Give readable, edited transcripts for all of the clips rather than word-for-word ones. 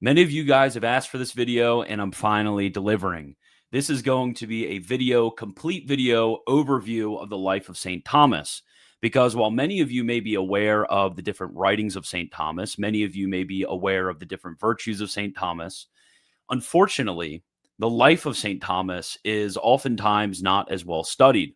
Many of you guys have asked for this video, and I'm finally delivering. This is going to be a complete video overview of the life of St. Thomas. Because while many of you may be aware of the different writings of St. Thomas, many of you may be aware of the different virtues of St. Thomas, unfortunately, the life of St. Thomas is oftentimes not as well studied.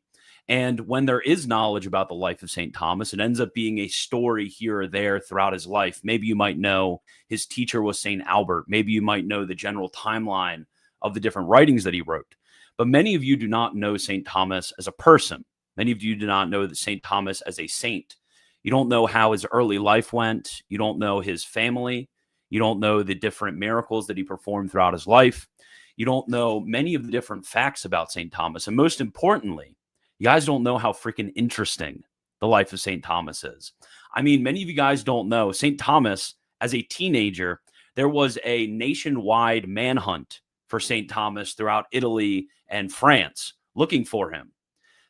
And when there is knowledge about the life of St. Thomas, it ends up being a story here or there throughout his life. Maybe you might know his teacher was St. Albert. Maybe you might know the general timeline of the different writings that he wrote. But many of you do not know St. Thomas as a person. Many of you do not know that St. Thomas as a saint. You don't know how his early life went. You don't know his family. You don't know the different miracles that he performed throughout his life. You don't know many of the different facts about St. Thomas. And most importantly, you guys don't know how freaking interesting the life of St. Thomas is. I mean, many of you guys don't know St. Thomas, as a teenager, there was a nationwide manhunt for St. Thomas throughout Italy and France, looking for him.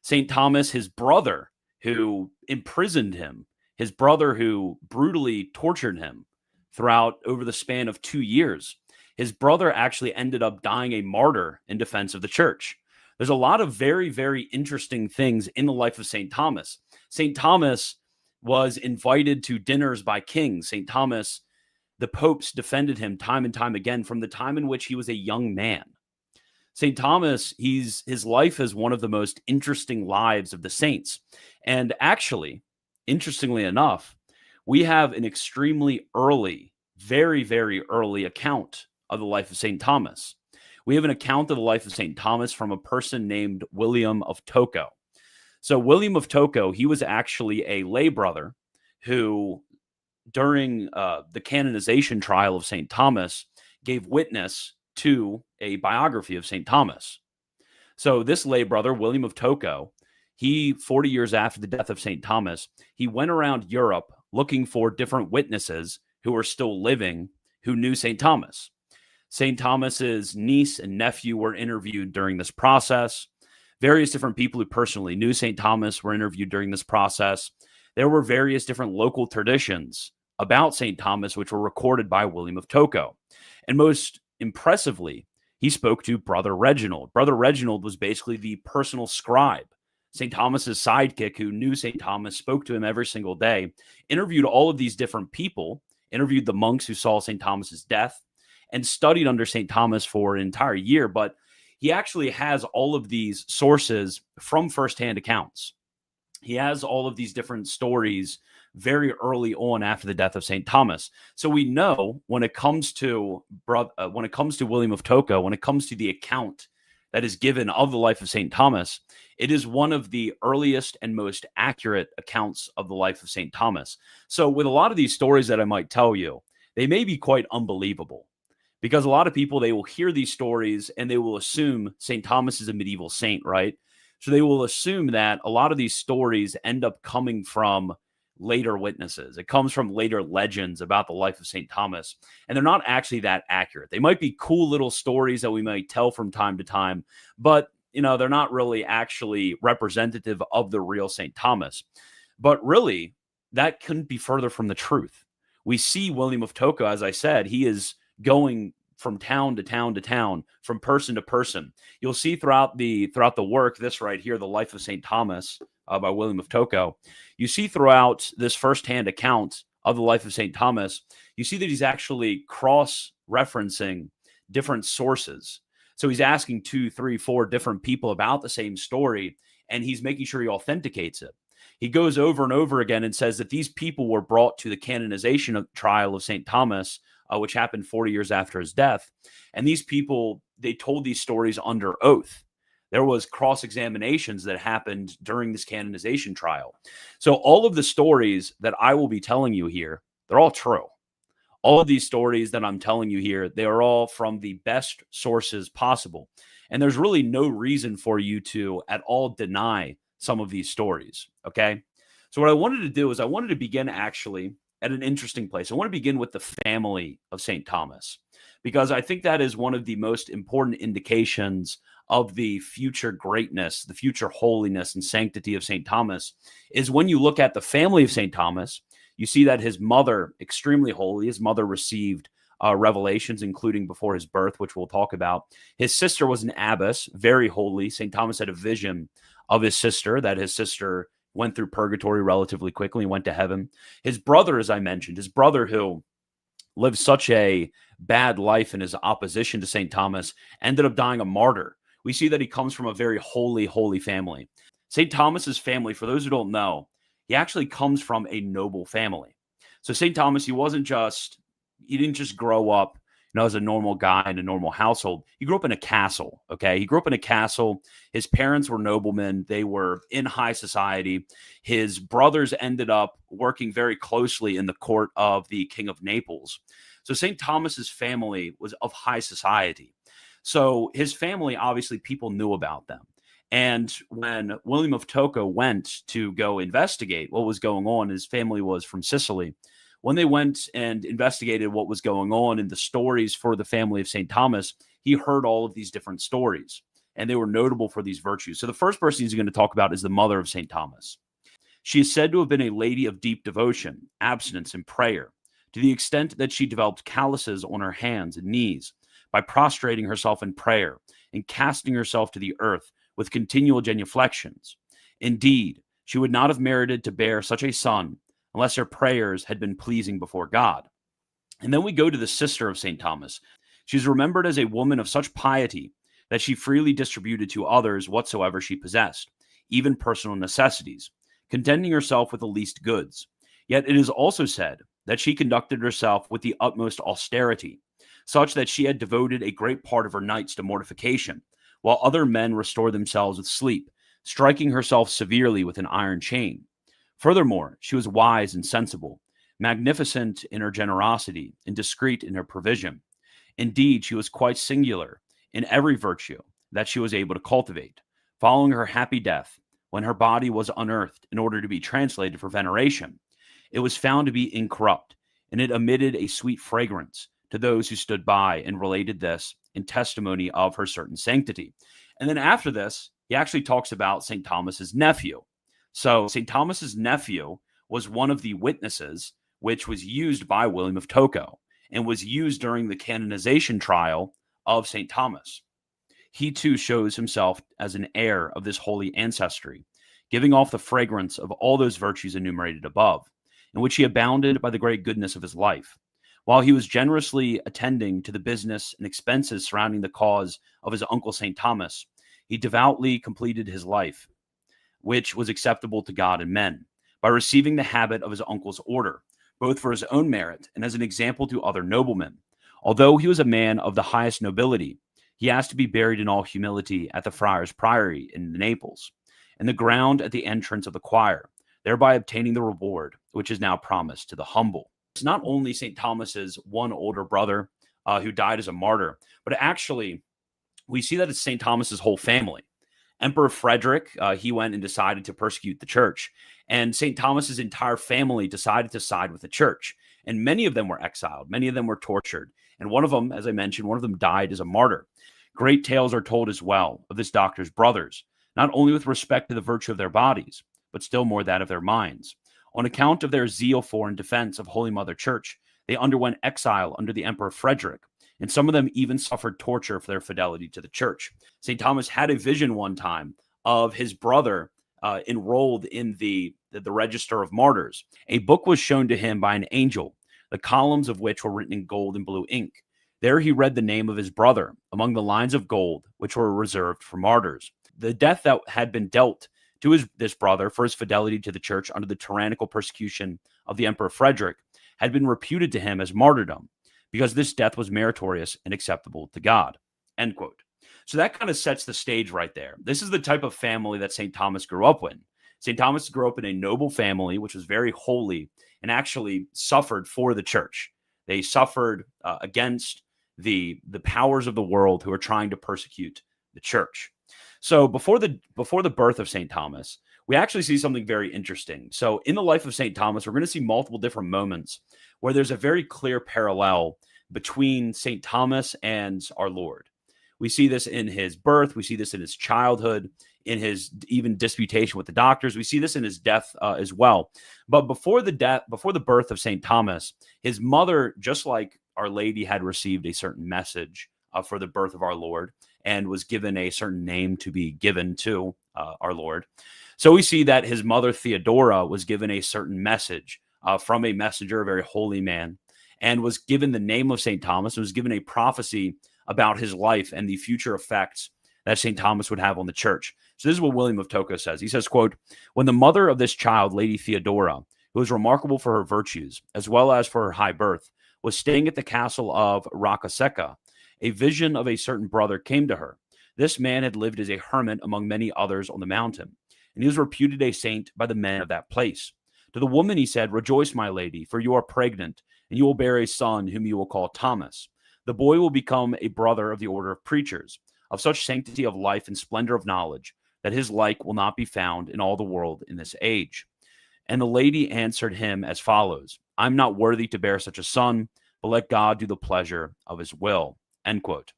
St. Thomas, his brother who imprisoned him, his brother who brutally tortured him throughout over the span of 2 years, his brother actually ended up dying a martyr in defense of the church. There's a lot of very, very interesting things in the life of St. Thomas. St. Thomas was invited to dinners by kings. St. Thomas, the popes defended him time and time again from the time in which he was a young man. St. Thomas, his life is one of the most interesting lives of the saints. And actually, interestingly enough, we have an extremely early, very, very early account of the life of St. Thomas. We have an account of the life of St. Thomas from a person named William of Tocco. So William of Tocco, he was actually a lay brother who, during the canonization trial of St. Thomas, gave witness to a biography of St. Thomas. So this lay brother, William of Tocco, he, 40 years after the death of St. Thomas, he went around Europe looking for different witnesses who were still living who knew St. Thomas. St. Thomas's niece and nephew were interviewed during this process. Various different people who personally knew St. Thomas were interviewed during this process. There were various different local traditions about St. Thomas, which were recorded by William of Tocco. And most impressively, he spoke to Brother Reginald. Brother Reginald was basically the personal scribe. St. Thomas's sidekick who knew St. Thomas, spoke to him every single day, interviewed all of these different people, interviewed the monks who saw St. Thomas's death, and studied under St. Thomas for an entire year. But he actually has all of these sources from firsthand accounts. He has all of these different stories very early on after the death of St. Thomas. So we know when it comes to William of Tocco, when it comes to the account that is given of the life of St. Thomas, it is one of the earliest and most accurate accounts of the life of St. Thomas. So with a lot of these stories that I might tell you, they may be quite unbelievable. Because a lot of people, they will hear these stories and they will assume St. Thomas is a medieval saint, right? So they will assume that a lot of these stories end up coming from later witnesses. It comes from later legends about the life of St. Thomas. And they're not actually that accurate. They might be cool little stories that we might tell from time to time, but they're not really actually representative of the real St. Thomas. But really, that couldn't be further from the truth. We see William of Tocco, as I said, he is going from town to town to town, from person to person. You'll see throughout the work, this right here, The Life of St. Thomas by William of Tocco, you see throughout this firsthand account of the life of St. Thomas, you see that he's actually cross-referencing different sources. So he's asking 2, 3, 4 different people about the same story, and he's making sure he authenticates it. He goes over and over again and says that these people were brought to the canonization trial of St. Thomas, which happened 40 years after his death. And these people, they told these stories under oath. There was cross-examinations that happened during this canonization trial. So all of the stories that I will be telling you here, they're all true. All of these stories that I'm telling you here, they are all from the best sources possible. And there's really no reason for you to at all deny some of these stories, okay? So what I wanted to do is I wanted to begin actually at an interesting place. I want to begin with the family of St. Thomas, because I think that is one of the most important indications of the future greatness, the future holiness and sanctity of St. Thomas, is when you look at the family of St. Thomas, you see that his mother, extremely holy, his mother received revelations, including before his birth, which we'll talk about. His sister was an abbess, very holy. St. Thomas had a vision of his sister, that his sister went through purgatory relatively quickly and went to heaven. His brother, as I mentioned, his brother who lived such a bad life in his opposition to St. Thomas, ended up dying a martyr. We see that he comes from a very holy, holy family. St. Thomas's family, for those who don't know, he actually comes from a noble family. So St. Thomas, he didn't just grow up, as a normal guy in a normal household. He grew up in a castle, okay? He grew up in a castle. His parents were noblemen. They were in high society. His brothers ended up working very closely in the court of the King of Naples. So St. Thomas's family was of high society. So his family, obviously, people knew about them. And when William of Tocco went to go investigate what was going on, his family was from Sicily. When they went and investigated what was going on in the stories for the family of St. Thomas, he heard all of these different stories, and they were notable for these virtues. So the first person he's going to talk about is the mother of St. Thomas. She is said to have been a lady of deep devotion, abstinence, and prayer, to the extent that she developed calluses on her hands and knees by prostrating herself in prayer and casting herself to the earth with continual genuflections. Indeed, she would not have merited to bear such a son unless her prayers had been pleasing before God. And then we go to the sister of St. Thomas. She's remembered as a woman of such piety that she freely distributed to others whatsoever she possessed, even personal necessities, contenting herself with the least goods. Yet it is also said that she conducted herself with the utmost austerity, such that she had devoted a great part of her nights to mortification, while other men restore themselves with sleep, striking herself severely with an iron chain. Furthermore, she was wise and sensible, magnificent in her generosity, and discreet in her provision. Indeed, she was quite singular in every virtue that she was able to cultivate. Following her happy death, when her body was unearthed in order to be translated for veneration, it was found to be incorrupt, and it emitted a sweet fragrance to those who stood by, and related this in testimony of her certain sanctity. And then after this, he actually talks about St. Thomas's nephew. So St. Thomas's nephew was one of the witnesses which was used by William of Tocco and was used during the canonization trial of St. Thomas. He too shows himself as an heir of this holy ancestry, giving off the fragrance of all those virtues enumerated above, in which he abounded by the great goodness of his life. While he was generously attending to the business and expenses surrounding the cause of his uncle St. Thomas, he devoutly completed his life, which was acceptable to God and men, by receiving the habit of his uncle's order, both for his own merit and as an example to other noblemen. Although he was a man of the highest nobility, he asked to be buried in all humility at the Friars' Priory in Naples, in the ground at the entrance of the choir, thereby obtaining the reward which is now promised to the humble. It's not only St. Thomas's one older brother who died as a martyr, but actually we see that it's St. Thomas's whole family. Emperor Frederick, he went and decided to persecute the church. And St. Thomas's entire family decided to side with the church. And many of them were exiled. Many of them were tortured. And one of them, as I mentioned, one of them died as a martyr. Great tales are told as well of this doctor's brothers, not only with respect to the virtue of their bodies, but still more that of their minds. On account of their zeal for and defense of Holy Mother Church, they underwent exile under the Emperor Frederick, and some of them even suffered torture for their fidelity to the church. St. Thomas had a vision one time of his brother enrolled in the Register of Martyrs. A book was shown to him by an angel, the columns of which were written in gold and blue ink. There he read the name of his brother among the lines of gold which were reserved for martyrs. The death that had been dealt to this brother for his fidelity to the church under the tyrannical persecution of the Emperor Frederick had been reputed to him as martyrdom, because this death was meritorious and acceptable to God." End quote. So that kind of sets the stage right there. This is the type of family that St. Thomas grew up in. St. Thomas grew up in a noble family, which was very holy and actually suffered for the church. They suffered against the powers of the world who are trying to persecute the church. So before the birth of St. Thomas, we actually see something very interesting. So in the life of St. Thomas, we're going to see multiple different moments where there's a very clear parallel between St. Thomas and our Lord. We see this in his birth. We see this in his childhood, in his even disputation with the doctors. We see this in his death as well. But before the birth of St. Thomas, his mother, just like Our Lady had received a certain message for the birth of our Lord and was given a certain name to be given to our Lord. So we see that his mother Theodora was given a certain message from a messenger, a very holy man, and was given the name of St. Thomas and was given a prophecy about his life and the future effects that St. Thomas would have on the church. So this is what William of Tocco says. He says, quote, "When the mother of this child, Lady Theodora, who was remarkable for her virtues as well as for her high birth, was staying at the castle of Rakaseca, a vision of a certain brother came to her. This man had lived as a hermit among many others on the mountain, and he was reputed a saint by the men of that place. To the woman he said, 'Rejoice, my lady, for you are pregnant, and you will bear a son whom you will call Thomas. The boy will become a brother of the order of preachers, of such sanctity of life and splendor of knowledge, that his like will not be found in all the world in this age.' And the lady answered him as follows, 'I'm not worthy to bear such a son, but let God do the pleasure of his will.'" End quote.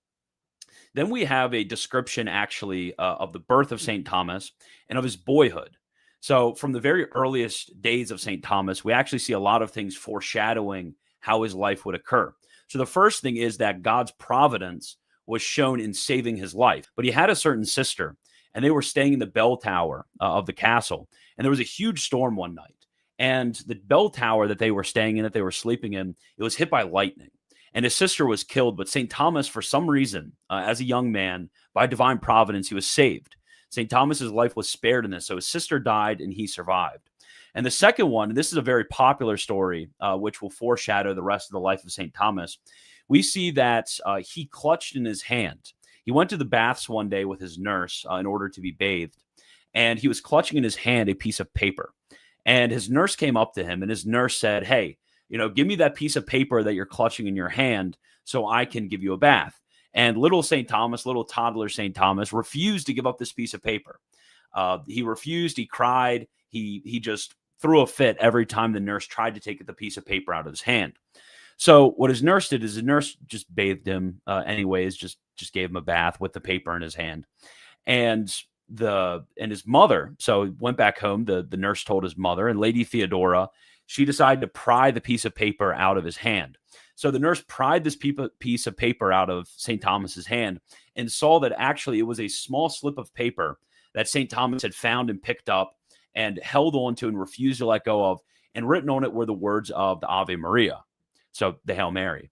Then we have a description actually of the birth of St. Thomas and of his boyhood. So from the very earliest days of St. Thomas, we actually see a lot of things foreshadowing how his life would occur. So the first thing is that God's providence was shown in saving his life. But he had a certain sister, and they were staying in the bell tower of the castle. And there was a huge storm one night. And the bell tower that they were staying in, that they were sleeping in, it was hit by lightning. And his sister was killed. But St. Thomas, for some reason, as a young man, by divine providence, he was saved. St. Thomas's life was spared in this. So his sister died and he survived. And the second one, and this is a very popular story, which will foreshadow the rest of the life of St. Thomas. We see that he clutched in his hand. He went to the baths one day with his nurse in order to be bathed. And he was clutching in his hand a piece of paper. And his nurse came up to him, and his nurse said, "Hey, give me that piece of paper that you're clutching in your hand so I can give you a bath." And little St. Thomas, little toddler St. Thomas, refused to give up this piece of paper. He refused. He cried. He just threw a fit every time the nurse tried to take the piece of paper out of his hand. So what his nurse did is the nurse just bathed him anyways, just gave him a bath with the paper in his hand. And his mother, so he went back home. The nurse told his mother, and Lady Theodora, she decided to pry the piece of paper out of his hand. So the nurse pried this piece of paper out of St. Thomas's hand and saw that actually it was a small slip of paper that St. Thomas had found and picked up and held on to and refused to let go of. And written on it were the words of the Ave Maria, so the Hail Mary.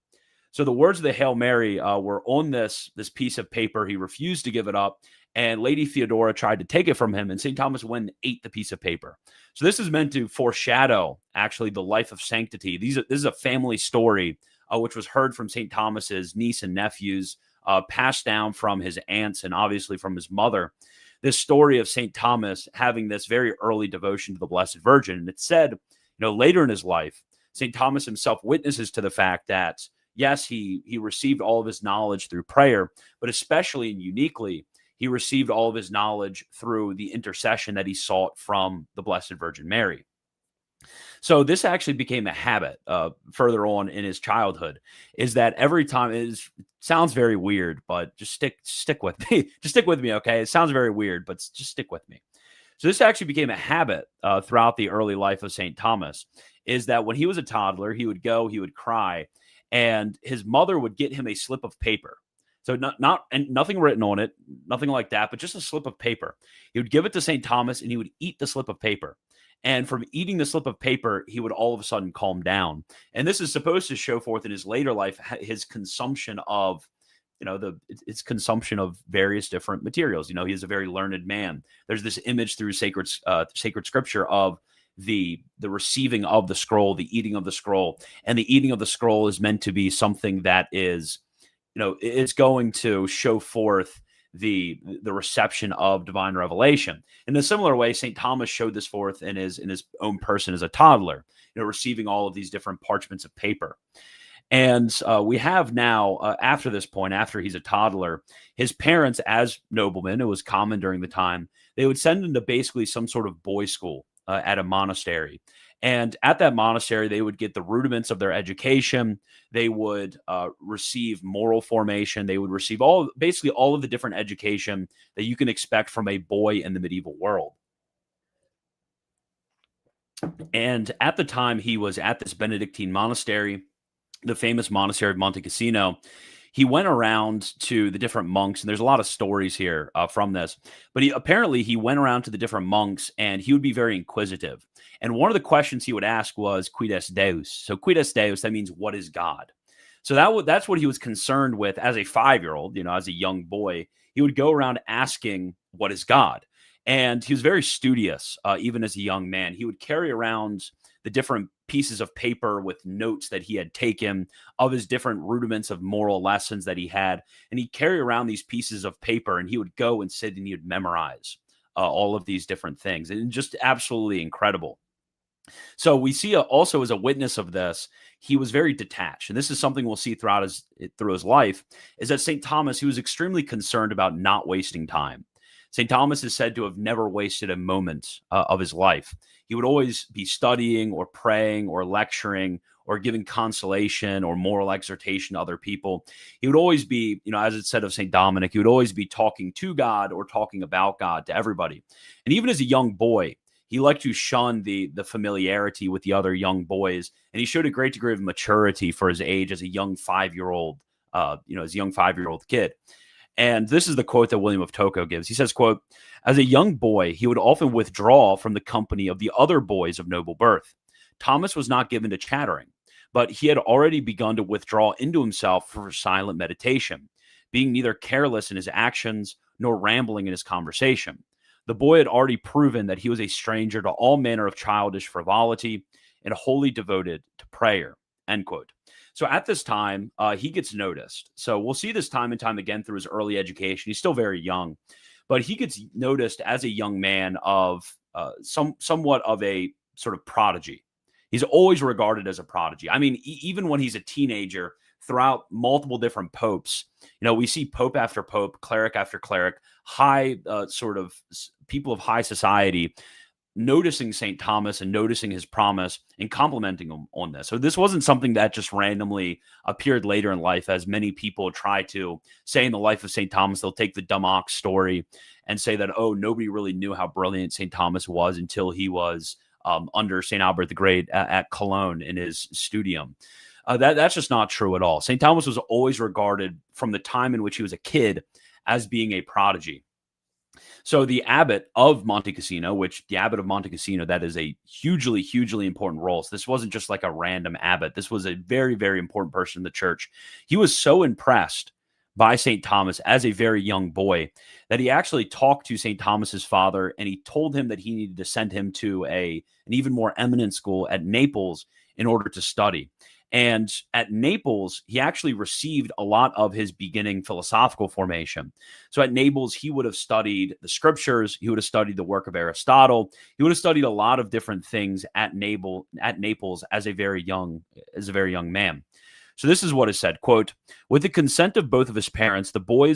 So the words of the Hail Mary were on this piece of paper. He refused to give it up. And Lady Theodora tried to take it from him, and St. Thomas went and ate the piece of paper. So this is meant to foreshadow, actually, the life of sanctity. This is a family story, which was heard from St. Thomas's niece and nephews, passed down from his aunts and obviously from his mother. This story of St. Thomas having this very early devotion to the Blessed Virgin. And it's said, later in his life, St. Thomas himself witnesses to the fact that, yes, he received all of his knowledge through prayer, but especially and uniquely, he received all of his knowledge through the intercession that he sought from the Blessed Virgin Mary. So this actually became a habit further on in his childhood, is that every time, it sounds very weird, but just stick with me. Just stick with me, okay? It sounds very weird, but just stick with me. So this actually became a habit throughout the early life of St. Thomas, is that when he was a toddler, he would cry, and his mother would get him a slip of paper. So and nothing written on it, nothing like that, but just a slip of paper. He would give it to St. Thomas, and he would eat the slip of paper. And from eating the slip of paper, he would all of a sudden calm down. And this is supposed to show forth in his later life his consumption of, its consumption of various different materials. He is a very learned man. There's this image through sacred scripture of the receiving of the scroll, the eating of the scroll, and the eating of the scroll is meant to be something that is, it's going to show forth the reception of divine revelation. In a similar way, St. Thomas showed this forth in his own person as a toddler, receiving all of these different parchments of paper. And we have now, after this point, after he's a toddler, his parents, as noblemen, it was common during the time, they would send him to basically some sort of boys' school at a monastery. And at that monastery, they would get the rudiments of their education. They would receive moral formation. They would receive basically all of the different education that you can expect from a boy in the medieval world. And at the time he was at this Benedictine monastery, the famous monastery of Monte Cassino, he went around to the different monks, and there's a lot of stories here from this. But he went around to the different monks, and he would be very inquisitive. And one of the questions he would ask was "Quid est Deus?" So "Quid est Deus?" that means "What is God?" So that's what he was concerned with as a 5-year-old. As a young boy, he would go around asking, "What is God?" And he was very studious, even as a young man. He would carry around the different pieces of paper with notes that he had taken of his different rudiments of moral lessons that he had. And he'd carry around these pieces of paper, and he would go and sit and he would memorize all of these different things. And just absolutely incredible. So we see also as a witness of this, he was very detached. And this is something we'll see through his life, is that St. Thomas, he was extremely concerned about not wasting time. St. Thomas is said to have never wasted a moment of his life. He would always be studying or praying or lecturing or giving consolation or moral exhortation to other people. He would always be, as it said of St. Dominic, he would always be talking to God or talking about God to everybody. And even as a young boy, he liked to shun the familiarity with the other young boys, and he showed a great degree of maturity for his age as a young 5-year-old, as a young 5-year-old kid. And this is the quote that William of Tocco gives. He says, quote, "As a young boy, he would often withdraw from the company of the other boys of noble birth. Thomas was not given to chattering, but he had already begun to withdraw into himself for silent meditation, being neither careless in his actions nor rambling in his conversation. The boy had already proven that he was a stranger to all manner of childish frivolity and wholly devoted to prayer," end quote. So at this time, he gets noticed. So we'll see this time and time again through his early education. He's still very young, but he gets noticed as a young man of somewhat of a sort of prodigy. He's always regarded as a prodigy. I mean, even when he's a teenager, throughout multiple different popes, we see pope after pope, cleric after cleric, high sort of people of high society noticing St. Thomas and noticing his promise and complimenting him on this. So this wasn't something that just randomly appeared later in life, as many people try to say in the life of St. Thomas. They'll take the dumb ox story and say that, oh, nobody really knew how brilliant St. Thomas was until he was under St. Albert the Great at Cologne in his studium. That's just not true at all. St. Thomas was always regarded from the time in which he was a kid as being a prodigy. So the abbot of Monte Cassino, that is a hugely, hugely important role. So this wasn't just like a random abbot. This was a very, very important person in the church. He was so impressed by St. Thomas as a very young boy that he actually talked to St. Thomas's father, and he told him that he needed to send him to an even more eminent school at Naples in order to study. And at Naples, he actually received a lot of his beginning philosophical formation. So at Naples, he would have studied the scriptures. He would have studied the work of Aristotle. He would have studied a lot of different things at Naples as a very young man. So this is what is said, quote, "With the consent of both of his parents, the boy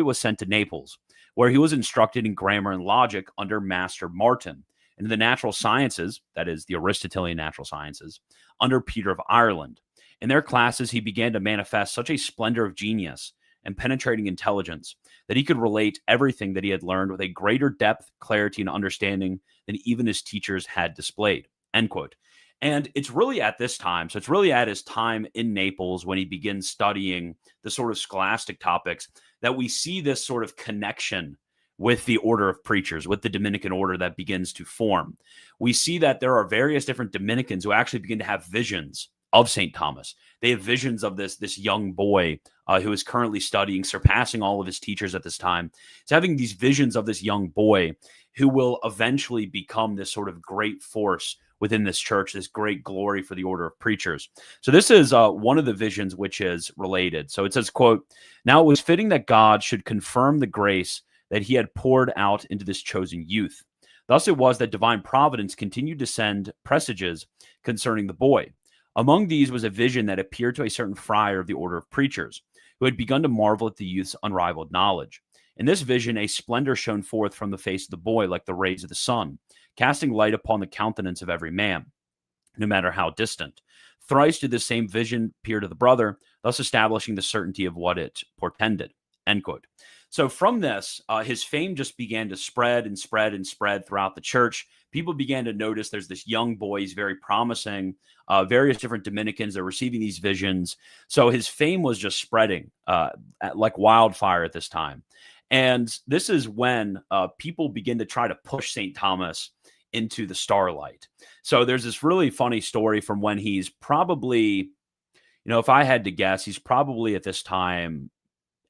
was sent to Naples, where he was instructed in grammar and logic under Master Martin, and in the natural sciences, that is, the Aristotelian natural sciences, under Peter of Ireland. In their classes, he began to manifest such a splendor of genius and penetrating intelligence that he could relate everything that he had learned with a greater depth, clarity, and understanding than even his teachers had displayed," end quote. And it's really at this time, so it's really at his time in Naples when he begins studying the sort of scholastic topics, that we see this sort of connection with the order of preachers, with the Dominican order that begins to form. We see that there are various different Dominicans who actually begin to have visions of St. Thomas. They have visions of this young boy who is currently studying, surpassing all of his teachers at this time. He's having these visions of this young boy who will eventually become this sort of great force within this church, this great glory for the order of preachers. So this is one of the visions which is related. So it says, quote, "Now it was fitting that God should confirm the grace that he had poured out into this chosen youth. Thus it was that divine providence continued to send presages concerning the boy. Among these was a vision that appeared to a certain friar of the order of preachers, who had begun to marvel at the youth's unrivaled knowledge. In this vision, a splendor shone forth from the face of the boy like the rays of the sun, casting light upon the countenance of every man, no matter how distant. Thrice did this same vision appear to the brother, thus establishing the certainty of what it portended," end quote. So from this, his fame just began to spread and spread and spread throughout the church. People began to notice there's this young boy, he's very promising. Various different Dominicans are receiving these visions. So his fame was just spreading like wildfire at this time. And this is when people begin to try to push St. Thomas into the starlight. So there's this really funny story from when he's probably, if I had to guess, he's probably at this time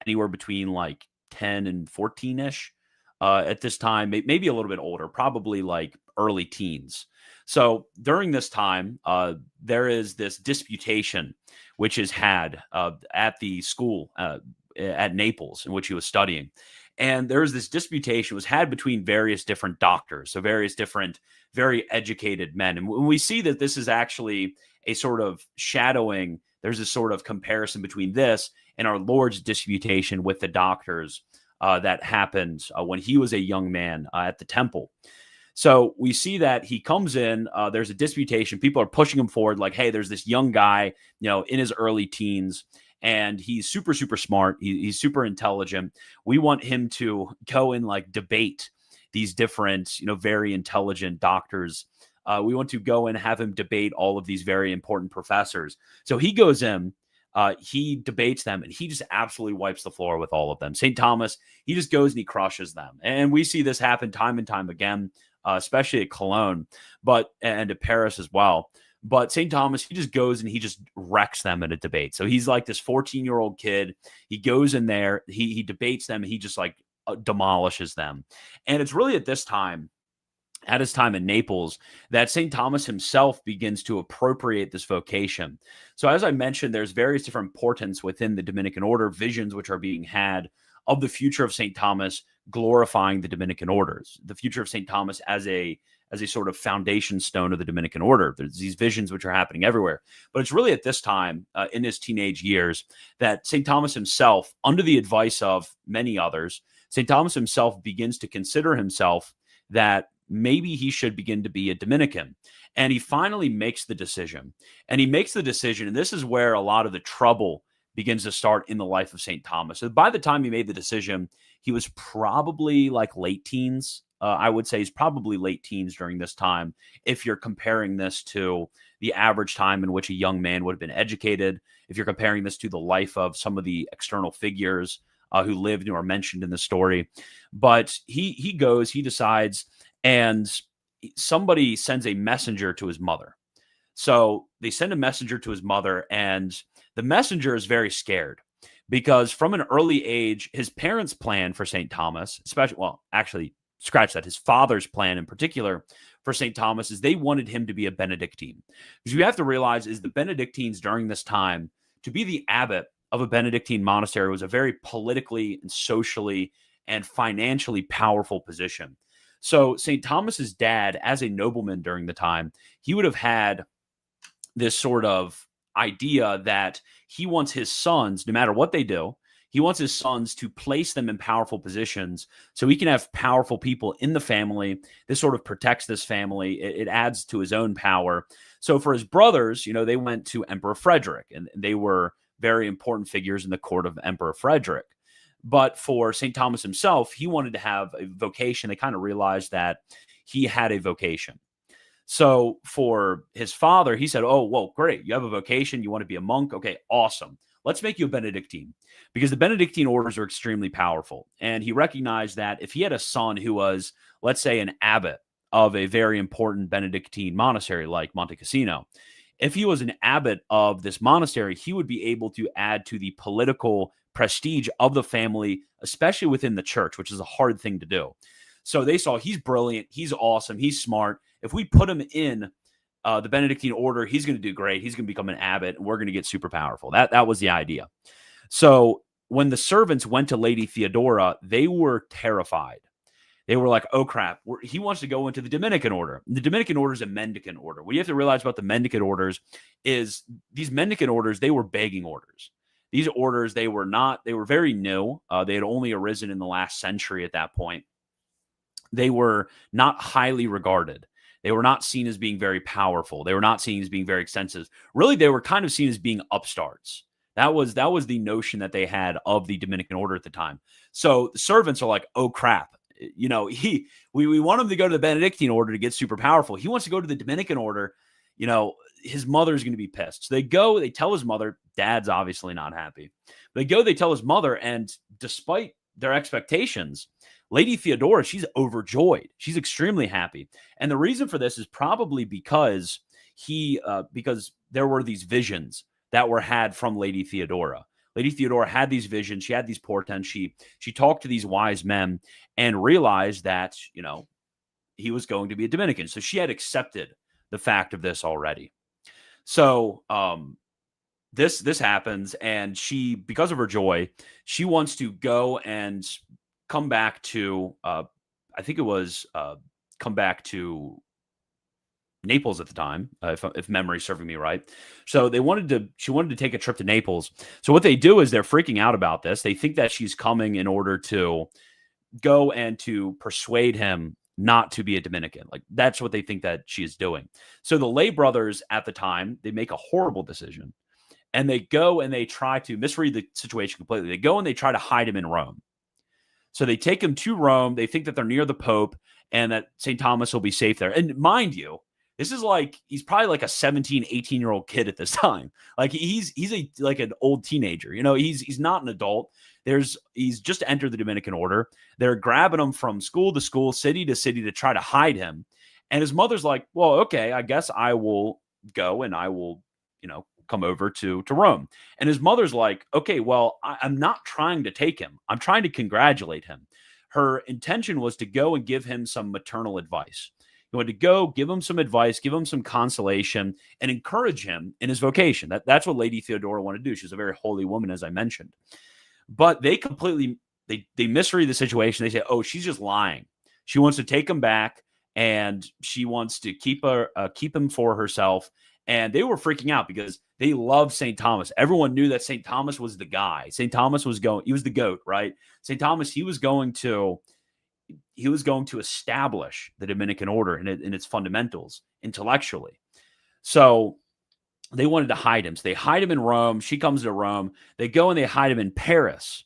anywhere between like 10 and 14-ish at this time, maybe a little bit older, probably like early teens. So during this time, there is this disputation which is had at the school at Naples in which he was studying. And there was this disputation was had between various different doctors, so various different, very educated men. And when we see that this is actually a sort of shadowing, there's a sort of comparison between this and our Lord's disputation with the doctors that happened when he was a young man at the temple. So we see that he comes in, there's a disputation. People are pushing him forward like, hey, there's this young guy, in his early teens, and he's super, super smart. He's super intelligent. We want him to go and like debate these different, very intelligent doctors. We want to go and have him debate all of these very important professors. So he goes in, he debates them, and he just absolutely wipes the floor with all of them. St. Thomas, he just goes and he crushes them. And we see this happen time and time again, especially at Cologne, and at Paris as well. But St. Thomas, he just goes and he just wrecks them in a debate. So he's like this 14-year-old kid. He goes in there, he debates them, and he just like demolishes them. And it's really at his time in Naples, that St. Thomas himself begins to appropriate this vocation. So as I mentioned, there's various different portents within the Dominican order, visions which are being had of the future of St. Thomas, glorifying the Dominican orders, the future of St. Thomas as a sort of foundation stone of the Dominican order. There's these visions which are happening everywhere. But it's really at this time, in his teenage years, that St. Thomas himself, under the advice of many others, St. Thomas himself begins to consider himself that maybe he should begin to be a Dominican. And he finally makes the decision. And he makes the decision, and this is where a lot of the trouble begins to start in the life of St. Thomas. So by the time he made the decision, he was probably like late teens. I would say he's probably late teens during this time, if you're comparing this to the average time in which a young man would have been educated, if you're comparing this to the life of some of the external figures who lived or mentioned in the story. But he goes, he decides, and somebody sends a messenger to his mother. So they send a messenger to his mother, and the messenger is very scared because from an early age, his parents' plan for St. Thomas, actually, scratch that, his father's plan in particular for St. Thomas is they wanted him to be a Benedictine. Because you have to realize is the Benedictines during this time, to be the abbot of a Benedictine monastery was a very politically and socially and financially powerful position. So St. Thomas's dad, as a nobleman during the time, he would have had this sort of idea that he wants his sons, no matter what they do, he wants his sons to place them in powerful positions so he can have powerful people in the family. This sort of protects this family. It adds to his own power. So for his brothers, they went to Emperor Frederick, and they were very important figures in the court of Emperor Frederick. But for St. Thomas himself, he wanted to have a vocation. They kind of realized that he had a vocation. So for his father, he said, oh, well, great. You have a vocation. You want to be a monk? Okay, awesome. Let's make you a Benedictine, because the Benedictine orders are extremely powerful. And he recognized that if he had a son who was, let's say, an abbot of a very important Benedictine monastery like Monte Cassino, if he was an abbot of this monastery, he would be able to add to the political prestige of the family, especially within the church, which is a hard thing to do. So they saw he's brilliant, he's awesome, he's smart. If we put him in the Benedictine order, he's going to do great. He's going to become an abbot, and we're going to get super powerful. That was the idea. So when the servants went to Lady Theodora, they were terrified. They were like, oh, crap, he wants to go into the Dominican order. The Dominican order is a mendicant order. What you have to realize about the mendicant orders is these mendicant orders, they were begging orders. These orders, they were very new. They had only arisen in the last century at that point. They were not highly regarded. They were not seen as being very powerful. They were not seen as being very extensive. Really, they were kind of seen as being upstarts. That was the notion that they had of the Dominican order at the time. So the servants are like, oh crap, we want him to go to the Benedictine order to get super powerful. He wants to go to the Dominican order. His mother's going to be pissed. So they go, they tell his mother. Dad's obviously not happy. They go, they tell his mother, and despite their expectations, Lady Theodora, she's overjoyed. She's extremely happy. And the reason for this is probably because because there were these visions that were had from Lady Theodora. Lady Theodora had these visions. She had these portents. She talked to these wise men and realized that, he was going to be a Dominican. So she had accepted the fact of this already. So this happens, and she, because of her joy, she wants to go and come back to, I think it was come back to Naples at the time, if memory's serving me right. So she wanted to take a trip to Naples. So what they do is they're freaking out about this. They think that she's coming in order to go and to persuade him not to be a Dominican. Like, that's what they think that she is doing. So the lay brothers at the time, they make a horrible decision, and they go and they try to misread the situation completely. They go and they try to hide him in Rome. So they take him to Rome. They think that they're near the Pope and that St. Thomas will be safe there. And mind you, this is like, he's probably like a 17, 18-year-old kid at this time. Like he's like an old teenager. He's not an adult. He's just entered the Dominican order. They're grabbing him from school to school, city to city to try to hide him. And his mother's like, well, okay, I guess I will go and I will, come over to Rome. And his mother's like, okay, well, I'm not trying to take him. I'm trying to congratulate him. Her intention was to go and give him some maternal advice. He wanted to go, give him some advice, give him some consolation, and encourage him in his vocation. That's what Lady Theodora wanted to do. She's a very holy woman, as I mentioned. But they completely, they misread the situation. They say, oh, she's just lying. She wants to take him back, and she wants to keep him for herself. And they were freaking out because they loved St. Thomas. Everyone knew that St. Thomas was the guy. St. Thomas he was the GOAT, right? St. Thomas, he was going to establish the Dominican order in its fundamentals intellectually. So they wanted to hide him. So they hide him in Rome. She comes to Rome. They go and they hide him in Paris.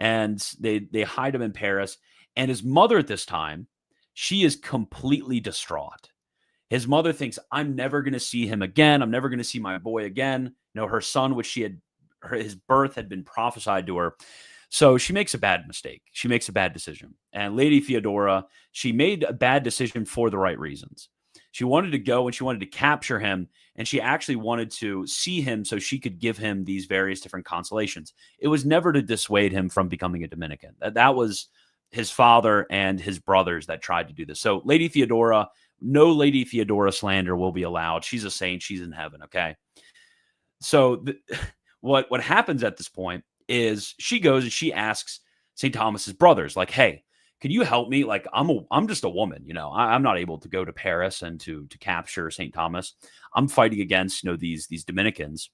And they hide him in Paris. And his mother at this time, she is completely distraught. His mother thinks, I'm never going to see him again. I'm never going to see my boy again. Her son, which his birth had been prophesied to her. So she makes a bad mistake. She makes a bad decision. And Lady Theodora, she made a bad decision for the right reasons. She wanted to go and she wanted to capture him. And she actually wanted to see him so she could give him these various different consolations. It was never to dissuade him from becoming a Dominican. That was his father and his brothers that tried to do this. So Lady Theodora, no Lady Theodora slander will be allowed. She's a saint. She's in heaven. Okay. So what happens at this point is she goes and she asks St. Thomas's brothers, like, hey, can you help me? Like, I'm just a woman, I'm not able to go to Paris and to capture St. Thomas. I'm fighting against, these Dominicans.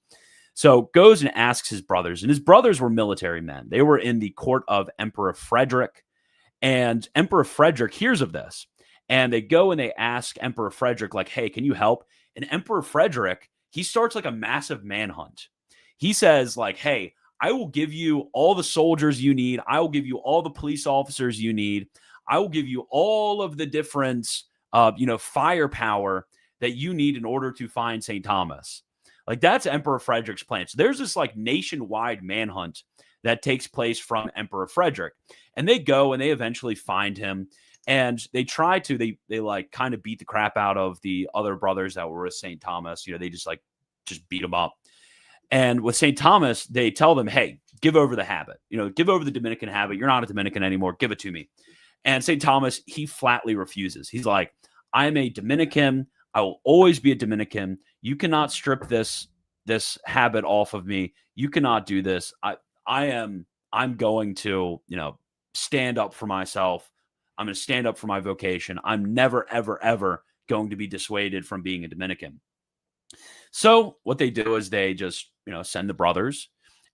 So goes and asks his brothers, and his brothers were military men. They were in the court of Emperor Frederick, and Emperor Frederick hears of this, and they go and they ask Emperor Frederick, like, hey, can you help? And Emperor Frederick, he starts like a massive manhunt. He says, like, hey, I will give you all the soldiers you need. I will give you all the police officers you need. I will give you all of the different, firepower that you need in order to find St. Thomas. Like, that's Emperor Frederick's plan. So there's this like nationwide manhunt that takes place from Emperor Frederick. And they go and they eventually find him. And they try to, they like kind of beat the crap out of the other brothers that were with St. Thomas. They just beat him up. And with St. Thomas, they tell them, hey, give over the habit, give over the Dominican habit. You're not a Dominican anymore. Give it to me. And St. Thomas, he flatly refuses. He's like, I'm a Dominican. I will always be a Dominican. You cannot strip this habit off of me. You cannot do this. I'm going to, stand up for myself. I'm going to stand up for my vocation. I'm never, ever, ever going to be dissuaded from being a Dominican. So what they do is they just, send the brothers,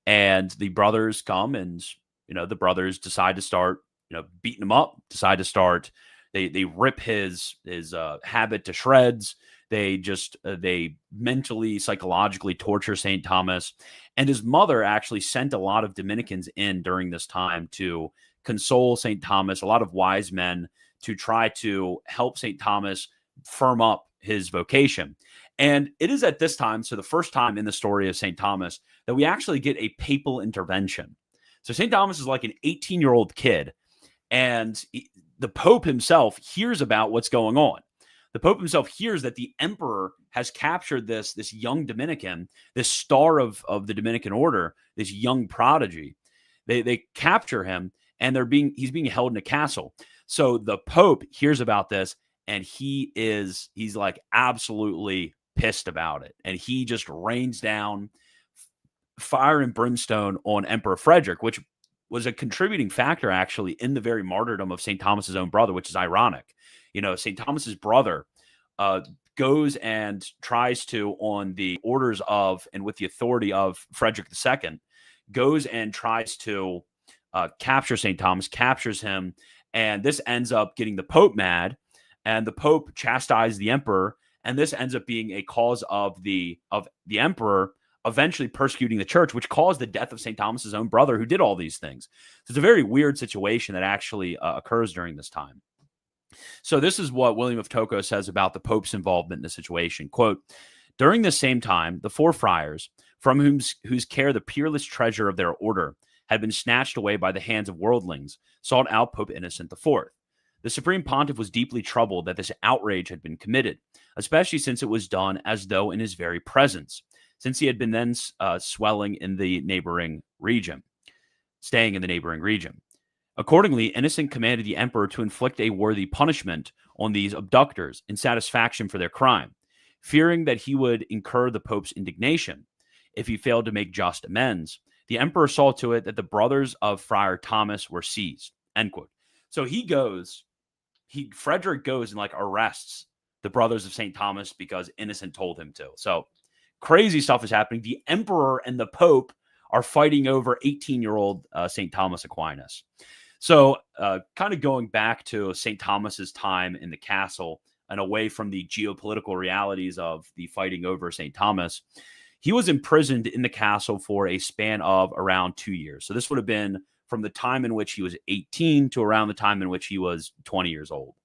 and the brothers come, and, the brothers decide to start, beating him up, decide to start, they rip his habit to shreds. They mentally, psychologically torture St. Thomas. And his mother actually sent a lot of Dominicans in during this time to console St. Thomas, a lot of wise men to try to help St. Thomas firm up his vocation. And it is at this time, so the first time in the story of St. Thomas, that we actually get a papal intervention. So St. Thomas is like an 18-year-old kid, and the Pope himself hears about what's going on. The Pope himself hears that the emperor has captured this young Dominican, this star of the Dominican order, this young prodigy. They capture him, and he's being held in a castle. So the Pope hears about this, and he's like absolutely pissed about it. And he just rains down fire and brimstone on Emperor Frederick, which was a contributing factor actually in the very martyrdom of St. Thomas's own brother, which is ironic. St. Thomas's brother goes and tries to, on the orders of and with the authority of Frederick II, goes and tries to capture St. Thomas, captures him, and this ends up getting the Pope mad, and the Pope chastised the emperor, and this ends up being a cause of the emperor eventually persecuting the church, which caused the death of St. Thomas's own brother, who did all these things. So it's a very weird situation that actually occurs during this time. So this is what William of Tocco says about the Pope's involvement in the situation. Quote, during this same time, the 4 friars, from whose care the peerless treasure of their order had been snatched away by the hands of worldlings, sought out Pope Innocent IV. The Supreme Pontiff was deeply troubled that this outrage had been committed, especially since it was done as though in his very presence, since he had been then staying in the neighboring region. Accordingly, Innocent commanded the emperor to inflict a worthy punishment on these abductors in satisfaction for their crime, fearing that he would incur the Pope's indignation if he failed to make just amends. The emperor saw to it that the brothers of Friar Thomas were seized. End quote. So Frederick goes and arrests the brothers of St. Thomas because Innocent told him to. So crazy stuff is happening. The emperor and the Pope are fighting over 18-year-old St. Thomas Aquinas. So kind of going back to St. Thomas's time in the castle and away from the geopolitical realities of the fighting over St. Thomas, he was imprisoned in the castle for a span of around 2 years. So this would have been from the time in which he was 18 to around the time in which he was 20 years old.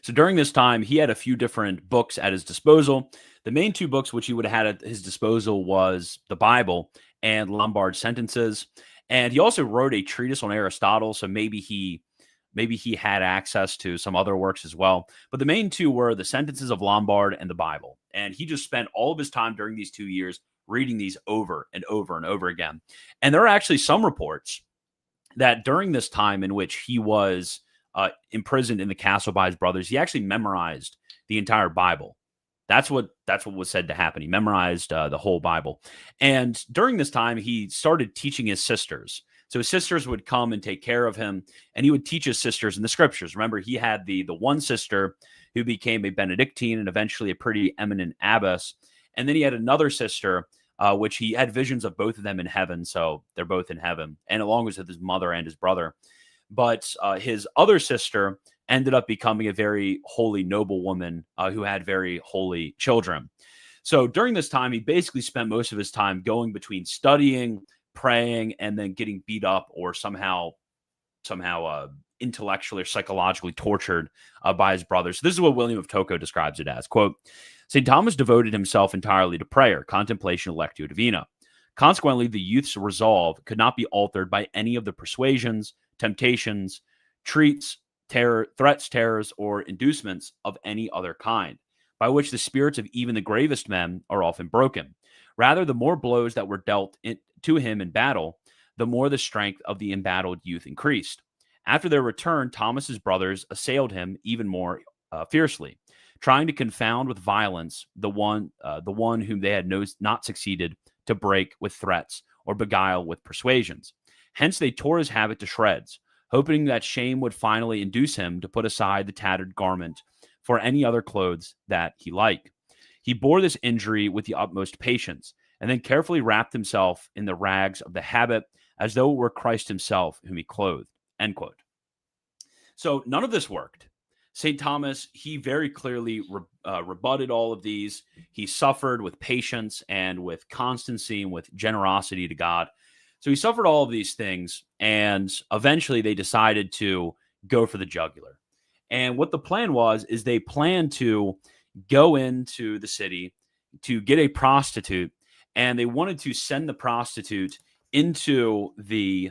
So during this time, he had a few different books at his disposal. The main 2 books which he would have had at his disposal was the Bible and Lombard Sentences. And he also wrote a treatise on Aristotle, so maybe he had access to some other works as well. But the main 2 were the Sentences of Lombard and the Bible. And he just spent all of his time during these 2 years reading these over and over and over again. And there are actually some reports that during this time in which he was imprisoned in the castle by his brothers, he actually memorized the entire Bible. That's what was said to happen. He memorized the whole Bible. And during this time, he started teaching his sisters. So his sisters would come and take care of him, and he would teach his sisters in the scriptures. Remember, he had the one sister who became a Benedictine and eventually a pretty eminent abbess. And then he had another sister, which he had visions of both of them in heaven. So they're both in heaven, and along with his mother and his brother. But his other sister ended up becoming a very holy, noble woman who had very holy children. So during this time, he basically spent most of his time going between studying, praying, and then getting beat up or somehow intellectually or psychologically tortured by his brothers. So this is what William of Tocco describes it as. Quote, St. Thomas devoted himself entirely to prayer, contemplation, lectio divina. Consequently, the youth's resolve could not be altered by any of the persuasions, temptations, threats, terrors, or inducements of any other kind, by which the spirits of even the gravest men are often broken. Rather, the more blows that were dealt to him in battle, the more the strength of the embattled youth increased. After their return, Thomas's brothers assailed him even more fiercely, trying to confound with violence the one whom they had not succeeded to break with threats or beguile with persuasions. Hence, they tore his habit to shreds, hoping that shame would finally induce him to put aside the tattered garment for any other clothes that he liked. He bore this injury with the utmost patience, and then carefully wrapped himself in the rags of the habit as though it were Christ himself whom he clothed. End quote. So none of this worked. St. Thomas, he very clearly rebutted all of these. He suffered with patience and with constancy and with generosity to God. So he suffered all of these things, and eventually they decided to go for the jugular. And what the plan was is they planned to go into the city to get a prostitute, and they wanted to send the prostitute into the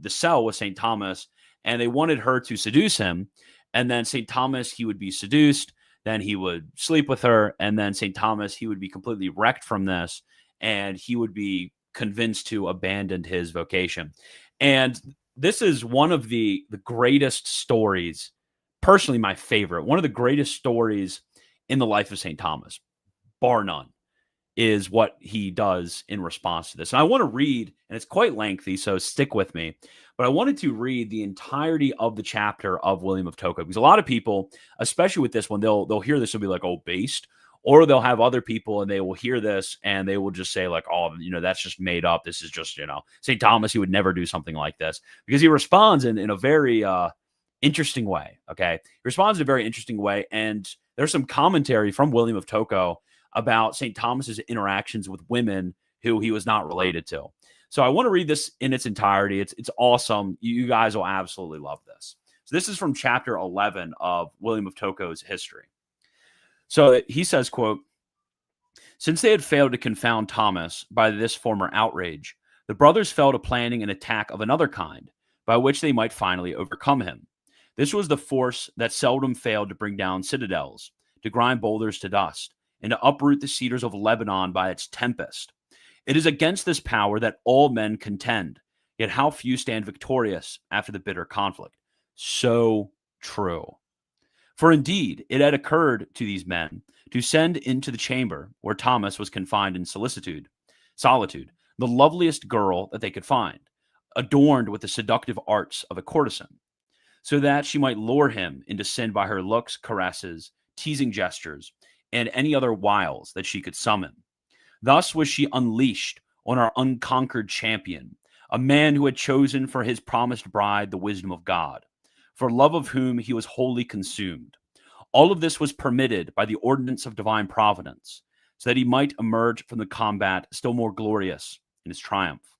cell with St. Thomas, and they wanted her to seduce him. And then St. Thomas, he would be seduced, then he would sleep with her, and then St. Thomas, he would be completely wrecked from this, and he would be convinced to abandon his vocation. And this is one of the greatest stories, personally my favorite, one of the greatest stories in the life of St. Thomas, bar none, is what he does in response to this. And I want to read, and it's quite lengthy, so stick with me, but I wanted to read the entirety of the chapter of William of Tocco, because a lot of people, especially with this one, they'll hear this and be like, oh, based, or they'll have other people and they will hear this and they will just say like, oh, that's just made up. This is just, St. Thomas, he would never do something like this, because he responds in a very interesting way. Okay. He responds in a very interesting way. And there's some commentary from William of Tocco about St. Thomas's interactions with women who he was not related to. So I want to read this in its entirety. It's awesome. You guys will absolutely love this. So this is from chapter 11 of William of Tocco's history. So he says, quote, "Since they had failed to confound Thomas by this former outrage, the brothers fell to planning an attack of another kind, by which they might finally overcome him. This was the force that seldom failed to bring down citadels, to grind boulders to dust, and to uproot the cedars of Lebanon by its tempest. It is against this power that all men contend, yet how few stand victorious after the bitter conflict." So true. For indeed, it had occurred to these men to send into the chamber where Thomas was confined in solitude, the loveliest girl that they could find, adorned with the seductive arts of a courtesan, so that she might lure him into sin by her looks, caresses, teasing gestures, and any other wiles that she could summon. Thus was she unleashed on our unconquered champion, a man who had chosen for his promised bride the wisdom of God, for love of whom he was wholly consumed. All of this was permitted by the ordinance of divine providence, so that he might emerge from the combat still more glorious in his triumph.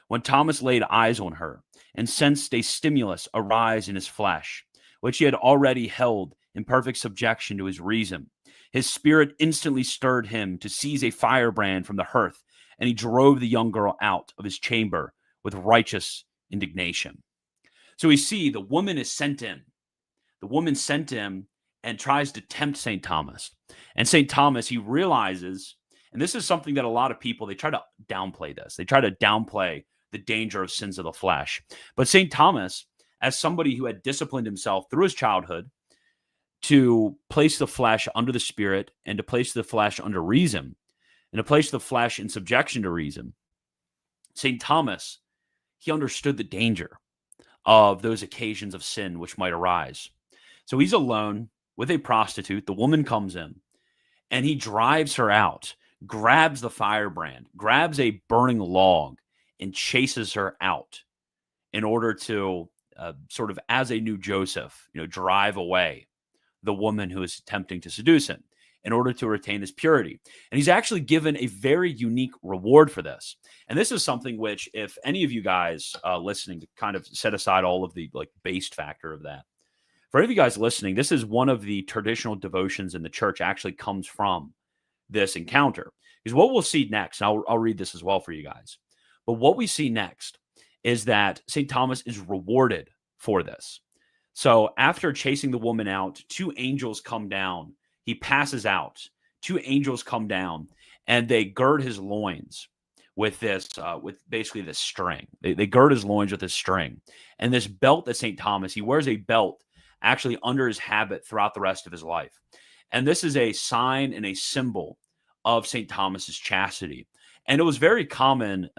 When Thomas laid eyes on her, and sensed a stimulus arise in his flesh, which he had already held in perfect subjection to his reason, his spirit instantly stirred him to seize a firebrand from the hearth, and he drove the young girl out of his chamber with righteous indignation. So we see the woman is sent in. The woman sent him and tries to tempt St. Thomas. And St. Thomas, he realizes, and this is something that a lot of people, they try to downplay this. They try to downplay the danger of sins of the flesh. But St. Thomas, as somebody who had disciplined himself through his childhood to place the flesh under the spirit and to place the flesh under reason and to place the flesh in subjection to reason, St. Thomas, he understood the danger of those occasions of sin which might arise. So he's alone with a prostitute. The woman comes in and he drives her out, grabs the firebrand, grabs a burning log, and chases her out in order to sort of, as a new Joseph, drive away the woman who is attempting to seduce him in order to retain his purity. And he's actually given a very unique reward for this. And this is something which, if any of you guys listening, to kind of set aside all of the based factor of that, for any of you guys listening, this is one of the traditional devotions in the church actually comes from this encounter. Because what we'll see next, and I'll read this as well for you guys, but what we see next is that St. Thomas is rewarded for this. So after chasing the woman out, two angels come down. He passes out. Two angels come down, and they gird his loins with this, with basically this string. They gird his loins with this string. And this belt that St. Thomas, he wears a belt actually under his habit throughout the rest of his life. And this is a sign and a symbol of St. Thomas's chastity. And it was very common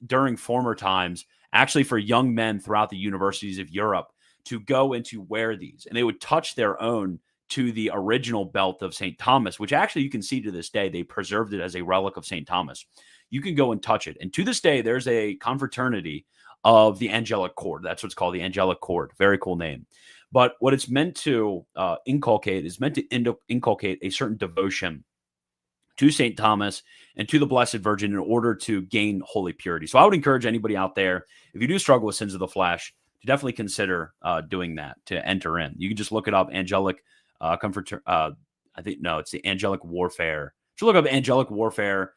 during former times, actually, for young men throughout the universities of Europe to go and to wear these. And they would touch their own to the original belt of St. Thomas, which actually you can see to this day, they preserved it as a relic of St. Thomas. You can go and touch it. And to this day, there's a confraternity of the angelic cord. That's what's called, the angelic cord. Very cool name. But what it's meant to inculcate is meant to inculcate a certain devotion to St. Thomas and to the Blessed Virgin in order to gain holy purity. So I would encourage anybody out there, if you do struggle with sins of the flesh, to definitely consider doing that to enter in. You can just look it up, angelic comfort. I think no, it's the angelic warfare. So look up angelic warfare,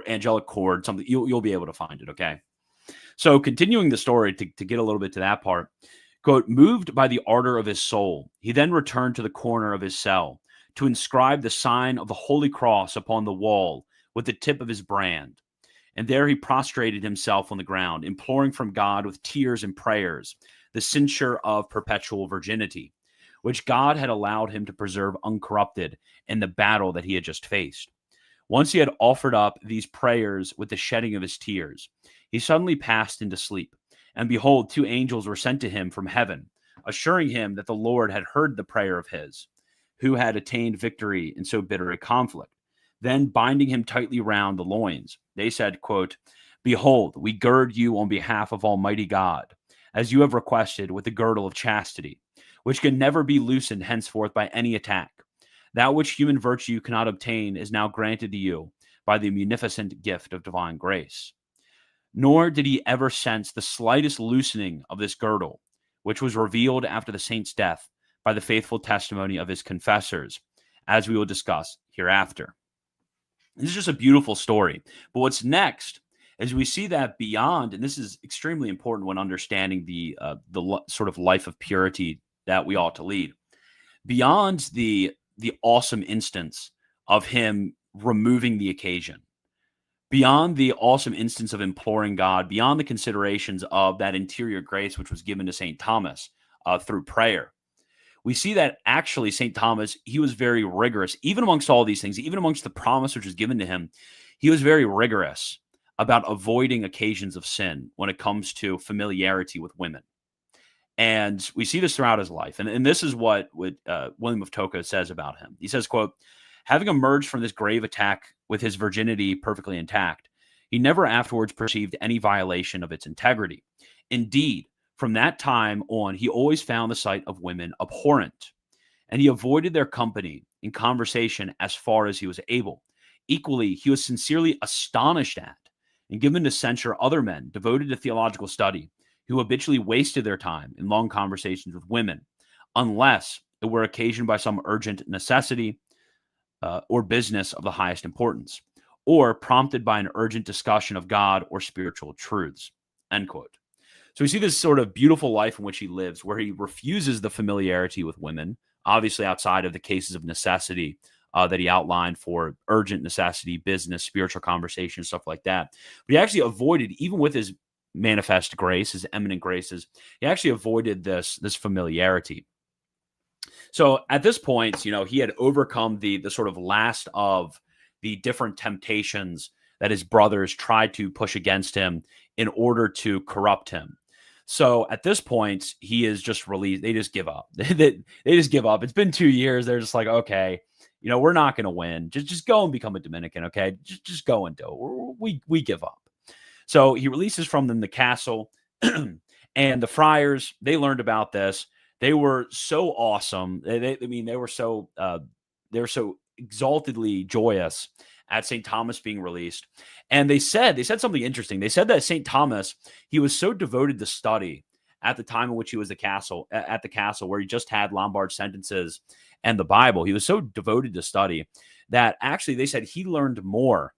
angelic cord, something. You'll be able to find it. Okay. So continuing the story to get a little bit to that part, quote, moved by the ardor of his soul, he then returned to the corner of his cell to inscribe the sign of the Holy Cross upon the wall with the tip of his brand. And there he prostrated himself on the ground, imploring from God with tears and prayers the censure of perpetual virginity, which God had allowed him to preserve uncorrupted in the battle that he had just faced. Once he had offered up these prayers with the shedding of his tears, he suddenly passed into sleep. And behold, two angels were sent to him from heaven, assuring him that the Lord had heard the prayer of his, who had attained victory in so bitter a conflict. Then, binding him tightly round the loins, they said, quote, behold, we gird you on behalf of Almighty God, as you have requested, with the girdle of chastity, which can never be loosened henceforth by any attack. That which human virtue cannot obtain is now granted to you by the munificent gift of divine grace. Nor did he ever sense the slightest loosening of this girdle, which was revealed after the saint's death by the faithful testimony of his confessors, as we will discuss hereafter. This is just a beautiful story. But what's next is we see that beyond, and this is extremely important when understanding the sort of life of purity that we ought to lead. Beyond the awesome instance of him removing the occasion, beyond the awesome instance of imploring God, beyond the considerations of that interior grace which was given to St. Thomas through prayer, we see that actually St. Thomas, he was very rigorous. Even amongst all these things, even amongst the promise which was given to him, he was very rigorous about avoiding occasions of sin when it comes to familiarity with women. And we see this throughout his life. And this is what William of Tocco says about him. He says, quote, having emerged from this grave attack with his virginity perfectly intact, he never afterwards perceived any violation of its integrity. Indeed, from that time on, he always found the sight of women abhorrent, and he avoided their company in conversation as far as he was able. Equally, he was sincerely astonished at and given to censure other men devoted to theological study who habitually wasted their time in long conversations with women, unless it were occasioned by some urgent necessity or business of the highest importance, or prompted by an urgent discussion of God or spiritual truths, end quote. So we see this sort of beautiful life in which he lives, where he refuses the familiarity with women, obviously outside of the cases of necessity that he outlined for urgent necessity, business, spiritual conversation, stuff like that. But he actually avoided, even with his manifest grace, his eminent graces, he actually avoided this familiarity. So at this point, he had overcome the sort of last of the different temptations that his brothers tried to push against him in order to corrupt him. So at this point, he is just released. They just give up. They just give up. It's been 2 years. They're just like, okay, we're not going to win. Just go and become a Dominican. Okay, just go and do it. We give up. So he releases from them the castle, and the friars, they learned about this. They were so awesome. They were so exaltedly joyous at St. Thomas being released. And they said something interesting. They said that St. Thomas, he was so devoted to study at the time in which he was at the castle where he just had Lombard sentences and the Bible. He was so devoted to study that actually they said he learned more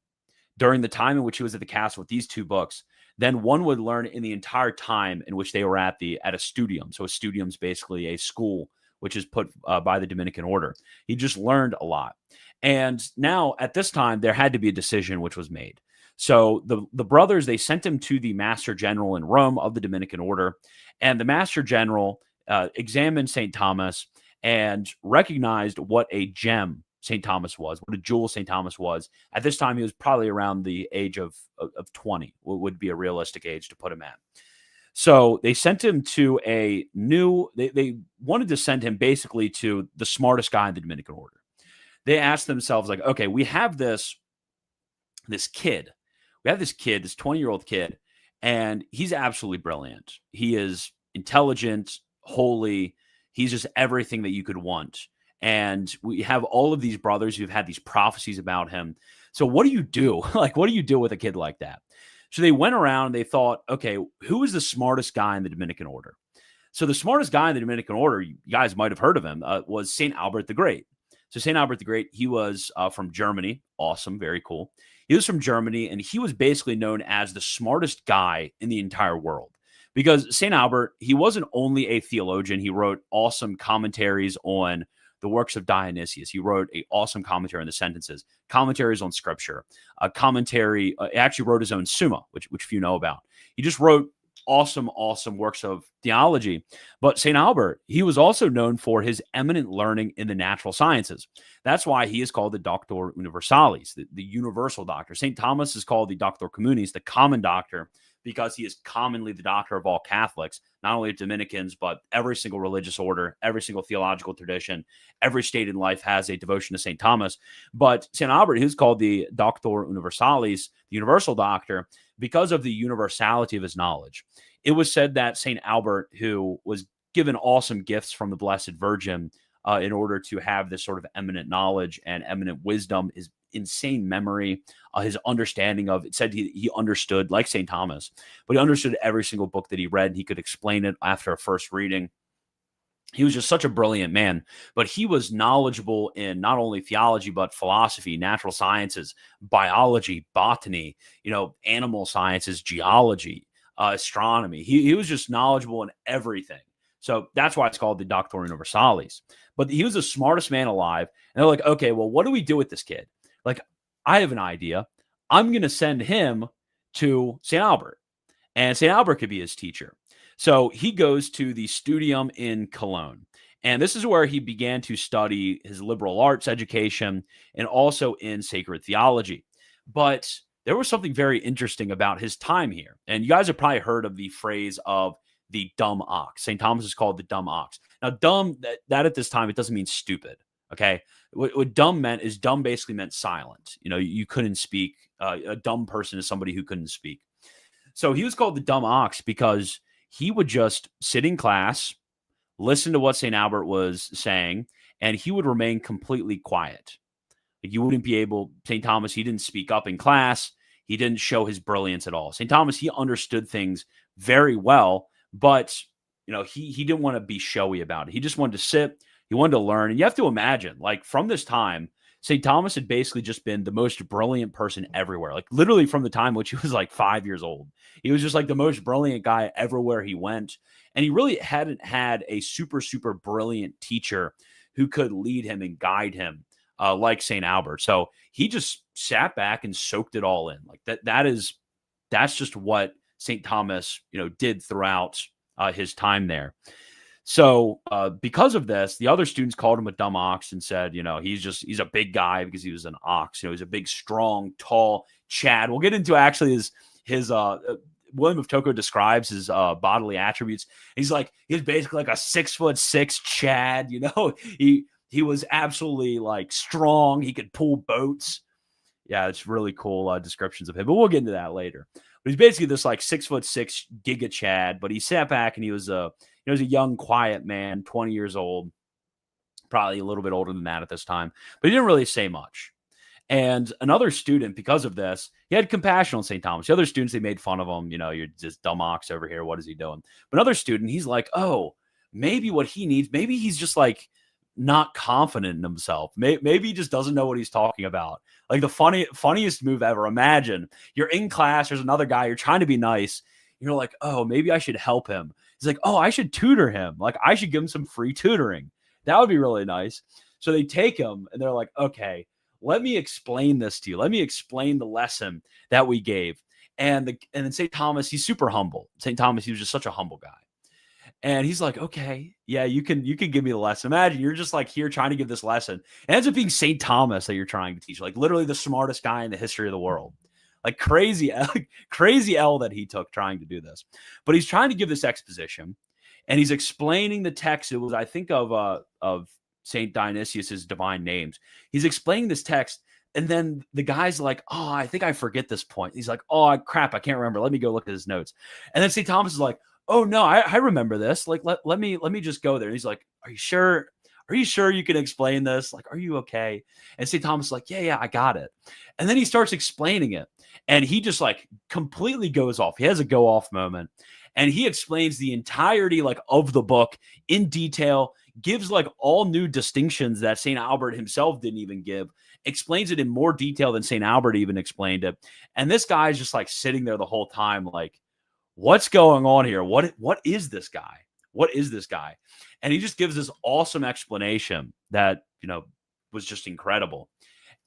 during the time in which he was at the castle with these two books than one would learn in the entire time in which they were at a studium. So a studium is basically a school which is put by the Dominican order. He just learned a lot. And now at this time, there had to be a decision which was made. So the brothers, they sent him to the Master General in Rome of the Dominican order. And the Master General examined St. Thomas and recognized what a gem St. Thomas was, what a jewel St. Thomas was. At this time, he was probably around the age of 20, would be a realistic age to put him at. So they sent him to they wanted to send him basically to the smartest guy in the Dominican order. They asked themselves, like, okay, we have this kid. We have this 20-year-old kid, and he's absolutely brilliant. He is intelligent, holy. He's just everything that you could want. And we have all of these brothers who've had these prophecies about him. So what do you do? Like, what do you do with a kid like that? So they went around and they thought, okay, who is the smartest guy in the Dominican order? So the smartest guy in the Dominican order, you guys might have heard of him, was St. Albert the Great. So St. Albert the Great, he was from Germany. Awesome. Very cool. He was from Germany, and he was basically known as the smartest guy in the entire world. Because St. Albert, he wasn't only a theologian. He wrote awesome commentaries on the works of Dionysius. He wrote an awesome commentary on the sentences, commentaries on scripture, a commentary. He actually wrote his own Summa, which few know about. He just wrote awesome works of theology. But St. Albert, he was also known for his eminent learning in the natural sciences. That's why he is called the Doctor Universalis, the universal doctor. St. Thomas is called the Doctor Communis, the common doctor, because he is commonly the doctor of all Catholics, not only Dominicans, but every single religious order, every single theological tradition, every state in life has a devotion to St. Thomas. But St. Albert, he's called the Doctor Universalis, the universal doctor, because of the universality of his knowledge. It was said that St. Albert, who was given awesome gifts from the Blessed Virgin in order to have this sort of eminent knowledge and eminent wisdom, his insane memory, his understanding of it said he understood, like St. Thomas, but he understood every single book that he read. He could explain it after a first reading. He was just such a brilliant man, but he was knowledgeable in not only theology, but philosophy, natural sciences, biology, botany, animal sciences, geology, astronomy. He was just knowledgeable in everything. So that's why it's called the Doctor Universalis. But he was the smartest man alive. And they're like, okay, well, what do we do with this kid? Like, I have an idea. I'm going to send him to St. Albert, and St. Albert could be his teacher. So he goes to the Studium in Cologne. And this is where he began to study his liberal arts education and also in sacred theology. But there was something very interesting about his time here. And you guys have probably heard of the phrase of the dumb ox. St. Thomas is called the dumb ox. Now, dumb, that at this time, it doesn't mean stupid. Okay. What dumb meant is dumb basically meant silent. You couldn't speak. A dumb person is somebody who couldn't speak. So he was called the dumb ox because he would just sit in class, listen to what St. Albert was saying, and he would remain completely quiet. Like, you wouldn't be able, St. Thomas, he didn't speak up in class. He didn't show his brilliance at all. St. Thomas, he understood things very well, but he didn't want to be showy about it. He just wanted to sit. He wanted to learn. And you have to imagine, like, from this time, St. Thomas had basically just been the most brilliant person everywhere. Like, literally from the time which he was like 5 years old. He was just like the most brilliant guy everywhere he went. And he really hadn't had a super brilliant teacher who could lead him and guide him like St. Albert. So he just sat back and soaked it all in. Like that's just what St. Thomas, did throughout his time there. So because of this, the other students called him a dumb ox and said, he's a big guy because he was an ox. He's a big, strong, tall Chad. We'll get into actually his William of Tocco describes his bodily attributes. He's basically like a 6'6" Chad. He was absolutely like strong. He could pull boats. Yeah, it's really cool descriptions of him, but we'll get into that later. But he's basically this like 6'6" Giga Chad. But he sat back and he was a young, quiet man, 20 years old, probably a little bit older than that at this time, but he didn't really say much. And another student, because of this, he had compassion on St. Thomas. The other students, they made fun of him. You're just dumb ox over here. What is he doing? But another student, he's like, oh, maybe what he needs, maybe he's just like not confident in himself. Maybe he just doesn't know what he's talking about. Like the funniest move ever. Imagine you're in class. There's another guy. You're trying to be nice. You're like, oh, maybe I should help him. He's like, oh, I should tutor him. Like, I should give him some free tutoring. That would be really nice. So they take him and they're like, okay, let me explain this to you. Let me explain the lesson that we gave. And then St. Thomas, he's super humble. St. Thomas, he was just such a humble guy. And he's like, okay, yeah, you can give me the lesson. Imagine you're just like here trying to give this lesson. It ends up being St. Thomas that you're trying to teach, like literally the smartest guy in the history of the world. Like crazy L that he took trying to do this. But he's trying to give this exposition and he's explaining the text. It was, I think, of St. Dionysius's divine names. He's explaining this text. And then the guy's like, oh, I think I forget this point. He's like, oh, crap, I can't remember. Let me go look at his notes. And then St. Thomas is like, oh no, I remember this. Like, let me just go there. And he's like, are you sure? Are you sure you can explain this? Like, are you okay? And St. Thomas is like, yeah, I got it. And then he starts explaining it. And he just like completely goes off. He has a go off moment. And he explains the entirety like of the book in detail, gives like all new distinctions that St. Albert himself didn't even give, explains it in more detail than St. Albert even explained it. And this guy's just like sitting there the whole time, like, what's going on here? What is this guy? What is this guy? And he just gives this awesome explanation that, was just incredible.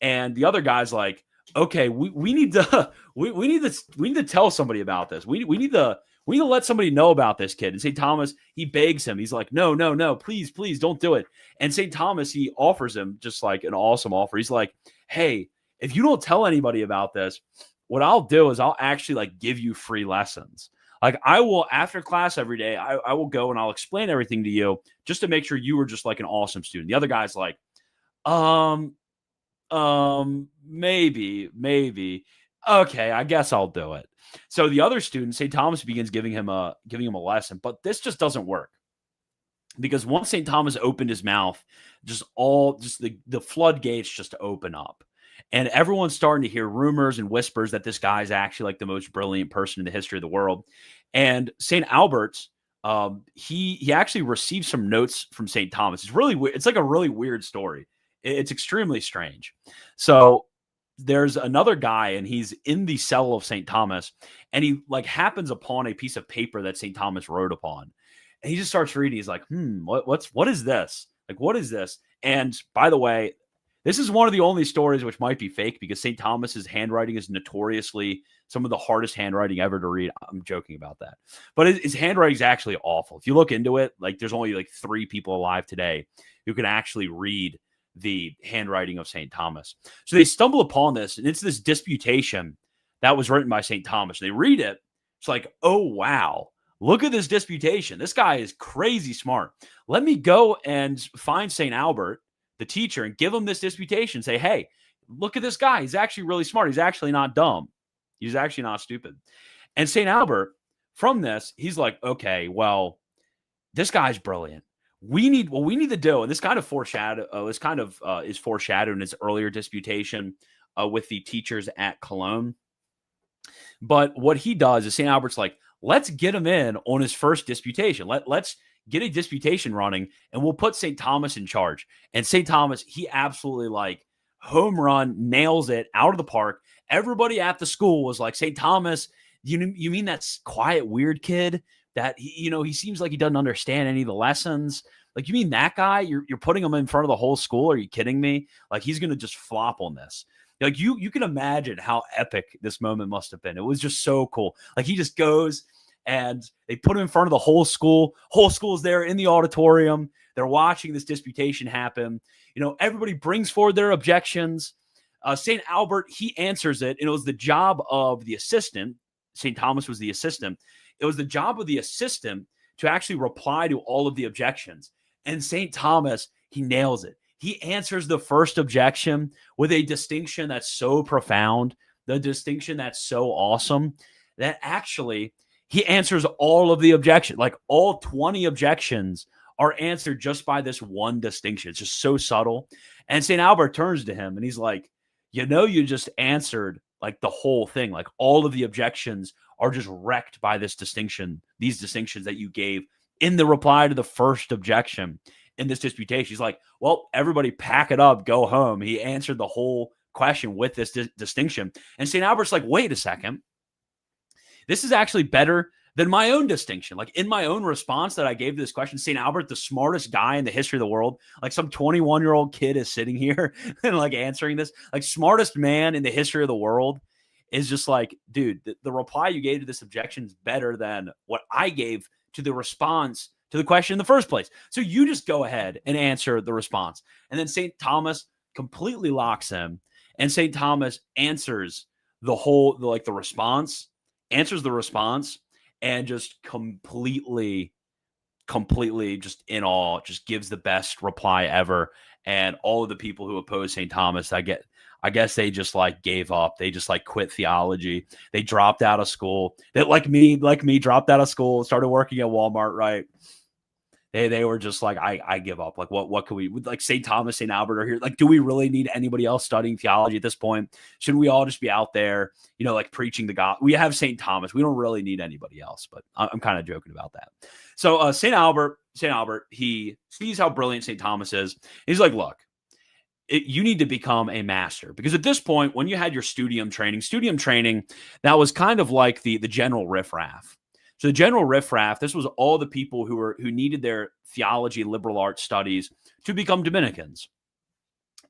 And the other guy's like, okay, we need to we need to tell somebody about this. We need to let somebody know about this kid. And St. Thomas, he begs him. He's like, no, please, don't do it. And St. Thomas, he offers him just like an awesome offer. He's like, hey, if you don't tell anybody about this, what I'll do is I'll actually like give you free lessons. Like I will, after class every day, I will go and I'll explain everything to you just to make sure you were just like an awesome student. The other guy's like, maybe. Okay, I guess I'll do it. So the other student, St. Thomas, begins giving him a lesson, but this just doesn't work. Because once St. Thomas opened his mouth, the floodgates just open up. And everyone's starting to hear rumors and whispers that this guy's actually like the most brilliant person in the history of the world. And St. Albert's, he actually received some notes from St. Thomas. It's really weird. It's like a really weird story. It's extremely strange. So there's another guy and he's in the cell of St. Thomas and he like happens upon a piece of paper that St. Thomas wrote upon. And he just starts reading. He's like, what is this? Like, what is this? And by the way, this is one of the only stories which might be fake because St. Thomas's handwriting is notoriously some of the hardest handwriting ever to read. I'm joking about that. But his handwriting is actually awful. If you look into it, like there's only like 3 people alive today who can actually read the handwriting of St. Thomas. So they stumble upon this, and it's this disputation that was written by St. Thomas. They read it. It's like, oh, wow. Look at this disputation. This guy is crazy smart. Let me go and find St. Albert, the teacher, and give him this disputation. Say, hey, look at this guy. He's actually really smart. He's actually not dumb. He's actually not stupid. And St. Albert, from this, he's like, okay, well, this guy's brilliant. What we need to do, and this kind of is foreshadowed in his earlier disputation with the teachers at Cologne. But what he does is St. Albert's like, let's get him in on his first disputation. Let's get a disputation running, and we'll put St. Thomas in charge. And St. Thomas, he absolutely like home run, nails it out of the park. Everybody at the school was like, St. Thomas, you mean that quiet, weird kid that he seems like he doesn't understand any of the lessons? Like, you mean that guy? You're putting him in front of the whole school? Are you kidding me? Like, he's gonna just flop on this. Like, you can imagine how epic this moment must have been. It was just so cool. Like, he just goes and they put him in front of the whole school. Whole school's there in the auditorium. They're watching this disputation happen. Everybody brings forward their objections. St. Albert, he answers it, and it was the job of the assistant. St. Thomas was the assistant. It was the job of the assistant to actually reply to all of the objections. And St. Thomas, he nails it. He answers the first objection with a distinction that's so profound, the distinction that's so awesome, that actually he answers all of the objections. Like all 20 objections are answered just by this one distinction. It's just so subtle. And St. Albert turns to him and he's like, you just answered like the whole thing. Like all of the objections are just wrecked by this distinction, these distinctions that you gave in the reply to the first objection in this disputation. He's like, well, everybody pack it up, go home. He answered the whole question with this distinction. And St. Albert's like, wait a second. This is actually better than my own distinction. Like in my own response that I gave to this question, St. Albert, the smartest guy in the history of the world, like some 21-year-old kid is sitting here and like answering this, like smartest man in the history of the world is just like, dude, the reply you gave to this objection is better than what I gave to the response to the question in the first place. So you just go ahead and answer the response. And then St. Thomas completely locks him. And St. Thomas answers the response, and just completely just in awe, just gives the best reply ever. And all of the people who oppose St. Thomas, I guess they just like gave up. They just like quit theology. They dropped out of school. They like me, dropped out of school, started working at Walmart, right? They were just like, I give up. Like, what can we, like St. Thomas, St. Albert are here. Like, do we really need anybody else studying theology at this point? Shouldn't we all just be out there, like preaching the God? We have St. Thomas. We don't really need anybody else, but I'm kind of joking about that. So St. Albert, he sees how brilliant St. Thomas is. He's like, look, you need to become a master, because at this point, when you had your studium training, that was kind of like the general riffraff. So the general riffraff, this was all the people who needed their theology, liberal arts studies to become Dominicans.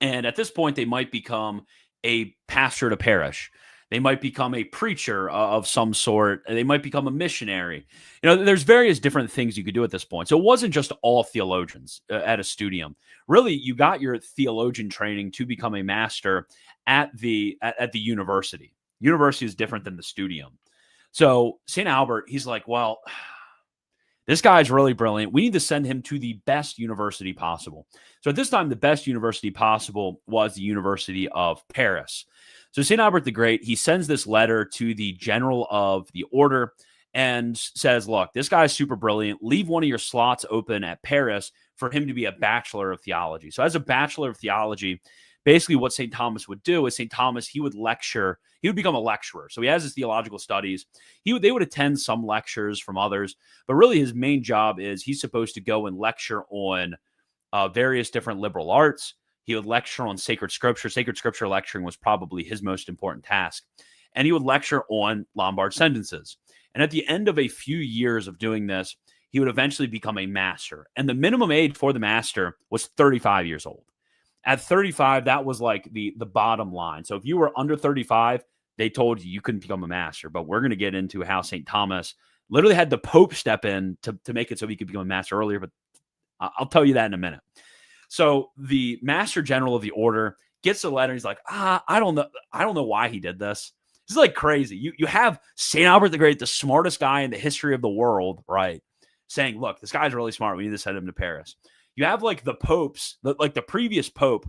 And at this point, they might become a pastor at a parish. They might become a preacher of some sort. They might become a missionary. There's various different things you could do at this point. So it wasn't just all theologians at a studium. Really, you got your theologian training to become a master at the university. University is different than the studium. So St. Albert, he's like, well, this guy's really brilliant. We need to send him to the best university possible. So at this time, the best university possible was the University of Paris. So St. Albert the Great, he sends this letter to the general of the order and says, look, this guy's super brilliant. Leave one of your slots open at Paris for him to be a bachelor of theology. So as a bachelor of theology, basically what St. Thomas would do is St. Thomas, he would become a lecturer. So he has his theological studies. They would attend some lectures from others, but really his main job is he's supposed to go and lecture on various different liberal arts. He would lecture on sacred scripture. Sacred scripture lecturing was probably his most important task. And he would lecture on Lombard sentences. And at the end of a few years of doing this, he would eventually become a master. And the minimum age for the master was 35 years old. At 35, that was like the bottom line. So if you were under 35, they told you couldn't become a master. But we're going to get into how St. Thomas literally had the Pope step in to make it so he could become a master earlier. But I'll tell you that in a minute. So the master general of the order gets a letter. He's like, I don't know why he did this. This is like crazy. You have St. Albert the Great, the smartest guy in the history of the world, right, saying, look, this guy's really smart. We need to send him to Paris. You have like the popes, like the previous pope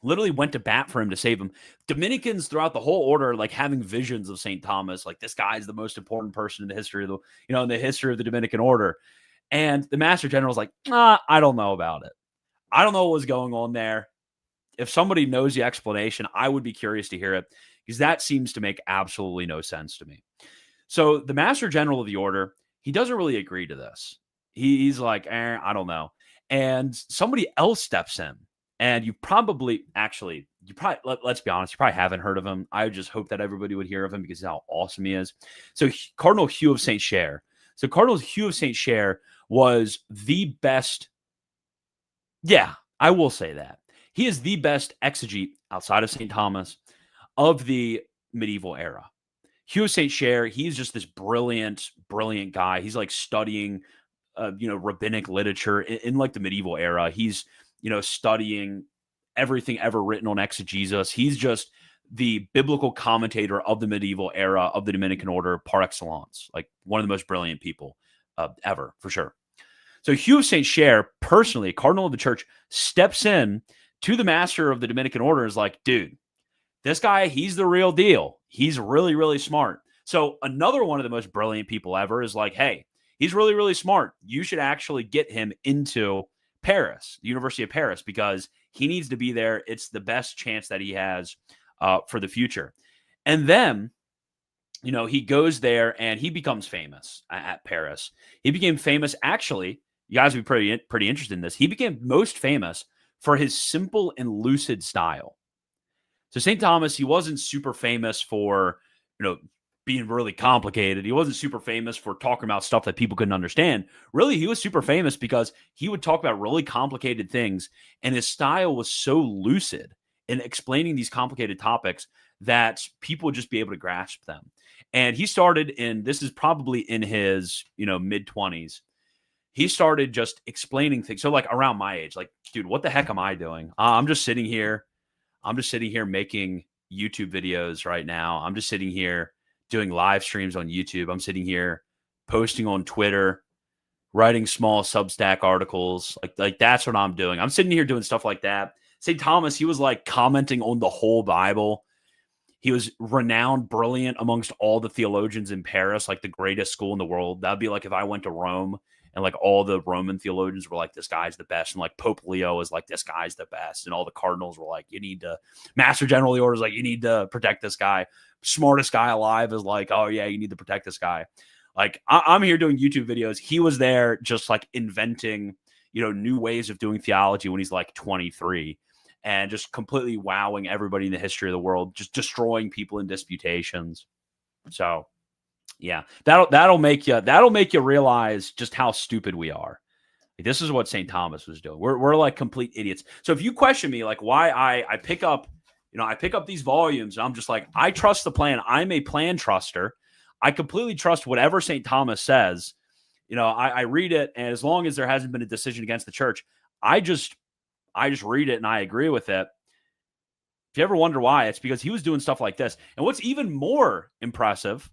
literally went to bat for him to save him. Dominicans throughout the whole order, like having visions of St. Thomas, like this guy's the most important person in the history of in the history of the Dominican order. And the master general was like, I don't know about it. I don't know what was going on there. If somebody knows the explanation, I would be curious to hear it, because that seems to make absolutely no sense to me. So the master general of the order, he doesn't really agree to this. He's like, I don't know. And somebody else steps in, and let's be honest, you probably haven't heard of him. I just hope that everybody would hear of him because of how awesome he is. So Cardinal Hugh of St. Cher. So Cardinal Hugh of St. Cher was the best. Yeah, I will say that. He is the best exegete outside of St. Thomas of the medieval era. Hugh of St. Cher, he's just this brilliant, brilliant guy. He's like studying rabbinic literature in like the medieval era. He's, studying everything ever written on exegesis. He's just the biblical commentator of the medieval era of the Dominican order par excellence, like one of the most brilliant people ever, for sure. So Hugh of St. Cher, personally, Cardinal of the Church, steps in to the master of the Dominican order and is like, dude, this guy, he's the real deal. He's really, really smart. So another one of the most brilliant people ever is like, hey, he's really, really smart. You should actually get him into Paris, the University of Paris, because he needs to be there. It's the best chance that he has for the future. And then, he goes there and he becomes famous at Paris. He became famous. Actually, you guys would be pretty interested in this. He became most famous for his simple and lucid style. So St. Thomas, he wasn't super famous for, being really complicated. He wasn't super famous for talking about stuff that people couldn't understand. Really, he was super famous because he would talk about really complicated things, and his style was so lucid in explaining these complicated topics that people would just be able to grasp them. And he started this is probably in his, mid-20s. He started just explaining things. So like around my age, like, dude, what the heck am I doing? I'm just sitting here making YouTube videos right now. I'm just sitting here doing live streams on YouTube. I'm sitting here posting on Twitter, writing small Substack articles. Like that's what I'm doing. I'm sitting here doing stuff like that. St. Thomas, he was like commenting on the whole Bible. He was renowned, brilliant amongst all the theologians in Paris, like the greatest school in the world. That'd be like if I went to Rome and like all the Roman theologians were like, this guy's the best. And like Pope Leo was like, this guy's the best. And all the cardinals were like, you need to, Master General of the Order is like, you need to protect this guy. Smartest guy alive is like, oh yeah, you need to protect this guy. Like I'm here doing YouTube videos. He was there just like inventing, new ways of doing theology when he's like 23. And just completely wowing everybody in the history of the world, just destroying people in disputations. So, yeah, that'll make you realize just how stupid we are. Like, this is what St. Thomas was doing. We're like complete idiots. So if you question me, like why I pick up, I pick up these volumes, and I'm just like, I trust the plan. I'm a plan truster. I completely trust whatever St. Thomas says. I read it, and as long as there hasn't been a decision against the church, I just read it and I agree with it. If you ever wonder why, it's because he was doing stuff like this. And what's even more impressive,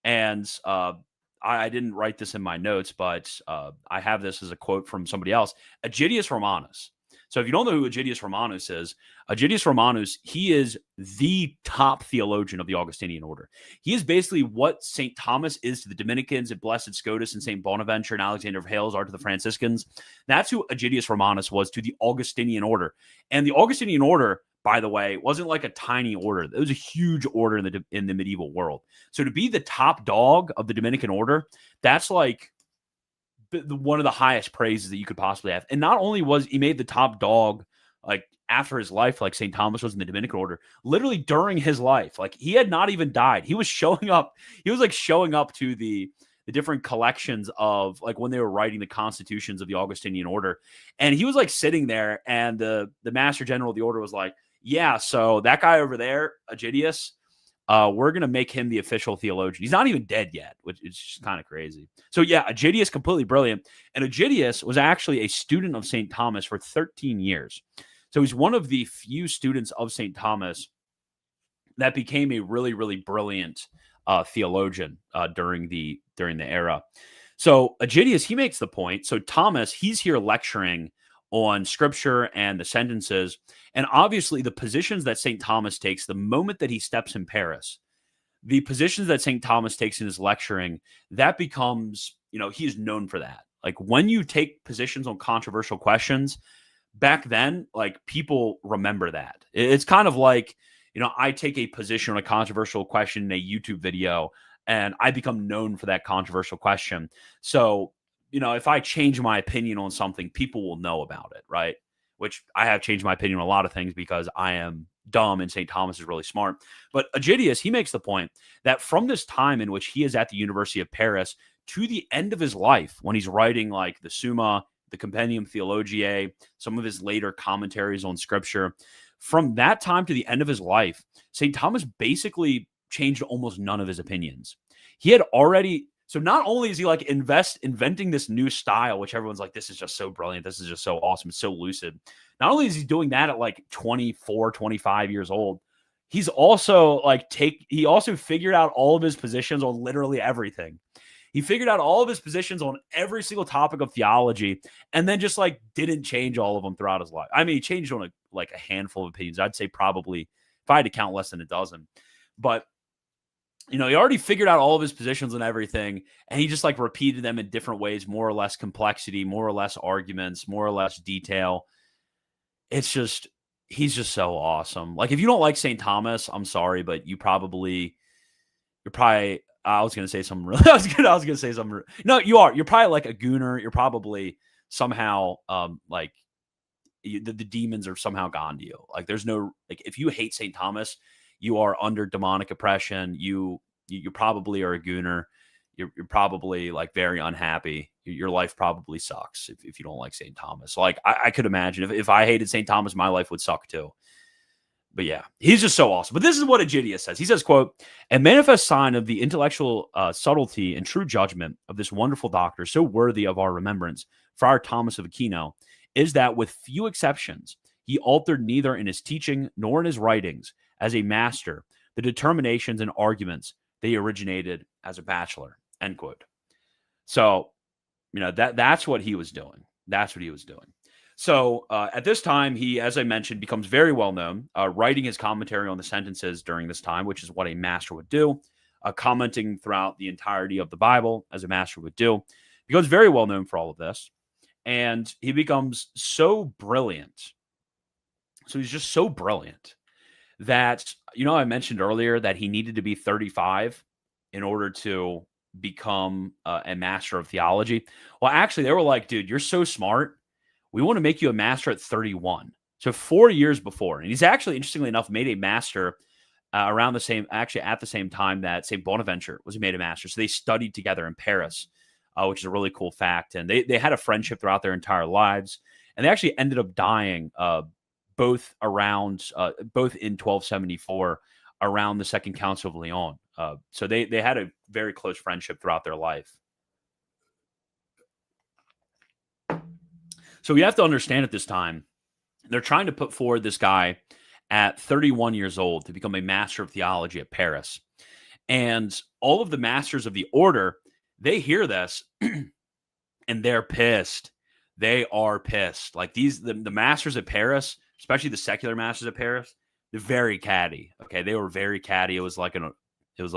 and I didn't write this in my notes, but I have this as a quote from somebody else, Aegidius Romanus. So if you don't know who Aegidius Romanus is, Aegidius Romanus, he is the top theologian of the Augustinian order. He is basically what St. Thomas is to the Dominicans and Blessed Scotus and St. Bonaventure and Alexander of Hales are to the Franciscans. That's who Aegidius Romanus was to the Augustinian order. And the Augustinian order, by the way, wasn't like a tiny order. It was a huge order in the medieval world. So to be the top dog of the Dominican order, that's like one of the highest praises that you could possibly have. And not only was he made the top dog like after his life, like St. Thomas was in the Dominican order, literally during his life, like he had not even died. He was showing up. He was like showing up to the different collections of like when they were writing the constitutions of the Augustinian order. And he was like sitting there, and the Master General of the order was like, yeah, so that guy over there, Aegidius, we're going to make him the official theologian. He's not even dead yet, which is just kind of crazy. So yeah, Aegidius, completely brilliant. And Aegidius was actually a student of St. Thomas for 13 years. So he's one of the few students of St. Thomas that became a really, really brilliant theologian during the era. So Aegidius, he makes the point. So Thomas, he's here lecturing on scripture and the sentences. And obviously the positions that St. Thomas takes the moment that he steps in Paris, the positions that St. Thomas takes in his lecturing, that becomes, he is known for that. Like when you take positions on controversial questions, back then, like people remember that. It's kind of like, I take a position on a controversial question in a YouTube video and I become known for that controversial question. So, if I change my opinion on something, people will know about it, right? Which I have changed my opinion on a lot of things because I am dumb and St. Thomas is really smart. But Aegidius, he makes the point that from this time in which he is at the University of Paris to the end of his life, when he's writing like the Summa, the Compendium Theologiae, some of his later commentaries on scripture, from that time to the end of his life, St. Thomas basically changed almost none of his opinions. He had already... So not only is he like inventing this new style, which everyone's like, this is just so brilliant. This is just so awesome. It's so lucid. Not only is he doing that at like 24, 25 years old, he's also he also figured out all of his positions on literally everything. He figured out all of his positions on every single topic of theology and then just like didn't change all of them throughout his life. I mean, he changed on a handful of opinions. I'd say probably, if I had to count, less than a dozen. But he already figured out all of his positions and everything, and he just like repeated them in different ways, more or less complexity, more or less arguments, more or less detail. It's just, he's just so awesome. Like if you don't like St. Thomas, I'm sorry, but you're probably, I was going to say something really, I was going to say something. No, you're probably like a gooner. You're probably somehow the demons are somehow gone to you. Like there's no, like if you hate St. Thomas, you are under demonic oppression. You probably are a gooner. You're probably like very unhappy. Your life probably sucks if you don't like St. Thomas. Like I could imagine if I hated St. Thomas, my life would suck too. But yeah, he's just so awesome. But this is what Aegidius says. He says, quote, "A manifest sign of the intellectual subtlety and true judgment of this wonderful doctor, so worthy of our remembrance, Friar Thomas of Aquino, is that with few exceptions, he altered neither in his teaching nor in his writings as a master the determinations and arguments that he originated as a bachelor," end quote. So, that's what he was doing. That's what he was doing. So at this time, he, as I mentioned, becomes very well known, writing his commentary on the sentences during this time, which is what a master would do, commenting throughout the entirety of the Bible, as a master would do. He becomes very well known for all of this, and he becomes so brilliant. So he's just so brilliant that, I mentioned earlier that he needed to be 35 in order to become a master of theology. Well, actually, they were like, dude, you're so smart. We want to make you a master at 31. So 4 years before. And he's actually, interestingly enough, made a master around the same, actually at the same time that St. Bonaventure was made a master. So they studied together in Paris, which is a really cool fact. And they had a friendship throughout their entire lives. And they actually ended up dying both in 1274, around the Second Council of Lyon. So they had a very close friendship throughout their life. So we have to understand at this time, they're trying to put forward this guy at 31 years old to become a master of theology at Paris. And all of the masters of the order, they hear this and they're pissed. They are pissed. Like the masters at Paris, especially the secular masters at Paris, they're very catty. Okay. They were very catty. It was like an inn. It was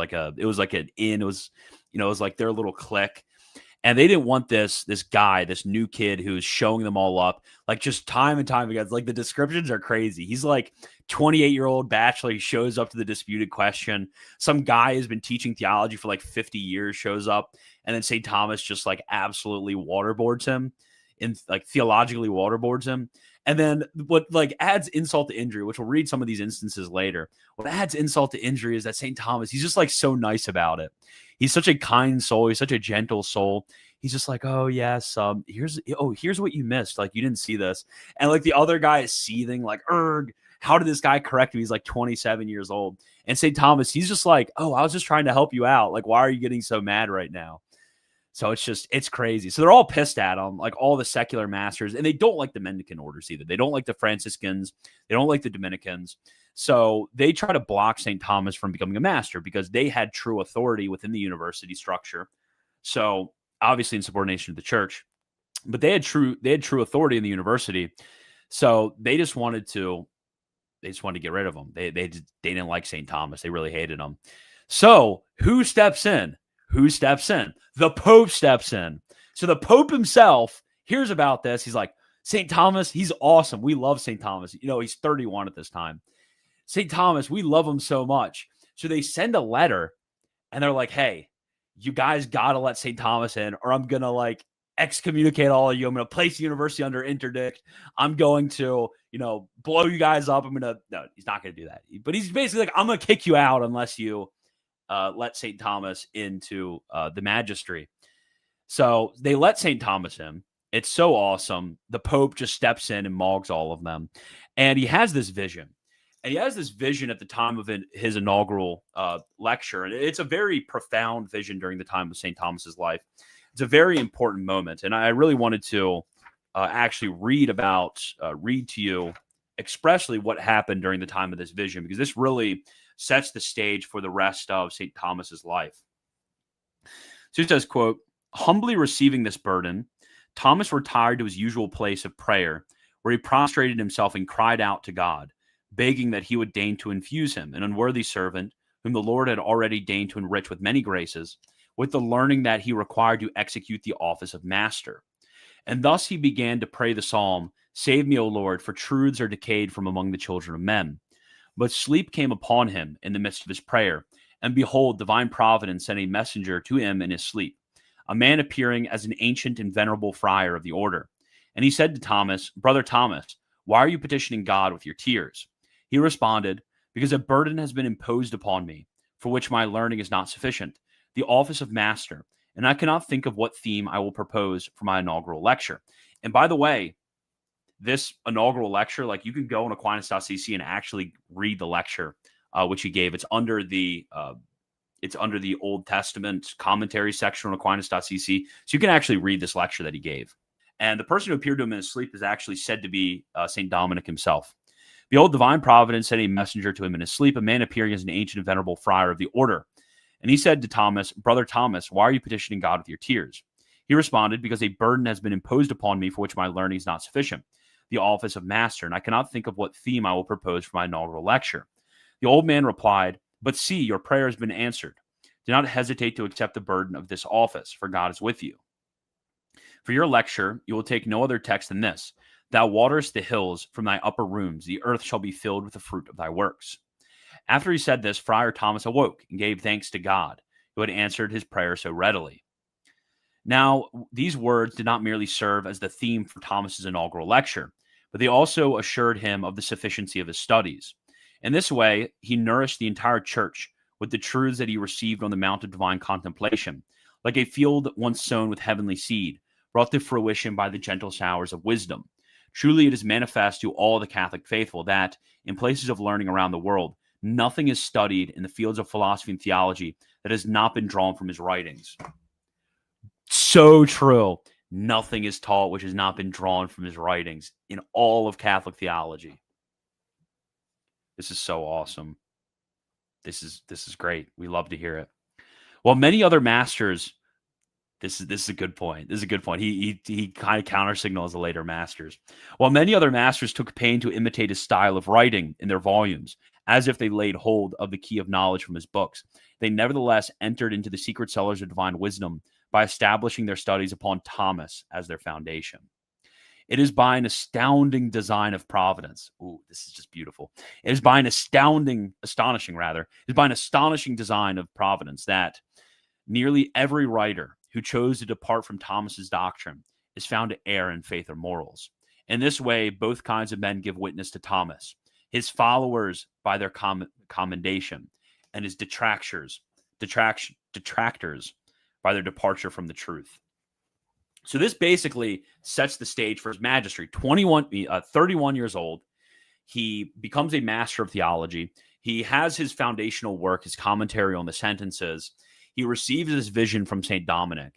like their little clique. And they didn't want this guy, this new kid who's showing them all up, like just time and time again. Like the descriptions are crazy. He's like 28-year-old bachelor. He shows up to the disputed question. Some guy has been teaching theology for like 50 years shows up. And then St. Thomas just like absolutely waterboards him, and like theologically waterboards him. And then what like adds insult to injury, which we'll read some of these instances later. What adds insult to injury is that St. Thomas, he's just like so nice about it. He's such a kind soul. He's such a gentle soul. He's just like, oh yes, here's what you missed. Like you didn't see this. And like the other guy is seething, like, erg, how did this guy correct me? He's like 27 years old. And St. Thomas, he's just like, oh, I was just trying to help you out. Like, why are you getting so mad right now? So it's crazy. So they're all pissed at him, like all the secular masters, and they don't like the Mendicant orders either. They don't like the Franciscans. They don't like the Dominicans. So they try to block St. Thomas from becoming a master because they had true authority within the university structure. So obviously in subordination to the church, but they had true authority in the university. So they just wanted to get rid of him. They didn't like St. Thomas. They really hated him. So who steps in? The Pope steps in. So the Pope himself hears about this. He's like, St. Thomas, he's awesome. We love St. Thomas. He's 31 at this time. St. Thomas, we love him so much. So they send a letter and they're like, hey, you guys got to let St. Thomas in or I'm going to like excommunicate all of you. I'm going to place the university under interdict. I'm going to, blow you guys up. No, he's not going to do that. But he's basically like, I'm going to kick you out unless you let St. Thomas into the magistry. So they let St. Thomas in. It's so awesome. The Pope just steps in and mogs all of them. And he has this vision. And he has this vision at the time of his inaugural lecture. And it's a very profound vision during the time of St. Thomas's life. It's a very important moment. And I really wanted to actually read to you expressly what happened during the time of this vision, because this really sets the stage for the rest of St. Thomas's life. So he says, quote, humbly receiving this burden, Thomas retired to his usual place of prayer, where he prostrated himself and cried out to God, begging that he would deign to infuse him, an unworthy servant, whom the Lord had already deigned to enrich with many graces, with the learning that he required to execute the office of master. And thus he began to pray the psalm, Save me, O Lord, for truths are decayed from among the children of men. But sleep came upon him in the midst of his prayer, and behold, divine providence sent a messenger to him in his sleep, a man appearing as an ancient and venerable friar of the order. And he said to Thomas, Brother Thomas, why are you petitioning God with your tears? He responded, because a burden has been imposed upon me, for which my learning is not sufficient, the office of master, and I cannot think of what theme I will propose for my inaugural lecture. And by the way, this inaugural lecture, like you can go on Aquinas.cc and actually read the lecture which he gave. It's under the Old Testament commentary section on Aquinas.cc. So you can actually read this lecture that he gave. And the person who appeared to him in his sleep is actually said to be St. Dominic himself. Behold, divine providence sent a messenger to him in his sleep, a man appearing as an ancient and venerable friar of the order. And he said to Thomas, Brother Thomas, why are you petitioning God with your tears? He responded, because a burden has been imposed upon me for which my learning is not sufficient. the office of master, and I cannot think of what theme I will propose for my inaugural lecture." The old man replied, "But see, your prayer has been answered. Do not hesitate to accept the burden of this office, for God is with you. For your lecture, you will take no other text than this: Thou waterest the hills from thy upper rooms, the earth shall be filled with the fruit of thy works." After he said this, Friar Thomas awoke and gave thanks to God, who had answered his prayer so readily. Now, these words did not merely serve as the theme for Thomas's inaugural lecture, but they also assured him of the sufficiency of his studies. In this way, he nourished the entire church with the truths that he received on the Mount of Divine Contemplation, like a field once sown with heavenly seed, brought to fruition by the gentle showers of wisdom. Truly, it is manifest to all the Catholic faithful that, in places of learning around the world, nothing is studied in the fields of philosophy and theology that has not been drawn from his writings. So true. Nothing is taught which has not been drawn from his writings in all of Catholic theology. This is so awesome. This is great. We love to hear it. While many other masters, this is a good point. This is a good point. He kind of counter signals the later masters. While many other masters took pain to imitate his style of writing in their volumes, as if they laid hold of the key of knowledge from his books, they nevertheless entered into the secret cellars of divine wisdom by establishing their studies upon Thomas as their foundation. It is by an astounding design of providence. Ooh, this is just beautiful. It is by an astonishing design of providence that nearly every writer who chose to depart from Thomas's doctrine is found to err in faith or morals. In this way, both kinds of men give witness to Thomas: his followers by their commendation, and his detractors by their departure from the truth. So this basically sets the stage for his magistry. 31 years old, he becomes a master of theology. He has his foundational work, his commentary on the sentences. He receives his vision from St. Dominic,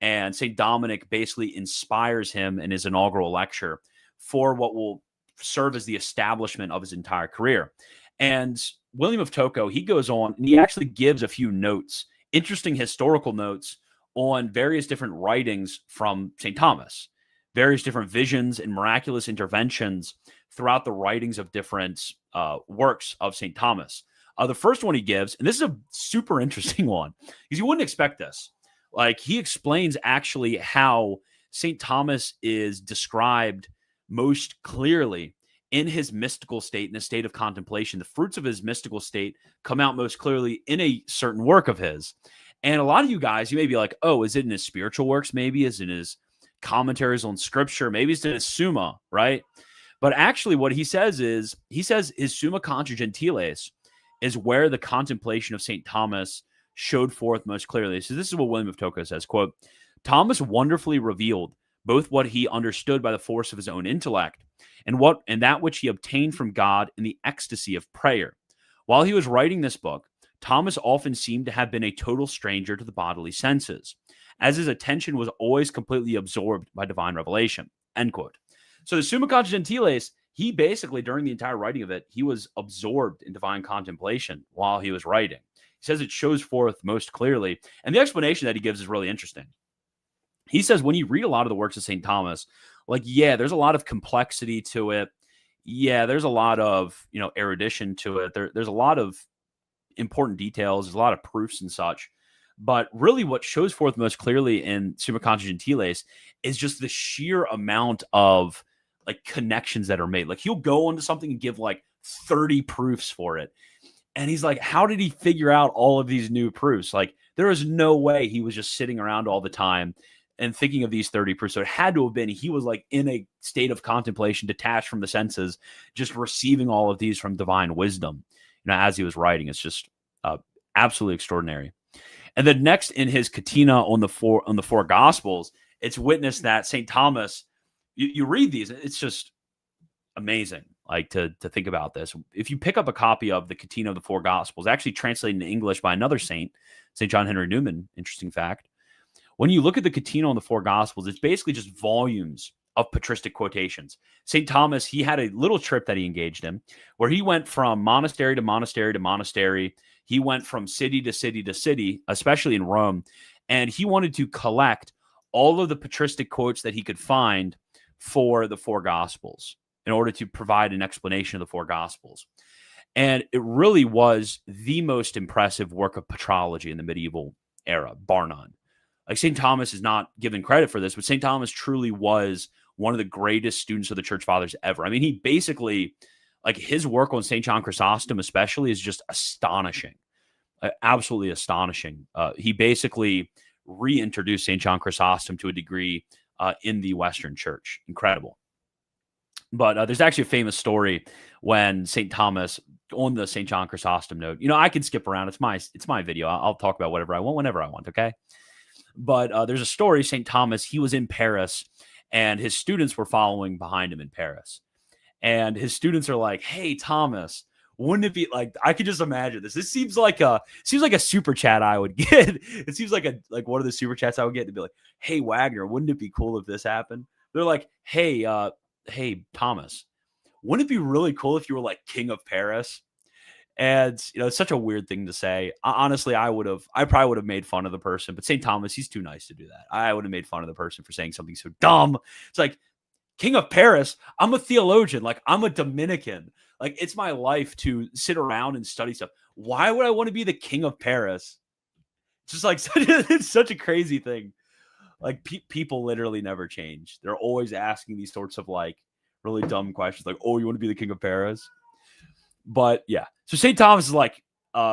and St. Dominic basically inspires him in his inaugural lecture for what will serve as the establishment of his entire career. And William of Tocco, he goes on and he actually gives a few notes, interesting historical notes on various different writings from St. Thomas, various different visions and miraculous interventions throughout the writings of different works of St. Thomas. The first one he gives, and this is a super interesting one, because you wouldn't expect this. Like, he explains actually how St. Thomas is described most clearly in his mystical state, in a state of contemplation. The fruits of his mystical state come out most clearly in a certain work of his. And a lot of you guys, you may be like, oh, is it in his spiritual works? Maybe is it in his commentaries on scripture? Maybe it's in his Summa, right? But actually what he says is, he says his Summa Contra Gentiles is where the contemplation of St. Thomas showed forth most clearly. So this is what William of Tocco says, quote, "Thomas wonderfully revealed both what he understood by the force of his own intellect and that which he obtained from God in the ecstasy of prayer. While he was writing this book, Thomas often seemed to have been a total stranger to the bodily senses, as his attention was always completely absorbed by divine revelation," end quote. So the Summa Contra Gentiles, he basically, during the entire writing of it, he was absorbed in divine contemplation while he was writing. He says it shows forth most clearly. And the explanation that he gives is really interesting. He says when you read a lot of the works of St. Thomas, like, yeah, there's a lot of complexity to it. Yeah, there's a lot of, erudition to it. There's a lot of important details. There's a lot of proofs and such. But really what shows forth most clearly in Summa Contra Gentiles is just the sheer amount of connections that are made. Like, he'll go into something and give 30 proofs for it. And he's like, how did he figure out all of these new proofs? Like, there is no way he was just sitting around all the time and thinking of these 30 proofs. So it had to have been, he was in a state of contemplation, detached from the senses, just receiving all of these from divine wisdom, as he was writing. It's just absolutely extraordinary. And then next in his Catena on the four Gospels, it's witnessed that St. Thomas, you read these, it's just amazing. To think about this. If you pick up a copy of the Catena of the Four Gospels, actually translated into English by another saint, St. John Henry Newman, interesting fact. When you look at the Catena on the Four Gospels, it's basically just volumes of patristic quotations. St. Thomas, he had a little trip that he engaged in where he went from monastery to monastery to monastery. He went from city to city to city, especially in Rome, and he wanted to collect all of the patristic quotes that he could find for the four gospels in order to provide an explanation of the four gospels. And it really was the most impressive work of patrology in the medieval era, bar none. Like, St. Thomas is not given credit for this, but St. Thomas truly was one of the greatest students of the church fathers ever. I mean, he basically, like, his work on St. John Chrysostom especially is just astonishing, absolutely astonishing. He basically reintroduced St. John Chrysostom to a degree in the Western church. Incredible. But there's actually a famous story when St. Thomas, on the St. John Chrysostom note, I can skip around. It's my video. I'll talk about whatever I want, whenever I want, okay? But there's a story, St. Thomas, he was in Paris, and his students were following behind him in Paris. And his students are like, hey, Thomas, wouldn't it be like, I could just imagine this. This seems like a super chat I would get. It seems like one of the super chats I would get to be like, hey, Wagner, wouldn't it be cool if this happened? They're like, hey, Thomas, wouldn't it be really cool if you were like king of Paris? And, it's such a weird thing to say. Honestly, I probably would have made fun of the person, but St. Thomas, he's too nice to do that. I would have made fun of the person for saying something so dumb. It's like, king of Paris, I'm a theologian. Like, I'm a Dominican. Like, it's my life to sit around and study stuff. Why would I want to be the king of Paris? It's just like, it's such a crazy thing. Like, people literally never change. They're always asking these sorts of like really dumb questions. Like, oh, you want to be the king of Paris? But yeah, so St. Thomas is like,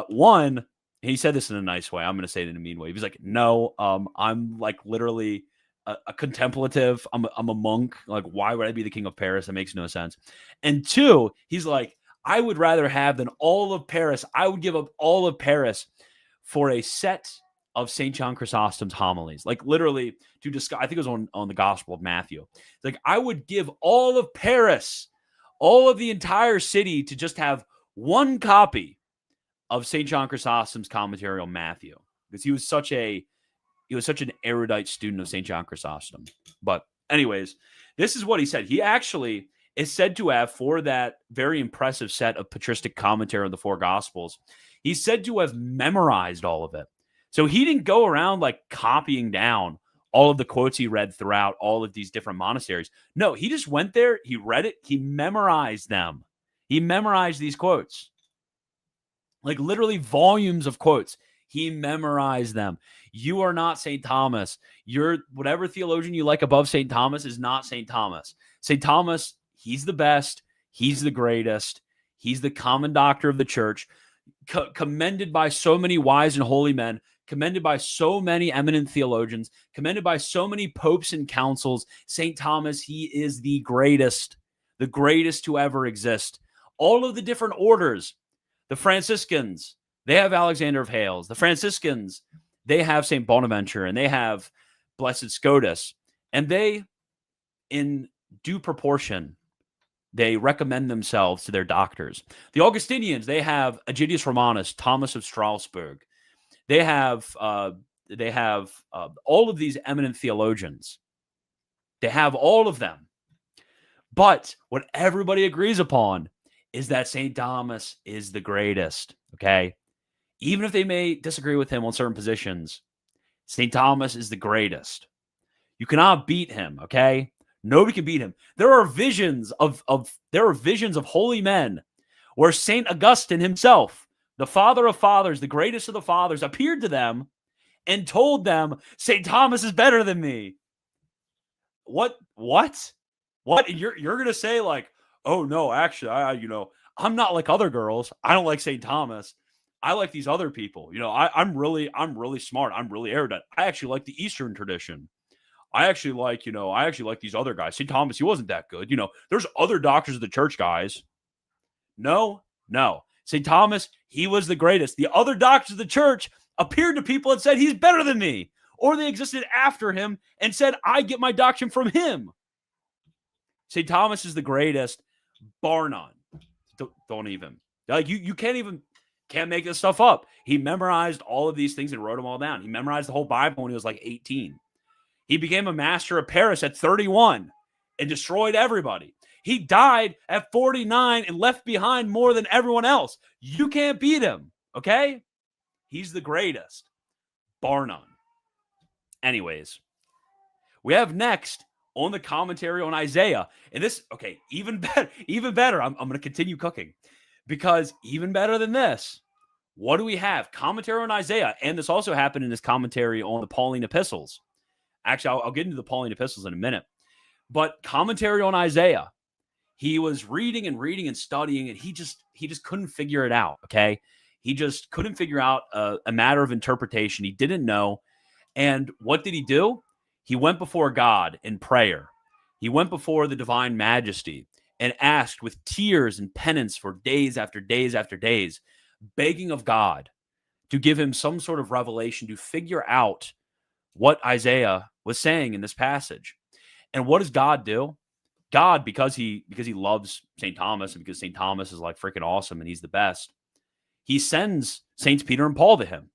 one, he said this in a nice way. I'm going to say it in a mean way. He's like, no, I'm like literally a contemplative. I'm a monk. Like, why would I be the king of Paris? That makes no sense. And two, he's like, I would rather have than all of Paris. I would give up all of Paris for a set of St. John Chrysostom's homilies. Like, literally to discuss, I think it was on the Gospel of Matthew. It's like, I would give all of Paris, all of the entire city, to just have one copy of St. John Chrysostom's commentary on Matthew, because he was such an erudite student of St. John Chrysostom. But anyways, this is what he said. He actually is said to have, for that very impressive set of patristic commentary on the four gospels, he's said to have memorized all of it. So he didn't go around like copying down all of the quotes he read throughout all of these different monasteries. No, he just went there, he read it, he memorized them. He memorized these quotes. Like, literally volumes of quotes. He memorized them. You are not St. Thomas. You're whatever theologian you like above St. Thomas is not St. Thomas. St. Thomas, he's the best. He's the greatest. He's the common doctor of the church, commended by so many wise and holy men, commended by so many eminent theologians, commended by so many popes and councils. St. Thomas, he is the greatest to ever exist. All of the different orders, the Franciscans, they have Alexander of Hales. The Franciscans, they have St. Bonaventure, and they have Blessed Scotus. And they, in due proportion, they recommend themselves to their doctors. The Augustinians, they have Aegidius Romanus, Thomas of Strasbourg. They have all of these eminent theologians. They have all of them. But what everybody agrees upon is that St. Thomas is the greatest, okay? Even if they may disagree with him on certain positions, St. Thomas is the greatest. You cannot beat him, okay? Nobody can beat him. There are visions of holy men where St. Augustine himself, the father of fathers, the greatest of the fathers, appeared to them and told them, St. Thomas is better than me. What? You're going to say like, oh no, actually, I'm not like other girls. I don't like St. Thomas. I like these other people. I'm really smart. I'm really erudite. I actually like the Eastern tradition. I actually like these other guys. St. Thomas, he wasn't that good. There's other doctors of the church, guys. No. St. Thomas, he was the greatest. The other doctors of the church appeared to people and said, he's better than me. Or they existed after him and said, I get my doctrine from him. St. Thomas is the greatest, bar none. Don't even. Like, you can't make this stuff up. He memorized all of these things and wrote them all down. He memorized the whole Bible when he was like 18. He became a master of Paris at 31 and destroyed everybody. He died at 49 and left behind more than everyone else. You can't beat him, okay? He's the greatest, bar none. Anyways, we have next on the commentary on Isaiah. And this, okay, even better, even better. I'm going to continue cooking, because even better than this, what do we have? Commentary on Isaiah. And this also happened in his commentary on the Pauline epistles. Actually, I'll get into the Pauline epistles in a minute. But commentary on Isaiah, he was reading and studying, and he just couldn't figure it out, okay? He just couldn't figure out a matter of interpretation. He didn't know. And what did he do? He went before God in prayer. He went before the divine majesty and asked with tears and penance for days after days after days, begging of God to give him some sort of revelation to figure out what Isaiah was saying in this passage. And what does God do? God, because he loves St. Thomas, and because St. Thomas is like freaking awesome and he's the best, he sends Saints Peter and Paul to him.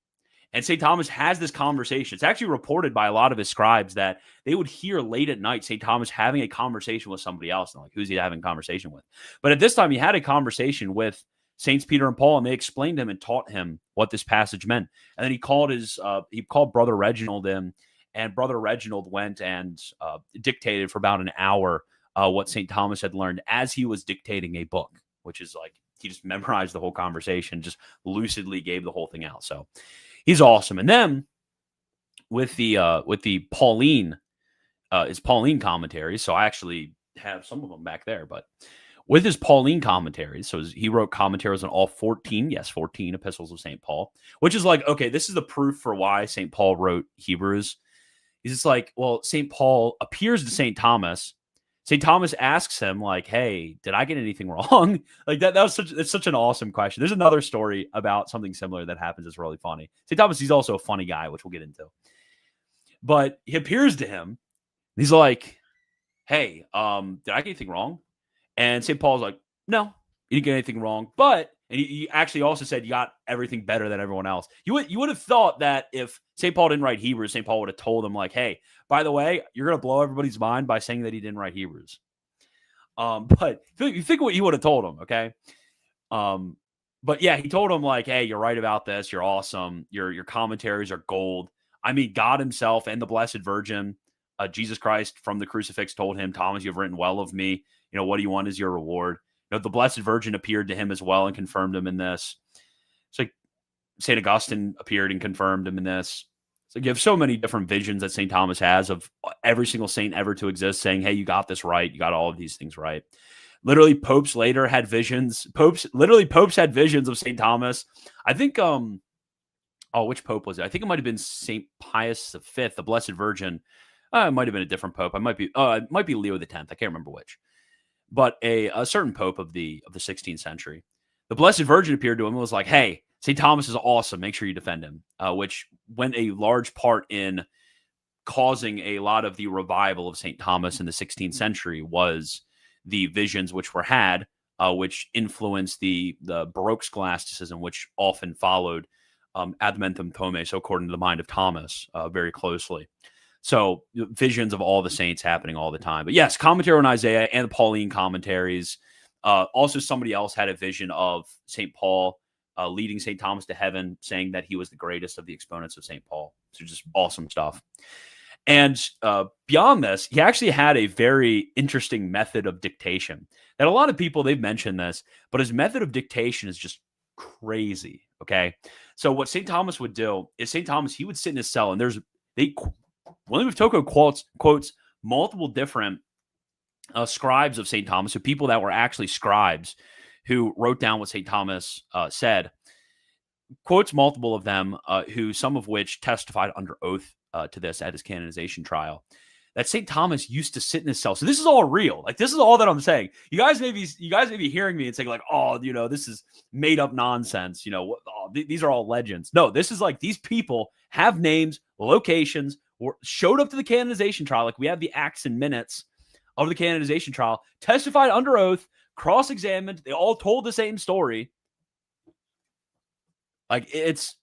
And St. Thomas has this conversation. It's actually reported by a lot of his scribes that they would hear late at night St. Thomas having a conversation with somebody else. And like, who's he having a conversation with? But at this time, he had a conversation with Saints Peter and Paul, and they explained to him and taught him what this passage meant. And then he called Brother Reginald in, and Brother Reginald went and dictated for about an hour what St. Thomas had learned as he was dictating a book, which is like, he just memorized the whole conversation, just lucidly gave the whole thing out. So he's awesome. And then with the Pauline, his Pauline commentaries. So I actually have some of them back there, but with his Pauline commentaries, so he wrote commentaries on all 14 epistles of St. Paul, which is like, okay, this is the proof for why St. Paul wrote Hebrews. He's just like, well, St. Paul appears to St. Thomas. St. Thomas asks him, like, hey, did I get anything wrong? Like it's such an awesome question. There's another story about something similar that happens that's really funny. St. Thomas, he's also a funny guy, which we'll get into. But he appears to him. He's like, hey, did I get anything wrong? And St. Paul's like, no, you didn't get anything wrong. But, and he actually also said you got everything better than everyone else. You would have thought that if St. Paul didn't write Hebrews, St. Paul would have told him like, hey, by the way, you're going to blow everybody's mind by saying that he didn't write Hebrews. But you think what he would have told him, okay? But yeah, he told him like, hey, you're right about this. You're awesome. Your commentaries are gold. I mean, God himself and the Blessed Virgin, Jesus Christ from the crucifix told him, Thomas, you have written well of me. You know, what do you want as your reward? You know, the Blessed Virgin appeared to him as well and confirmed him in this. It's like St. Augustine appeared and confirmed him in this. So you have so many different visions that St. Thomas has of every single saint ever to exist saying, hey, you got this right. You got all of these things right. Literally, popes later had visions. Popes had visions of St. Thomas. I think, which pope was it? I think it might have been St. Pius V, the Blessed Virgin. It might have been a different pope. It might be Leo X. I can't remember which. But a certain pope of the 16th century. The Blessed Virgin appeared to him and was like, hey, St. Thomas is awesome. Make sure you defend him, which went a large part in causing a lot of the revival of St. Thomas in the 16th century was the visions which were had, which influenced the Baroque scholasticism, which often followed ad mentem Thomae, so according to the mind of Thomas, very closely. So visions of all the saints happening all the time. But yes, commentary on Isaiah and the Pauline commentaries. Also, somebody else had a vision of St. Paul leading St. Thomas to heaven, saying that he was the greatest of the exponents of St. Paul. So just awesome stuff. And beyond this, he actually had a very interesting method of dictation that a lot of people, they've mentioned this, but his method of dictation is just crazy. Okay. So what St. Thomas would do is he would sit in his cell, and William of Tocco quotes multiple different scribes of St. Thomas, so people that were actually scribes who wrote down what St. Thomas said, quotes multiple of them, who some of which testified under oath to this at his canonization trial, that St. Thomas used to sit in his cell. So this is all real. Like, this is all that I'm saying. You guys may be hearing me and saying like, oh, you know, this is made up nonsense. You know, these are all legends. No, this is like, these people have names, locations, or showed up to the canonization trial. Like, we have the acts and minutes of the canonization trial, testified under oath, cross-examined. They all told the same story. Like, it's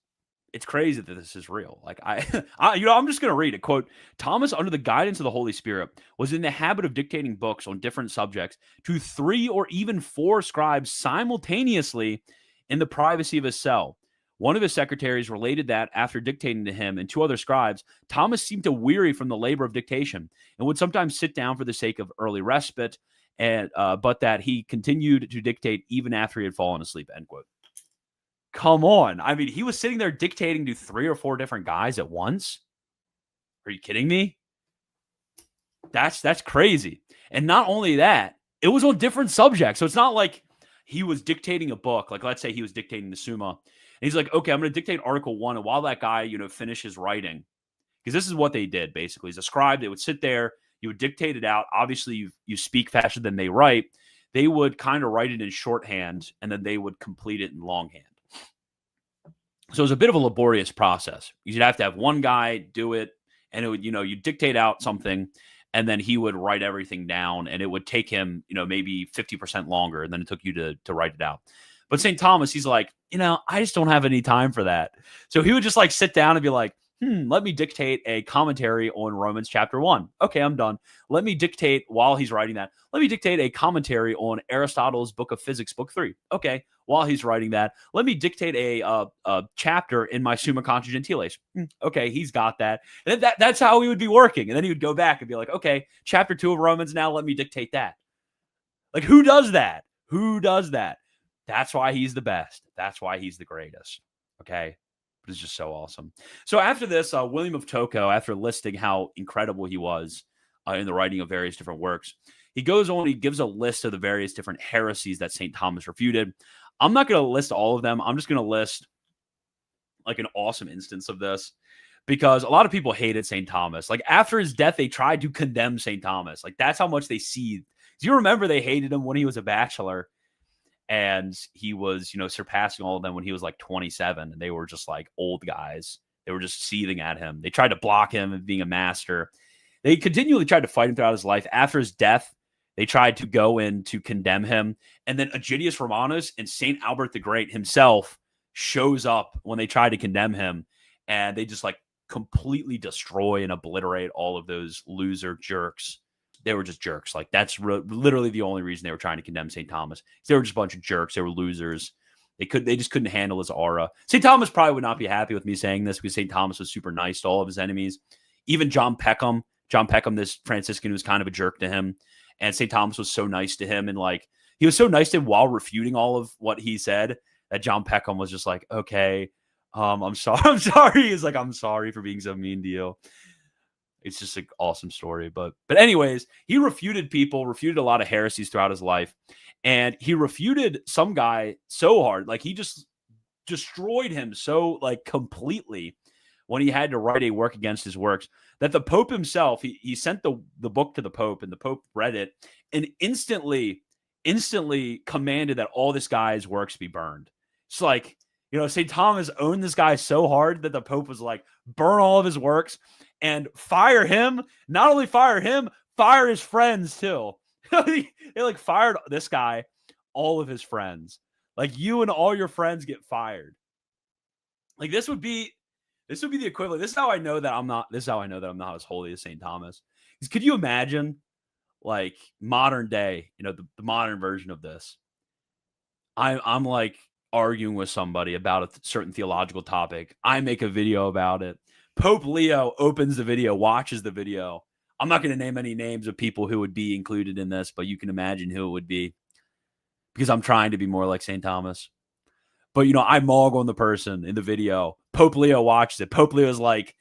crazy that this is real. Like, I'm just going to read it. Quote, Thomas, under the guidance of the Holy Spirit, was in the habit of dictating books on different subjects to 3 or even 4 scribes simultaneously in the privacy of his cell. One of his secretaries related that after dictating to him and 2 other scribes, Thomas seemed to weary from the labor of dictation and would sometimes sit down for the sake of early respite, and but that he continued to dictate even after he had fallen asleep, end quote. Come on. I mean, he was sitting there dictating to 3 or 4 different guys at once. Are you kidding me? That's crazy. And not only that, it was on different subjects. So it's not like he was dictating a book. Like, let's say he was dictating the Summa. And he's like, okay, I'm going to dictate Article 1. And while that guy, finishes writing, because this is what they did, basically. As a scribe, they would sit there, you would dictate it out. Obviously, you speak faster than they write. They would kind of write it in shorthand, and then they would complete it in longhand. So it was a bit of a laborious process. You'd have to have one guy do it, and it would, you dictate out something, and then he would write everything down, and it would take him, maybe 50% longer than it took you to write it out. But St. Thomas, he's like, I just don't have any time for that. So he would just like sit down and be like, let me dictate a commentary on Romans chapter 1. Okay, I'm done. Let me dictate, while he's writing that, let me dictate a commentary on Aristotle's Book of Physics, Book 3. Okay, while he's writing that, let me dictate a chapter in my Summa Contra Gentiles. Okay, he's got that. And that's how he would be working. And then he would go back and be like, okay, chapter 2 of Romans, now let me dictate that. Like, who does that? Who does that? That's why he's the best. That's why he's the greatest. Okay? But it's just so awesome. So after this, William of Tocco, after listing how incredible he was in the writing of various different works, he goes on, he gives a list of the various different heresies that St. Thomas refuted. I'm not going to list all of them. I'm just going to list like an awesome instance of this, because a lot of people hated St. Thomas. Like, after his death, they tried to condemn St. Thomas. Like, that's how much they seethed. Do you remember they hated him when he was a bachelor? And he was, surpassing all of them when he was like 27. And they were just like old guys. They were just seething at him. They tried to block him and being a master. They continually tried to fight him throughout his life. After his death, they tried to go in to condemn him. And then Aegidius Romanus and St. Albert the Great himself shows up when they tried to condemn him. And they just like completely destroy and obliterate all of those loser jerks. They were just jerks. Like, that's literally the only reason they were trying to condemn St. Thomas. They were just a bunch of jerks. They were losers. They just couldn't handle his aura. St. Thomas probably would not be happy with me saying this, because St. Thomas was super nice to all of his enemies. Even John Peckham, this Franciscan, was kind of a jerk to him. And St. Thomas was so nice to him. And like, he was so nice to him while refuting all of what he said, that John Peckham was just like, okay, I'm sorry. I'm sorry. He's like, I'm sorry for being so mean to you. It's just an awesome story. But anyways, he refuted a lot of heresies throughout his life. And he refuted some guy so hard, like he just destroyed him so like completely when he had to write a work against his works, that the Pope himself, he sent the book to the Pope, and the Pope read it and instantly commanded that all this guy's works be burned. It's like, St. Thomas owned this guy so hard that the Pope was like, burn all of his works and fire him. Not only fire him, fire his friends too. They like fired this guy, all of his friends. Like, you and all your friends get fired. Like, this would be the equivalent. This is how I know that I'm not as holy as St. Thomas. Because could you imagine, like, modern day, the modern version of this? I'm like arguing with somebody about a certain theological topic. I make a video about it. Pope Leo opens the video, watches the video. I'm not going to name any names of people who would be included in this, but you can imagine who it would be, because I'm trying to be more like St. Thomas. But, I mog on the person in the video. Pope Leo watches it. Pope Leo is like,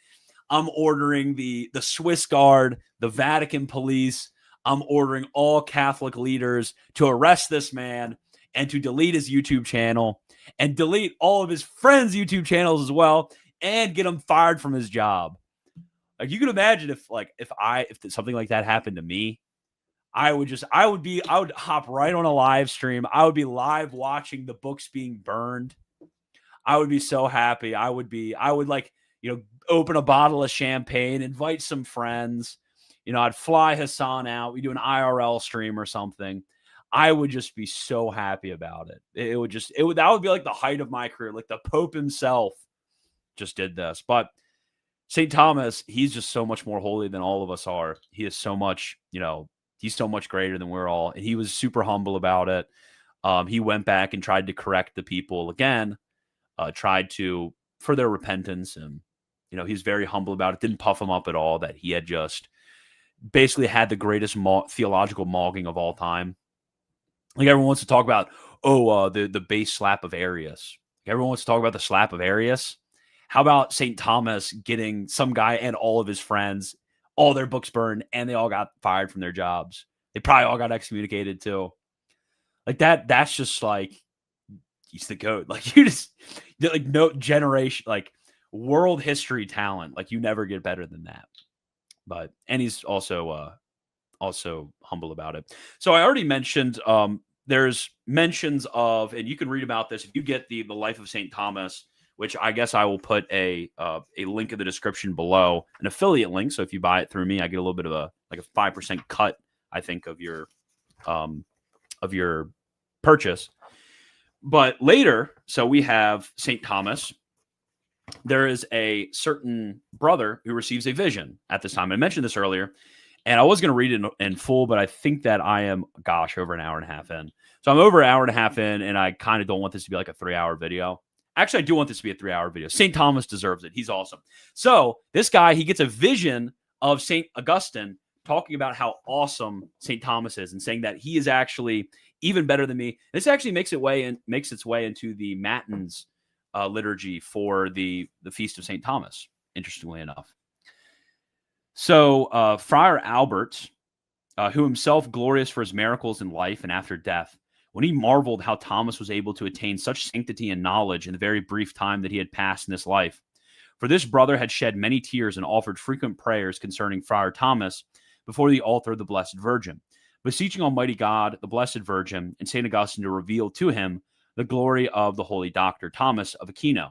I'm ordering the Swiss Guard, the Vatican police. I'm ordering all Catholic leaders to arrest this man and to delete his YouTube channel and delete all of his friends' YouTube channels as well, and get him fired from his job. Like, you can imagine if something like that happened to me, I would hop right on a live stream. I would be live watching the books being burned. I would be so happy. I would open a bottle of champagne, invite some friends. I'd fly Hassan out. We do an IRL stream or something. I would just be so happy about it. That would be like the height of my career. Like, the Pope himself just did this. But St. Thomas, he's just so much more holy than all of us are. He is so much, he's so much greater than we're all. And he was super humble about it. He went back and tried to correct the people again. tried to, for their repentance. And, he's very humble about it. Didn't puff him up at all that he had just basically had the greatest theological mauging of all time. Like everyone wants to talk about, the base slap of Arius. Everyone wants to talk about the slap of Arius. How about St. Thomas getting some guy and all of his friends, all their books burned, and they all got fired from their jobs? They probably all got excommunicated too. Like that's just like, he's the GOAT. Like you just, like no generation, like world history talent. Like you never get better than that. And he's also humble about it. So I already mentioned, there's mentions of, and you can read about this if you get the Life of St. Thomas, which I guess I will put a link in the description below, an affiliate link. So if you buy it through me, I get a little bit of a 5% cut, I think, of your purchase. But later, so we have St. Thomas. There is a certain brother who receives a vision at this time. I mentioned this earlier, and I was going to read it in full, but I think that I am, over an hour and a half in. So I'm over an hour and a half in, and I kind of don't want this to be like a 3-hour video. Actually, I do want this to be a 3-hour video. St. Thomas deserves it. He's awesome. So this guy, he gets a vision of St. Augustine talking about how awesome St. Thomas is and saying that he is actually even better than me. This actually makes its way into the Matins liturgy for the Feast of St. Thomas, interestingly enough. So Friar Albert, who himself glorious for his miracles in life and after death, when he marveled how Thomas was able to attain such sanctity and knowledge in the very brief time that he had passed in this life, for this brother had shed many tears and offered frequent prayers concerning Friar Thomas before the altar of the Blessed Virgin, beseeching Almighty God, the Blessed Virgin, and St. Augustine to reveal to him the glory of the holy doctor Thomas of Aquino.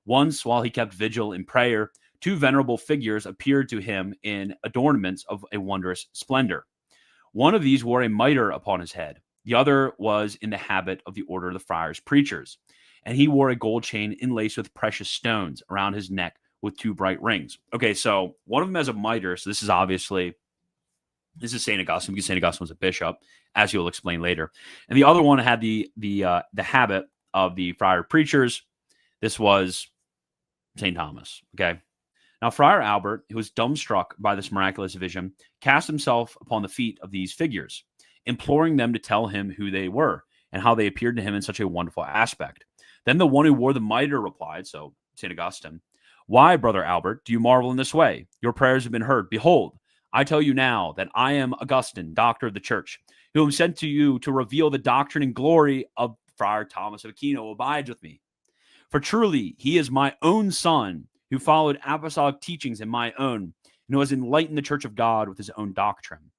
Once, while he kept vigil in prayer, 2 venerable figures appeared to him in adornments of a wondrous splendor. One of these wore a mitre upon his head. The other was in the habit of the order of the friars preachers, and he wore a gold chain inlaced with precious stones around his neck with 2 bright rings. Okay, so one of them has a mitre, so this is St. Augustine, because St. Augustine was a bishop, as you'll explain later. And the other one had the habit of the friar preachers. This was St. Thomas, okay? Now, Friar Albert, who was dumbstruck by this miraculous vision, cast himself upon the feet of these figures, imploring them to tell him who they were and how they appeared to him in such a wonderful aspect. Then the one who wore the mitre replied, so St. Augustine, "Why, Brother Albert, do you marvel in this way? Your prayers have been heard. Behold, I tell you now that I am Augustine, doctor of the church, who am sent to you to reveal the doctrine and glory of Friar Thomas of Aquino. Abide with me. For truly, he is my own son, who followed apostolic teachings in my own, and who has enlightened the church of God with his own doctrine.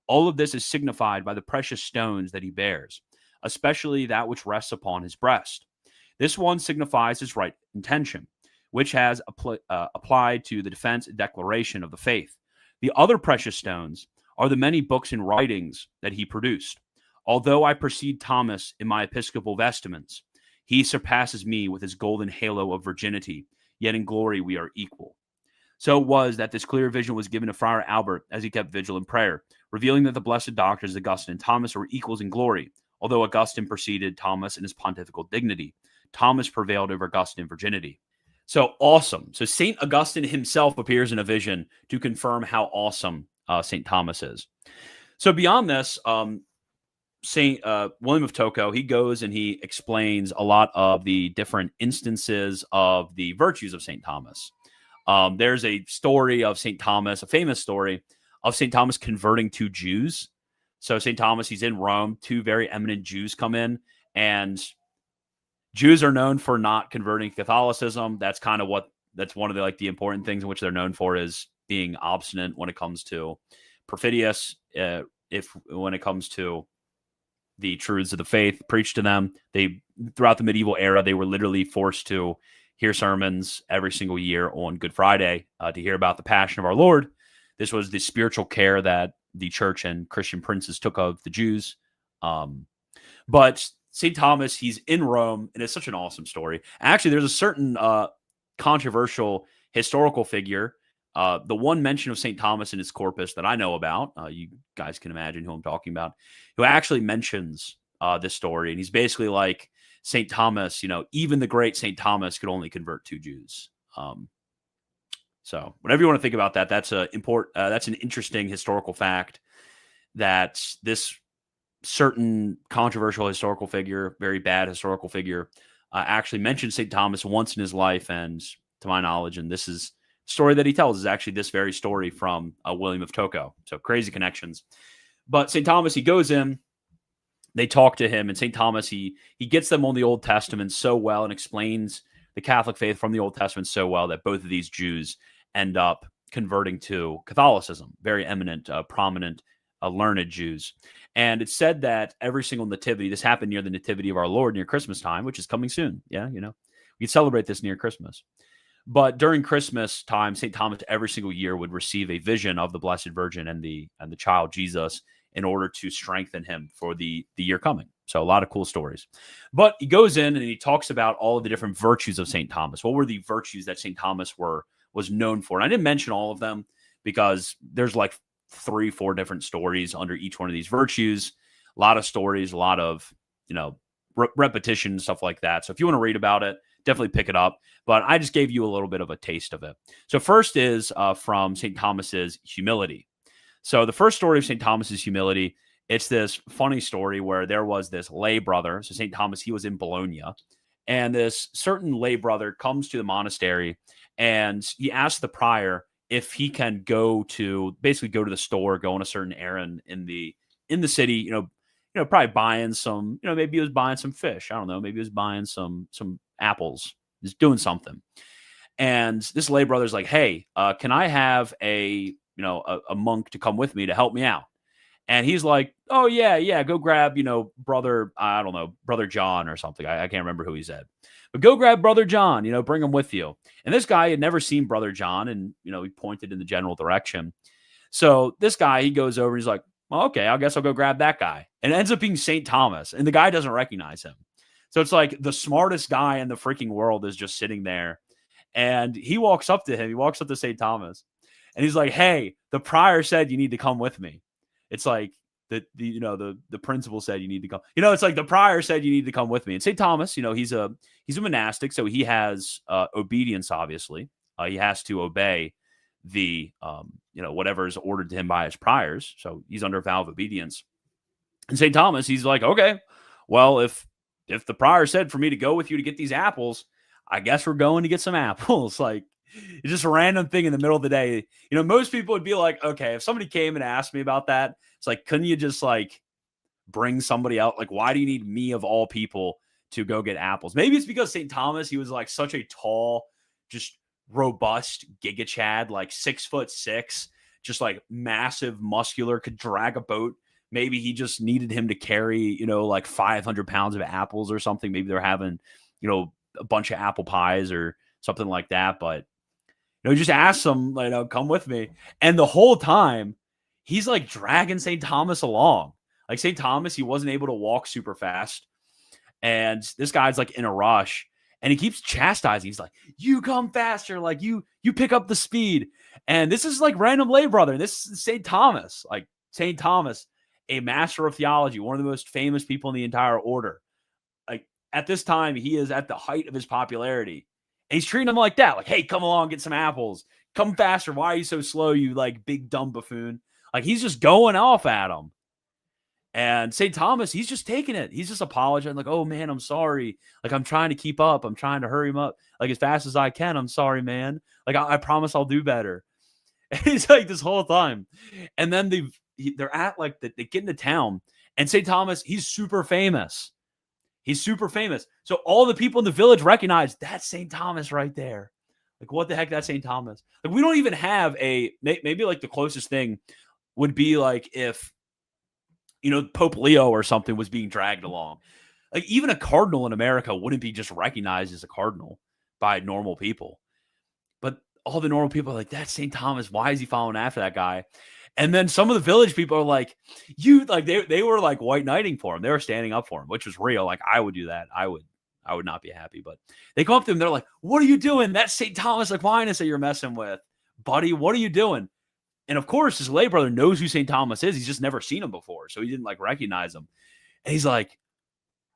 All of this is signified by the precious stones that he bears, especially that which rests upon his breast. This one signifies his right intention, which has applied to the defense and declaration of the faith. The other precious stones are the many books and writings that he produced. Although I precede Thomas in my episcopal vestments, he surpasses me with his golden halo of virginity, yet in glory we are equal." So it was that this clear vision was given to Friar Albert as he kept vigil in prayer, revealing that the blessed doctors Augustine and Thomas were equals in glory. Although Augustine preceded Thomas in his pontifical dignity, Thomas prevailed over Augustine in virginity. So awesome. So St. Augustine himself appears in a vision to confirm how awesome St. Thomas is. So beyond this, St. William of Tocco, he goes and he explains a lot of the different instances of the virtues of St. Thomas. There's a story of St. Thomas, a famous story of St. Thomas converting 2 Jews. So St. Thomas, he's in Rome. 2 very eminent Jews come in, and Jews are known for not converting to Catholicism. That's one of the important things in which they're known for, is being obstinate when it comes to perfidious. When it comes to the truths of the faith preached to them, throughout the medieval era, they were literally forced to hear sermons every single year on Good Friday to hear about the Passion of our Lord. This was the spiritual care that the church and Christian princes took of the Jews. But St. Thomas, he's in Rome, and it's such an awesome story. Actually, there's a certain controversial historical figure, the one mention of St. Thomas in his corpus that I know about, you guys can imagine who I'm talking about, who actually mentions this story. And he's basically like, St. Thomas, even the great St. Thomas could only convert 2 Jews. So whatever you want to think about that, that's an interesting historical fact that this certain controversial historical figure, very bad historical figure, actually mentioned St. Thomas once in his life. And to my knowledge, and this is a story that he tells, is actually this very story from William of Tocco. So crazy connections. But St. Thomas, he goes in, they talk to him, and St. Thomas, he gets them on the Old Testament so well and explains the Catholic faith from the Old Testament so well that both of these Jews end up converting to Catholicism. Very eminent, prominent, learned Jews. And it's said that every single nativity, this happened near the nativity of our Lord near Christmas time, which is coming soon. Yeah, we can celebrate this near Christmas. But during Christmas time, St. Thomas every single year would receive a vision of the Blessed Virgin and the child Jesus in order to strengthen him for the year coming. So a lot of cool stories. But he goes in and he talks about all of the different virtues of St. Thomas. What were the virtues that St. Thomas was known for? And I didn't mention all of them because there's like 3-4 different stories under each one of these virtues. A lot of stories, a lot of, repetition, stuff like that. So if you want to read about it, definitely pick it up. But I just gave you a little bit of a taste of it. So first is from St. Thomas's humility. So the first story of St. Thomas's humility, it's this funny story where there was this lay brother. So St. Thomas, he was in Bologna, and this certain lay brother comes to the monastery and he asks the prior if he can go to the store, go on a certain errand in the city, probably buying some, maybe he was buying some fish. I don't know. Maybe he was buying some apples. He's doing something. And this lay brother's like, hey, can I have a monk to come with me to help me out? And he's like, oh, yeah, go grab, brother, I don't know, Brother John or something. I can't remember who he said. But go grab Brother John, bring him with you. And this guy had never seen Brother John, and, he pointed in the general direction. So this guy, he goes over and he's like, well, okay, I guess I'll go grab that guy. And it ends up being St. Thomas, and the guy doesn't recognize him. So it's like the smartest guy in the freaking world is just sitting there. And he walks up to him. He walks up to St. Thomas. And he's like, hey, the prior said you need to come with me. It's like the principal said you need to come. It's like the prior said you need to come with me. And St. Thomas, he's a monastic, so he has obedience, obviously. He has to obey the whatever is ordered to him by his priors. So he's under a vow of obedience. And St. Thomas, he's like, okay, well, if the prior said for me to go with you to get these apples, I guess we're going to get some apples. Like, it's just a random thing in the middle of the day. Most people would be like, okay, if somebody came and asked me about that, it's like, couldn't you just like bring somebody out? Like, why do you need me of all people to go get apples? Maybe it's because St. Thomas, he was like such a tall, just robust Giga Chad, like 6'6", just like massive, muscular, could drag a boat. Maybe he just needed him to carry, like 500 pounds of apples or something. Maybe they're having, a bunch of apple pies or something like that. But just ask them, come with me. And the whole time, he's like dragging St. Thomas along. Like St. Thomas, he wasn't able to walk super fast. And this guy's like in a rush. And he keeps chastising. He's like, you come faster. Like you pick up the speed. And this is like random lay brother. This is St. Thomas. Like St. Thomas, a master of theology, one of the most famous people in the entire order. Like at this time, he is at the height of his popularity. And he's treating him like that. Like, hey, come along, get some apples. Come faster. Why are you so slow, you like big dumb buffoon? Like he's just going off at him. And St. Thomas, he's just taking it. He's just apologizing. Like, oh man, I'm sorry. Like I'm trying to keep up. I'm trying to hurry him up like as fast as I can. I'm sorry, man. Like I promise I'll do better. And he's like this whole time. And then they're at like they get into town. And St. Thomas, he's super famous. He's super famous. So all the people in the village recognize that's St. Thomas right there. Like, what the heck? That's St. Thomas. Like, we don't even have maybe like the closest thing would be like if, Pope Leo or something was being dragged along. Like, even a cardinal in America wouldn't be just recognized as a cardinal by normal people. But all the normal people are like, that's St. Thomas. Why is he following after that guy? And then some of the village people are like, they were like white knighting for him. They were standing up for him, which was real. Like I would do that. I would not be happy, but they come up to him. They're like, what are you doing? That's St. Thomas Aquinas that you're messing with, buddy. What are you doing? And of course, his lay brother knows who St. Thomas is. He's just never seen him before. So he didn't like recognize him. And he's like,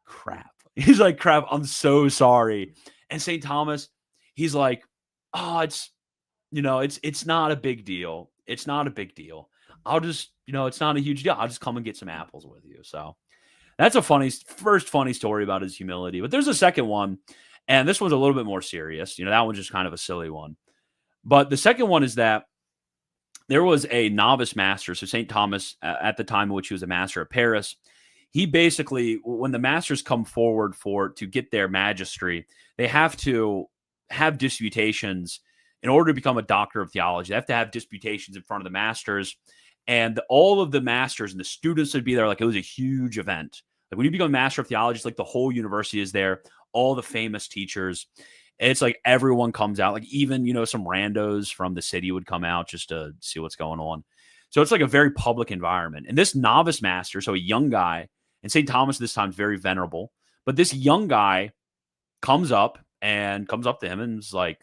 crap. He's like, crap, I'm so sorry. And St. Thomas, he's like, oh, it's not a big deal. It's not a big deal. I'll just, it's not a huge deal. I'll just come and get some apples with you. So that's a first funny story about his humility. But there's a second one, and this one's a little bit more serious. That one's just kind of a silly one. But the second one is that there was a novice master. So St. Thomas, at the time in which he was a master at Paris, he basically, when the masters come forward to get their magistry, they have to have disputations in order to become a doctor of theology. They have to have disputations in front of the masters, and all of the masters and the students would be there. Like, it was a huge event. Like, when you become a master of theology, it's like the whole university is there, all the famous teachers. It's like everyone comes out, like even, some randos from the city would come out just to see what's going on. So it's like a very public environment. And this novice master, so a young guy, and St. Thomas this time is very venerable, but this young guy comes up to him and is like,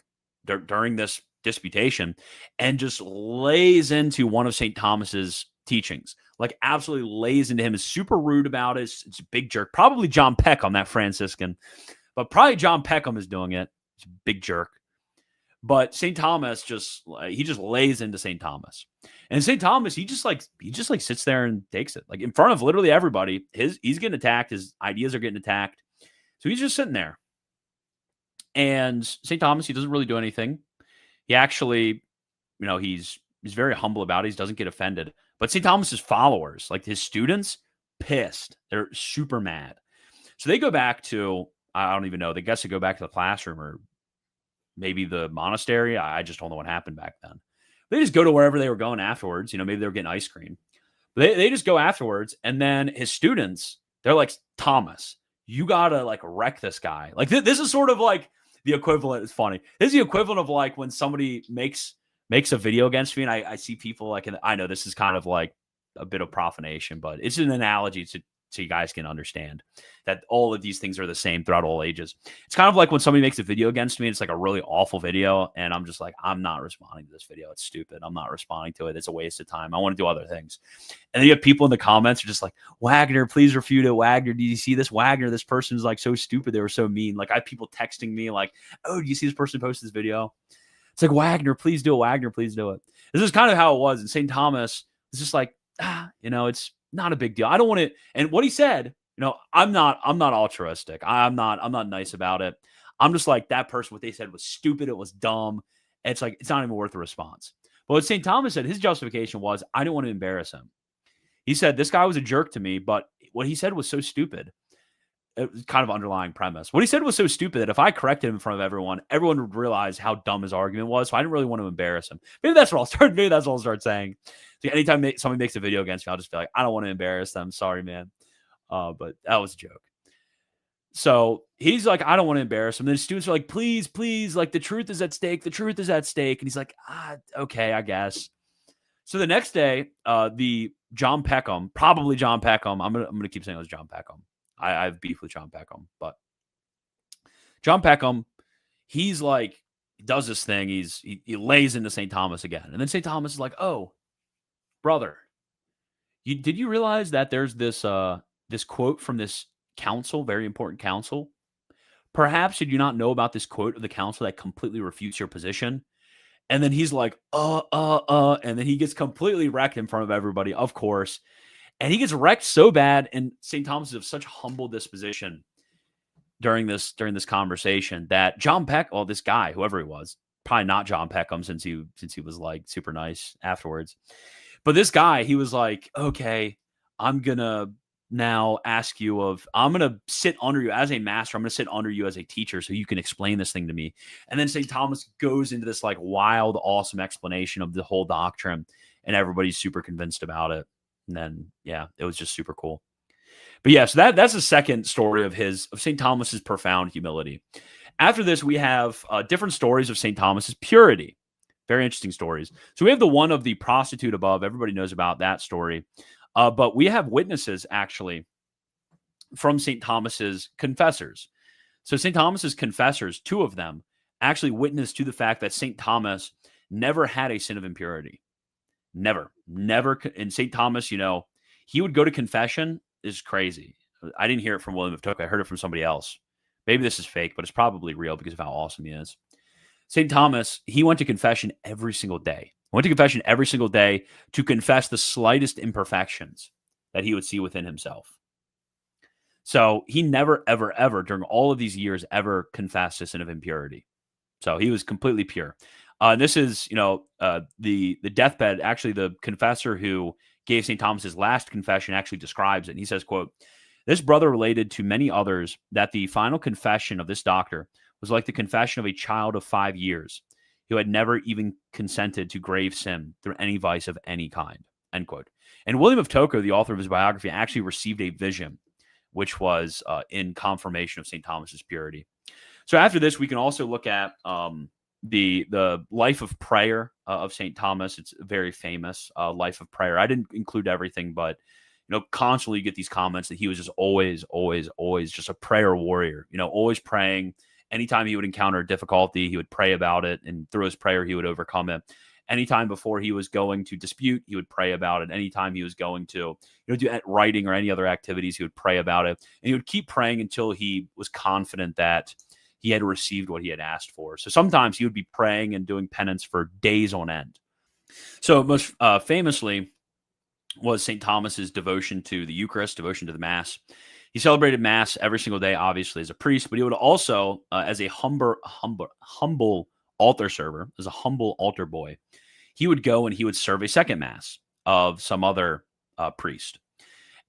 during this disputation, and just lays into one of St. Thomas's teachings, like absolutely lays into him, is super rude about it. It's a big jerk. Probably John Peckham, that Franciscan, but probably John Peckham is doing it. It's a big jerk. But St. Thomas just lays into St. Thomas. And St. Thomas, he just sits there and takes it. Like, in front of literally everybody. He's getting attacked. His ideas are getting attacked. So he's just sitting there. And St. Thomas, he doesn't really do anything. He actually, he's very humble about it. He doesn't get offended. But St. Thomas's followers, like his students, pissed. They're super mad. So they go back to, I don't even know, they guess they go back to the classroom or maybe the monastery. I just don't know what happened back then. They just go to wherever they were going afterwards. Maybe they were getting ice cream. But they just go afterwards. And then his students, they're like, Thomas, you got to like wreck this guy. Like, this is sort of like the equivalent. It's funny. This is the equivalent of like when somebody makes a video against me, and I see people like, and I know this is kind of like a bit of profanation, but it's an analogy so you guys can understand that all of these things are the same throughout all ages. It's kind of like when somebody makes a video against me, it's like a really awful video, and I'm just like, I'm not responding to this video. It's stupid. I'm not responding to it. It's a waste of time. I want to do other things. And then you have people in the comments who are just like, Wagner, please refute it. Wagner, did you see this? Wagner, this person's like so stupid. They were so mean. Like, I have people texting me like, oh, do you see this person post this video? It's like, Wagner, please do it. Wagner, please do it. This is kind of how it was. And St. Thomas is just like, it's not a big deal. I don't want to. And what he said, I'm not altruistic. I'm not nice about it. I'm just like, that person, what they said was stupid. It was dumb. And it's like, it's not even worth a response. But what St. Thomas said, his justification was, I didn't want to embarrass him. He said, this guy was a jerk to me, but what he said was so stupid. It was kind of underlying premise. What he said was so stupid that if I corrected him in front of everyone would realize how dumb his argument was. So I didn't really want to embarrass him. Maybe that's what I'll start saying. So anytime somebody makes a video against me, I'll just be like, I don't want to embarrass them. Sorry, man. But that was a joke. So he's like, I don't want to embarrass him. Then his students are like, please, like, the truth is at stake. The truth is at stake. And he's like, okay, I guess. So the next day, the John Peckham, probably John Peckham. I'm gonna keep saying it was John Peckham. I have beef with John Peckham, but John Peckham, he's like, he does this thing. He lays into St. Thomas again. And then St. Thomas is like, oh, brother, did you realize that there's this quote from this council, very important council? Perhaps did you not know about this quote of the council that completely refutes your position? And then he's like, and then he gets completely wrecked in front of everybody, of course. And he gets wrecked so bad, and St. Thomas is of such humble disposition during this conversation that John Peckham, this guy, whoever he was, probably not John Peckham since he was like super nice afterwards. But this guy, he was like, okay, I'm going to now ask you I'm going to sit under you as a master. I'm going to sit under you as a teacher so you can explain this thing to me. And then St. Thomas goes into this like wild, awesome explanation of the whole doctrine, and everybody's super convinced about it. And then, yeah, it was just super cool. But yeah, so that's the second story of St. Thomas's profound humility. After this, we have different stories of St. Thomas's purity. Very interesting stories. So we have the one of the prostitute above. Everybody knows about that story. But we have witnesses, actually, from St. Thomas's confessors. So St. Thomas's confessors, two of them, actually witnessed to the fact that St. Thomas never had a sin of impurity. Never. And St. Thomas, he would go to confession, is crazy. I didn't hear it from William of Tokyo. I heard it from somebody else. Maybe this is fake, but it's probably real because of how awesome he is. St. Thomas, he went to confession every single day. Went to confession every single day to confess the slightest imperfections that he would see within himself. So he never, ever, ever, during all of these years, ever confessed a sin of impurity. So he was completely pure. This is, the deathbed. Actually, the confessor who gave St. Thomas his last confession actually describes it. And he says, quote, "This brother related to many others that the final confession of this doctor was like the confession of a child of 5 years who had never even consented to grave sin through any vice of any kind," end quote. And William of Tokyo, the author of his biography, actually received a vision, which was in confirmation of St. Thomas's purity. So after this, we can also look at the life of prayer of St. Thomas. It's a very famous life of prayer. I didn't include everything, but constantly you get these comments that he was just always, always, always just a prayer warrior. Always praying. Anytime he would encounter a difficulty, he would pray about it, and through his prayer, he would overcome it. Anytime before he was going to dispute, he would pray about it. Anytime he was going to do writing or any other activities, he would pray about it. And he would keep praying until he was confident that he had received what he had asked for. So sometimes he would be praying and doing penance for days on end. So most famously was St. Thomas's devotion to the Eucharist, devotion to the Mass. He celebrated Mass every single day, obviously, as a priest, but he would also, as a humble altar server, as a humble altar boy, he would go and he would serve a second Mass of some other priest.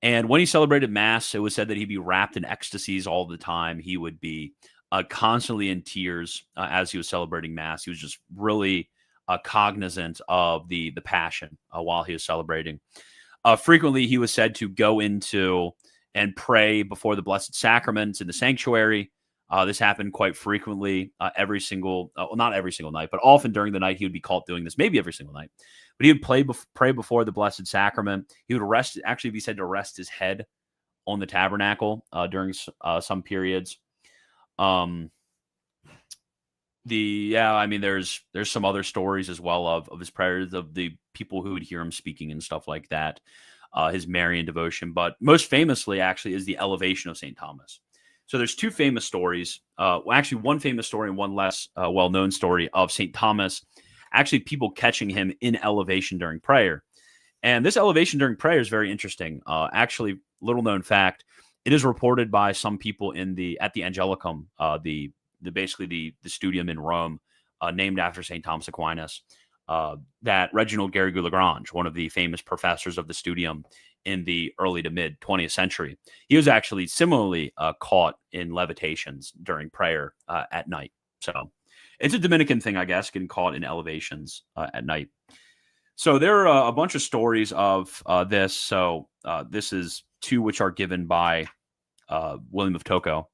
And when he celebrated Mass, it was said that he'd be wrapped in ecstasies all the time. He would be constantly in tears as he was celebrating Mass. He was just really cognizant of the passion while he was celebrating. Frequently, he was said to go into and pray before the Blessed Sacraments in the sanctuary. This happened quite frequently every single, not every single night, but often during the night he would be caught doing this, maybe every single night. But he would pray before the Blessed Sacrament. He would actually be said to rest his head on the tabernacle during some periods. There's some other stories as well of his prayers, of the people who would hear him speaking and stuff like that, his Marian devotion. But most famously, actually, is the elevation of St. Thomas. So there's two famous stories, actually one famous story and one less well-known story of St. Thomas, actually people catching him in elevation during prayer. And this elevation during prayer is very interesting. Actually, little known fact, it is reported by some people at the Angelicum, the studium in Rome, named after St. Thomas Aquinas, that Reginald Garrigou-Lagrange, one of the famous professors of the studium in the early to mid 20th century, he was actually similarly caught in levitations during prayer at night. So it's a Dominican thing, I guess, getting caught in elevations at night. So there are a bunch of stories of this. So this is two which are given by William of Tokyo.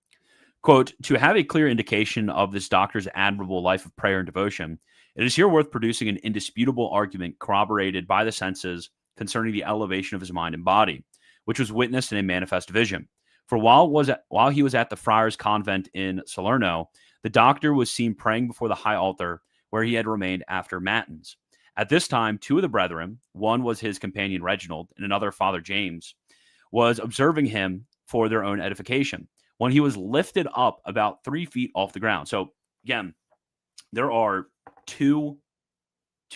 Quote, "To have a clear indication of this doctor's admirable life of prayer and devotion, it is here worth producing an indisputable argument corroborated by the senses concerning the elevation of his mind and body, which was witnessed in a manifest vision. For while he was at the friars' convent in Salerno, the doctor was seen praying before the high altar where he had remained after matins. At this time, two of the brethren, one was his companion Reginald and another Father James, was observing him for their own edification, when he was lifted up about 3 feet off the ground." So again, there are two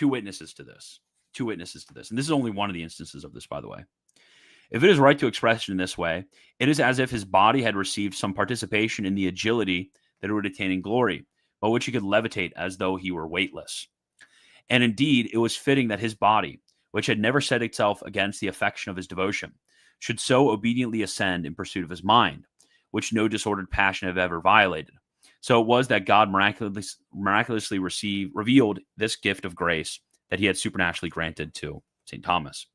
witnesses to this. And this is only one of the instances of this, by the way. "If it is right to express it in this way, it is as if his body had received some participation in the agility that it would attain in glory, by which he could levitate as though he were weightless. And indeed, it was fitting that his body, which had never set itself against the affection of his devotion, should so obediently ascend in pursuit of his mind, which no disordered passion have ever violated. So it was that God miraculously revealed this gift of grace that he had supernaturally granted to St. Thomas."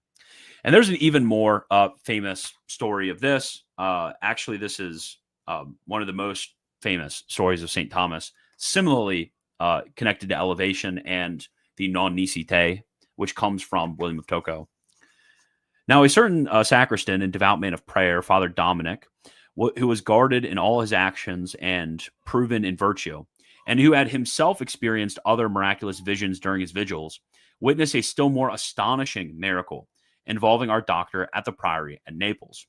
And there's an even more famous story of this. Actually, this is one of the most famous stories of St. Thomas, similarly connected to elevation and the non nicete, which comes from William of Tokyo. "Now, a certain sacristan and devout man of prayer, Father Dominic, who was guarded in all his actions and proven in virtue, and who had himself experienced other miraculous visions during his vigils, witnessed a still more astonishing miracle involving our doctor at the priory at Naples.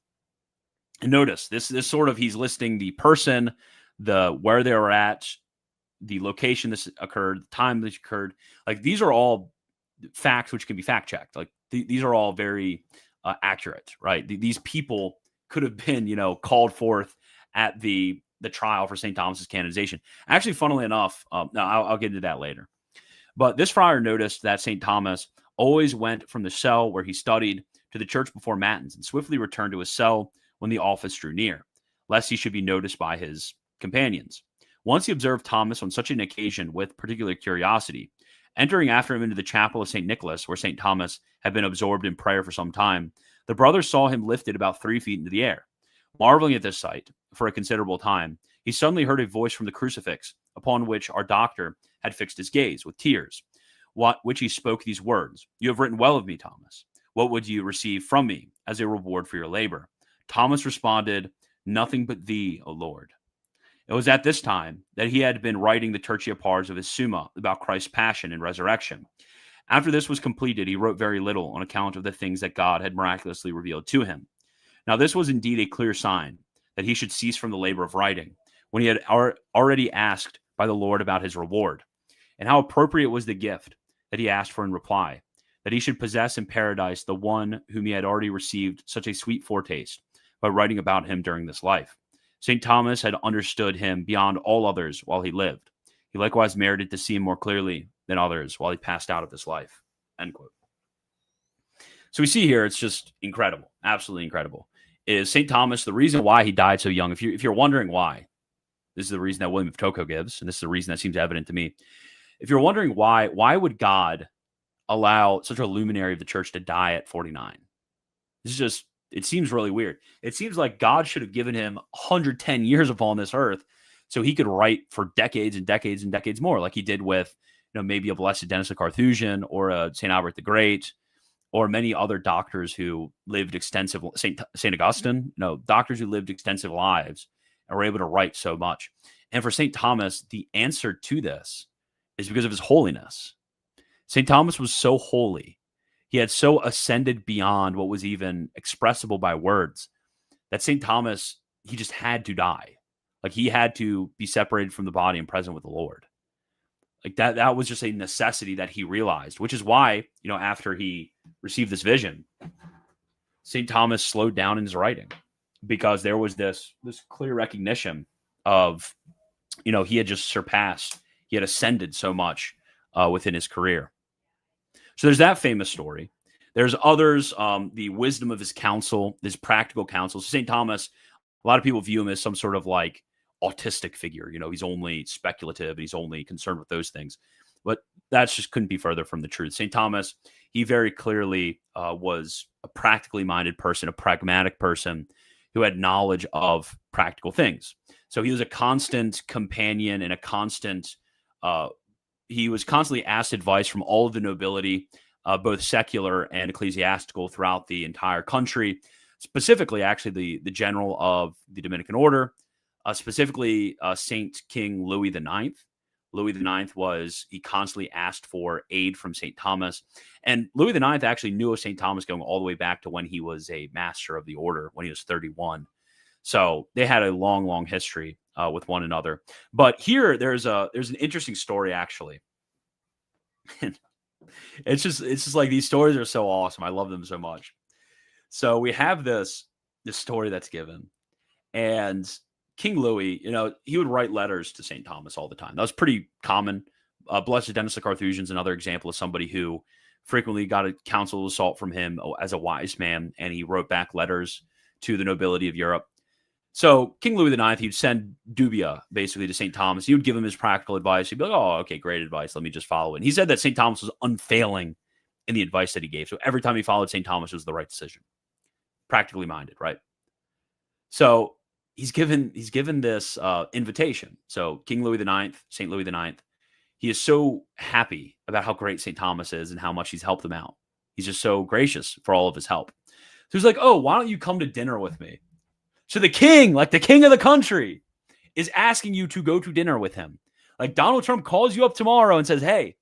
And notice this sort of, he's listing the person, the where they were at, the location this occurred, the time this occurred. Like these are all facts which can be fact checked. Like these are all very accurate, right? These people could have been, called forth at the trial for St. Thomas's canonization. Actually, funnily enough, no, I'll get into that later. But this friar noticed that St. Thomas always went from the cell where he studied to the church before matins and swiftly returned to his cell when the office drew near, lest he should be noticed by his companions. Once he observed Thomas on such an occasion with particular curiosity, entering after him into the chapel of St. Nicholas, where St. Thomas had been absorbed in prayer for some time, the brother saw him lifted about 3 feet into the air. Marveling at this sight for a considerable time, he suddenly heard a voice from the crucifix, upon which our doctor had fixed his gaze with tears, which he spoke these words: "You have written well of me, Thomas. What would you receive from me as a reward for your labor?" Thomas responded, "Nothing but thee, O Lord." It was at this time that he had been writing the tertia pars of his Summa about Christ's passion and resurrection. After this was completed, he wrote very little on account of the things that God had miraculously revealed to him. Now, this was indeed a clear sign that he should cease from the labor of writing, when he had already asked by the Lord about his reward. And how appropriate was the gift that he asked for in reply, that he should possess in paradise the one whom he had already received such a sweet foretaste by writing about him during this life. St. Thomas had understood him beyond all others while he lived. He likewise merited to see him more clearly than others while he passed out of this life. End quote. So we see here, it's just incredible, absolutely incredible. Is St. Thomas, the reason why he died so young, if you're wondering why, this is the reason that William of Tocco gives, and this is the reason that seems evident to me. If you're wondering why would God allow such a luminary of the church to die at 49? This is just, it seems really weird. It seems like God should have given him 110 years upon this earth so he could write for decades and decades and decades more, like he did with, maybe a Blessed Denis of Carthusian or a St. Albert the Great, or many other doctors who lived extensive, St. Augustine, doctors who lived extensive lives and were able to write so much. And for St. Thomas, the answer to this is because of his holiness. St. Thomas was so holy. He had so ascended beyond what was even expressible by words that St. Thomas, he just had to die. Like he had to be separated from the body and present with the Lord. Like that was just a necessity that he realized, which is why, after he received this vision, St. Thomas slowed down in his writing, because there was this clear recognition of, he had just surpassed, he had ascended so much within his career. So there's that famous story. There's others, the wisdom of his counsel, his practical counsel. So St. Thomas, a lot of people view him as some sort of like autistic figure. He's only speculative and he's only concerned with those things. But that just couldn't be further from the truth. St. Thomas, he very clearly was a practically minded person, a pragmatic person who had knowledge of practical things. So he was a constant companion and a constant, he was constantly asked advice from all of the nobility, both secular and ecclesiastical, throughout the entire country, specifically actually the general of the Dominican order, specifically Saint King Louis IX. Louis IX he constantly asked for aid from St. Thomas. And Louis IX actually knew of St. Thomas going all the way back to when he was a master of the order, when he was 31. So they had a long, long history with one another. But here there's an interesting story, actually. It's just like, these stories are so awesome. I love them so much. So we have this story that's given, and King Louis, he would write letters to St. Thomas all the time. That was pretty common. Blessed Denis of Carthusian is another example of somebody who frequently got a counsel of assault from him as a wise man, and he wrote back letters to the nobility of Europe. So King Louis IX, he'd send dubia basically to St. Thomas. He would give him his practical advice. He'd be like, "Oh, okay, great advice. Let me just follow it." And he said that St. Thomas was unfailing in the advice that he gave. So every time he followed St. Thomas, it was the right decision. Practically minded, right? So he's given this invitation. So King Louis IX, St. Louis IX, he is so happy about how great St. Thomas is and how much he's helped him out. He's just so gracious for all of his help. So he's like, "Oh, why don't you come to dinner with me?" So the king, like the king of the country, is asking you to go to dinner with him. Like Donald Trump calls you up tomorrow and says, "Hey,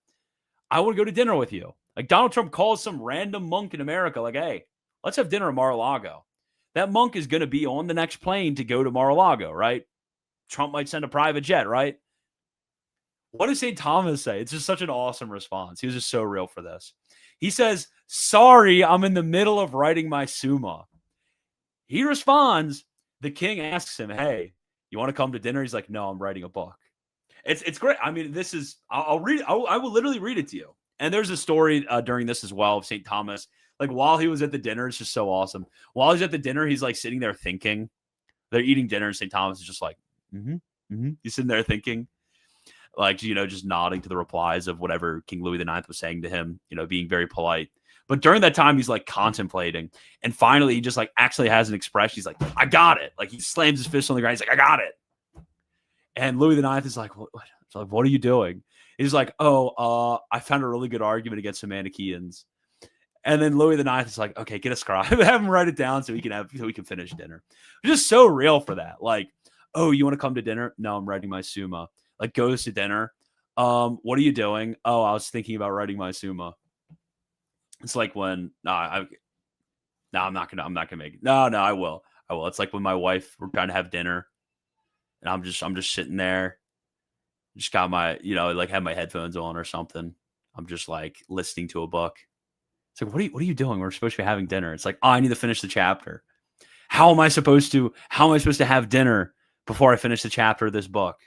I want to go to dinner with you." Like Donald Trump calls some random monk in America, like, "Hey, let's have dinner at Mar-a-Lago." that monk is going to be on the next plane to go to Mar-a-Lago, right? Trump might send a private jet, right? What does St. Thomas say? It's just such an awesome response. He was just so real for this. He says, sorry, I'm in the middle of writing my Summa. He responds, the king asks him, hey, you want to come to dinner? He's like, no, I'm writing a book. It's great. I mean, this is, I'll read, I will literally read it to you. And there's a story during this as well of St. Thomas. Like while he was at the dinner, it's just so awesome. While he's at the dinner, he's like sitting there thinking. They're eating dinner, and St. Thomas is just like, He's sitting there thinking, like, just nodding to the replies of whatever King Louis IX was saying to him, being very polite. But during that time, he's like contemplating. And finally, he just like actually has an expression. He's like, I got it. Like he slams his fist on the ground. He's like, I got it. And Louis IX is like, what are you doing? He's like, I found a really good argument against the Manichaeans. And then Louis IX is like, okay, get a scribe, have him write it down so we can finish dinner. Just so real for that. Like, oh, you want to come to dinner? No, I'm writing my Summa. Like goes to dinner. What are you doing? Oh, I was thinking about writing my Summa. It's like when I'm not gonna make it. No, I will. It's like when my wife, we're trying to have dinner, and I'm just sitting there, just got my like have my headphones on or something. I'm just like listening to a book. It's like, what are you doing? We're supposed to be having dinner. It's like, I need to finish the chapter. How am I supposed to have dinner before I finish the chapter of this book?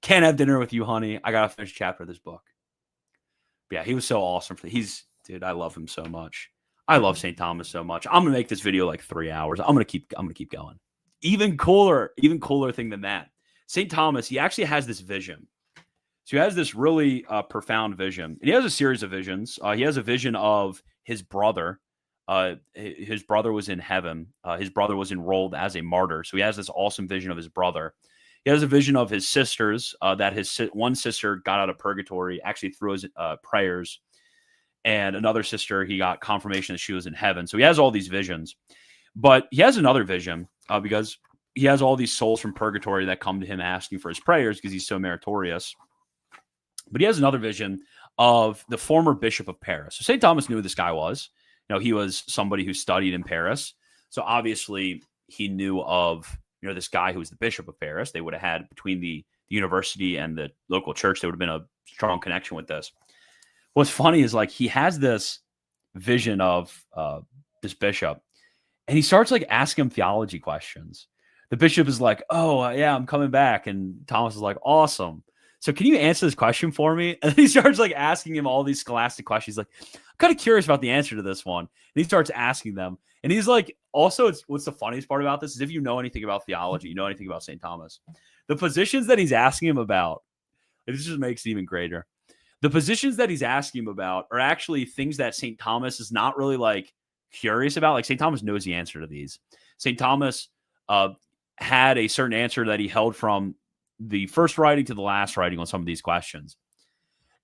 Can't have dinner with you, honey. I gotta finish the chapter of this book. But yeah, he was so awesome. Dude, I love him so much. I love St. Thomas so much. I'm gonna make this video like 3 hours. I'm gonna keep going. Even cooler thing than that. St. Thomas, he actually has this vision. So he has this really profound vision. And he has a series of visions. He has a vision of his brother. His brother was in heaven. His brother was enrolled as a martyr. So he has this awesome vision of his brother. He has a vision of his sisters, that his one sister got out of purgatory, actually through his prayers. And another sister, he got confirmation that she was in heaven. So he has all these visions. But he has another vision because he has all these souls from purgatory that come to him asking for his prayers because he's so meritorious. But he has another vision of the former bishop of Paris. So St. Thomas knew who this guy was. He was somebody who studied in Paris. So obviously he knew of, this guy who was the bishop of Paris. They would have had between the university and the local church, there would have been a strong connection with this. What's funny is like he has this vision of this bishop, and he starts like asking him theology questions. The bishop is like, oh, yeah, I'm coming back. And Thomas is like, awesome. So can you answer this question for me? And he starts like asking him all these scholastic questions. He's like, I'm kind of curious about the answer to this one. And he starts asking them. And he's like, also, what's the funniest part about this is if you know anything about theology, you know anything about St. Thomas, the positions that he's asking him about, this just makes it even greater. The positions that he's asking him about are actually things that St. Thomas is not really like curious about. Like St. Thomas knows the answer to these. St. Thomas had a certain answer that he held from the first writing to the last writing on some of these questions.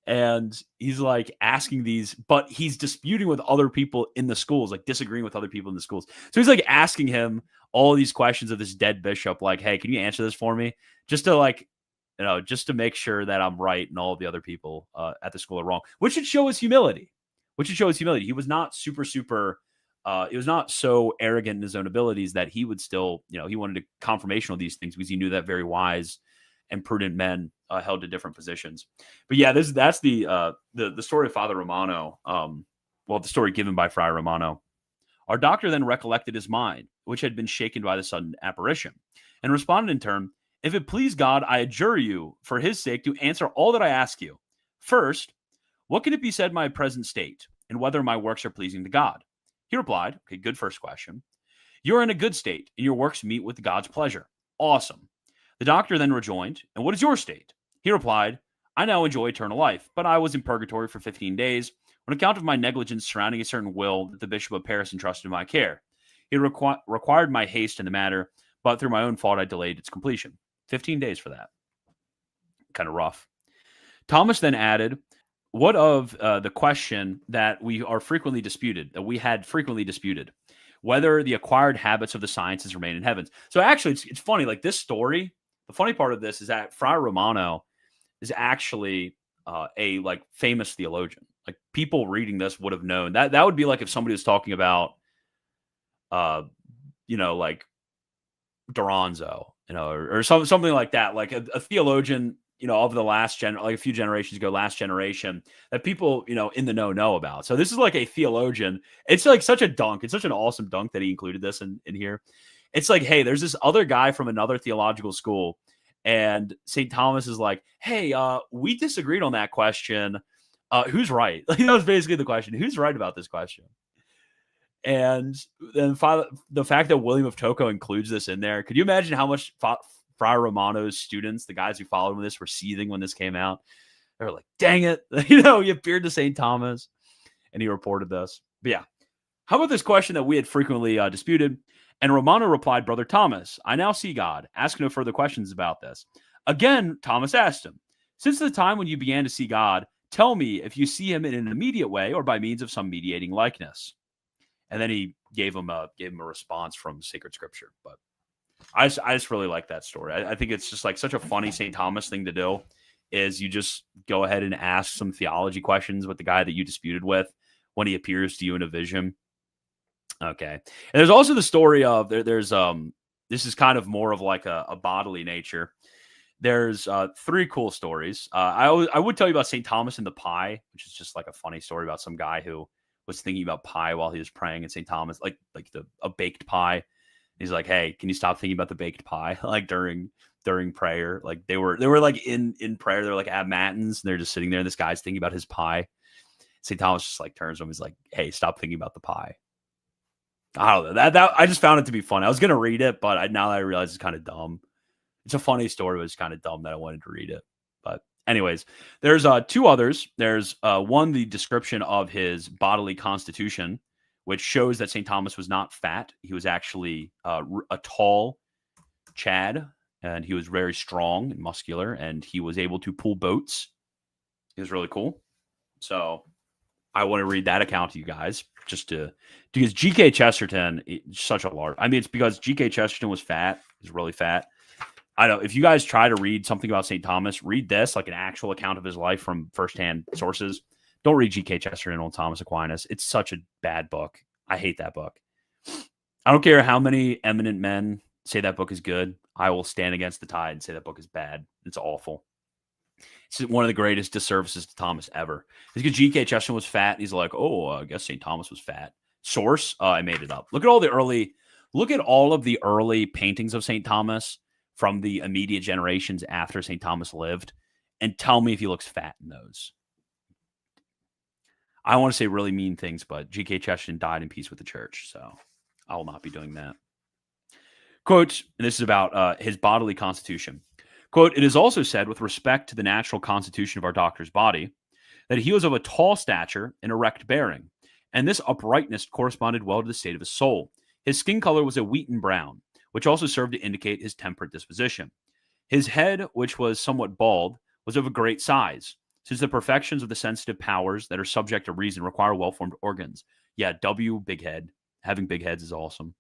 And he's like asking these, but he's disputing with other people in the schools, like disagreeing with other people in the schools. So he's like asking him all these questions of this dead bishop, like, hey, can you answer this for me? Just to like, just to make sure that I'm right and all of the other people at the school are wrong, which should show his humility. He was not super, he was not so arrogant in his own abilities that he would still, he wanted a confirmation of these things because he knew that very wise and prudent men held to different positions. But yeah, that's the story of Father Romano. The story given by Friar Romano. Our doctor then recollected his mind, which had been shaken by the sudden apparition, and responded in turn, if it please God, I adjure you, for his sake, to answer all that I ask you. First, what can it be said my present state, and whether my works are pleasing to God? He replied, okay, good first question. You're in a good state, and your works meet with God's pleasure. Awesome. The doctor then rejoined, and what is your state? He replied, I now enjoy eternal life, but I was in purgatory for 15 days on account of my negligence surrounding a certain will that the Bishop of Paris entrusted in my care. He required my haste in the matter, but through my own fault I delayed its completion. 15 days for that. Kind of rough. Thomas then added, what of the question that we had frequently disputed, whether the acquired habits of the sciences remain in heavens. So actually, it's funny, like this story, the funny part of this is that Friar Romano is actually a like famous theologian. Like people reading this would have known that would be like if somebody was talking about like Duranzo, or something like that, like a theologian, of the last like a few generations ago, last generation, that people, in the know about. So this is like a theologian. It's like such a dunk. It's such an awesome dunk that he included this in here. It's like, hey, there's this other guy from another theological school, and St. Thomas is like, hey, we disagreed on that question. Who's right? Like, that was basically the question. Who's right about this question? And then the fact that William of Tocco includes this in there, could you imagine how much Friar Romano's students, the guys who followed him, this were seething when this came out? They were like, dang it, he appeared to St. Thomas, and he reported this. But yeah, how about this question that we had frequently disputed? And Romano replied, Brother Thomas, I now see God. Ask no further questions about this. Again, Thomas asked him, since the time when you began to see God, tell me if you see him in an immediate way or by means of some mediating likeness. And then he gave him a response from sacred scripture. But I just really like that story. I think it's just like such a funny St. Thomas thing to do, is you just go ahead and ask some theology questions with the guy that you disputed with when he appears to you in a vision. Okay. And there's also the story of there's this is kind of more of like a bodily nature. There's 3 cool stories. I would tell you about St. Thomas and the pie, which is just like a funny story about some guy who was thinking about pie while he was praying in St. Thomas, like a baked pie. He's like, hey, can you stop thinking about the baked pie? Like during prayer, like they were like in prayer. They're like at matins, and they're just sitting there, and this guy's thinking about his pie. St. Thomas just like turns to him. He's like, hey, stop thinking about the pie. I don't know. That I just found it to be fun. I was going to read it, but now that I realize it's kind of dumb. It's a funny story, but it's kind of dumb that I wanted to read it. But anyways, there's 2 others. There's one, the description of his bodily constitution, which shows that St. Thomas was not fat. He was actually a tall Chad, and he was very strong and muscular, and he was able to pull boats. It was really cool. So I want to read that account to you guys, because G.K. Chesterton, such a large. I mean, it's because G.K. Chesterton was fat. He's really fat. I don't know, if you guys try to read something about St. Thomas, read this, like an actual account of his life from firsthand sources. Don't read G.K. Chesterton on Thomas Aquinas. It's such a bad book. I hate that book. I don't care how many eminent men say that book is good. I will stand against the tide and say that book is bad. It's awful. It's one of the greatest disservices to Thomas ever. It's because G.K. Chesterton was fat. And he's like, oh, I guess St. Thomas was fat. Source, I made it up. Look at all of the early paintings of St. Thomas from the immediate generations after St. Thomas lived, and tell me if he looks fat in those. I want to say really mean things, but G.K. Chesterton died in peace with the church, so I will not be doing that. Quote, and this is about his bodily constitution. Quote, it is also said with respect to the natural constitution of our doctor's body, that he was of a tall stature and erect bearing, and this uprightness corresponded well to the state of his soul. His skin color was a wheaten brown, which also served to indicate his temperate disposition. His head, which was somewhat bald, was of a great size, since the perfections of the sensitive powers that are subject to reason require well-formed organs. Yeah, big head. Having big heads is awesome.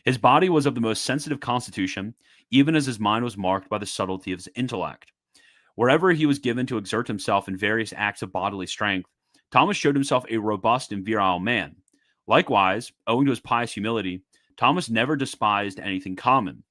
His body was of the most sensitive constitution, even as his mind was marked by the subtlety of his intellect. Wherever he was given to exert himself in various acts of bodily strength, Thomas showed himself a robust and virile man. Likewise, owing to his pious humility, Thomas never despised anything common,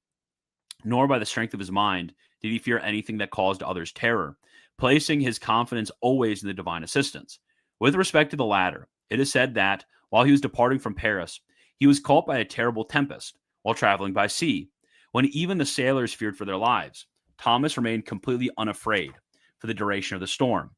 nor by the strength of his mind did he fear anything that caused others terror, placing his confidence always in the divine assistance. With respect to the latter, it is said that, while he was departing from Paris, he was caught by a terrible tempest while traveling by sea, when even the sailors feared for their lives. Thomas remained completely unafraid for the duration of the storm.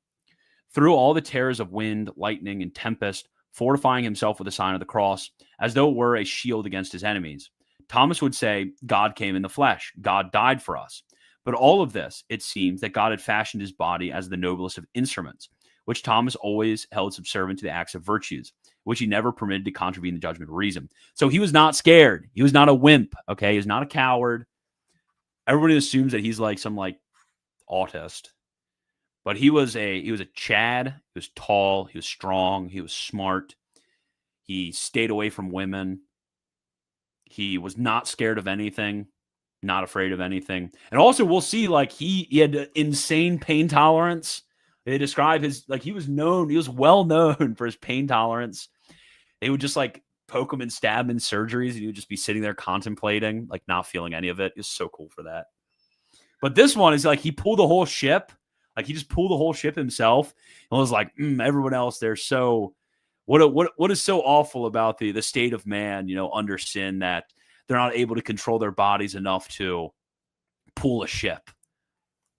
Through all the terrors of wind, lightning, and tempest, fortifying himself with the sign of the cross, as though it were a shield against his enemies, Thomas would say, God came in the flesh. God died for us. But all of this, it seems that God had fashioned his body as the noblest of instruments, which Thomas always held subservient to the acts of virtues, which he never permitted to contravene the judgment of reason. So he was not scared. He was not a wimp, okay? He was not a coward. Everybody assumes that he's like some like autist. But he was a Chad. He was tall. He was strong. He was smart. He stayed away from women. He was not scared of anything, not afraid of anything. And also, we'll see, like, he had insane pain tolerance. They describe he was well known for his pain tolerance. They would just, like, poke him and stab him in surgeries, and he would just be sitting there contemplating, like not feeling any of it. It's so cool for that. But this one is like he pulled the whole ship. Like he just pulled the whole ship himself and was like, everyone else, they're so what is so awful about the state of man, under sin, that they're not able to control their bodies enough to pull a ship.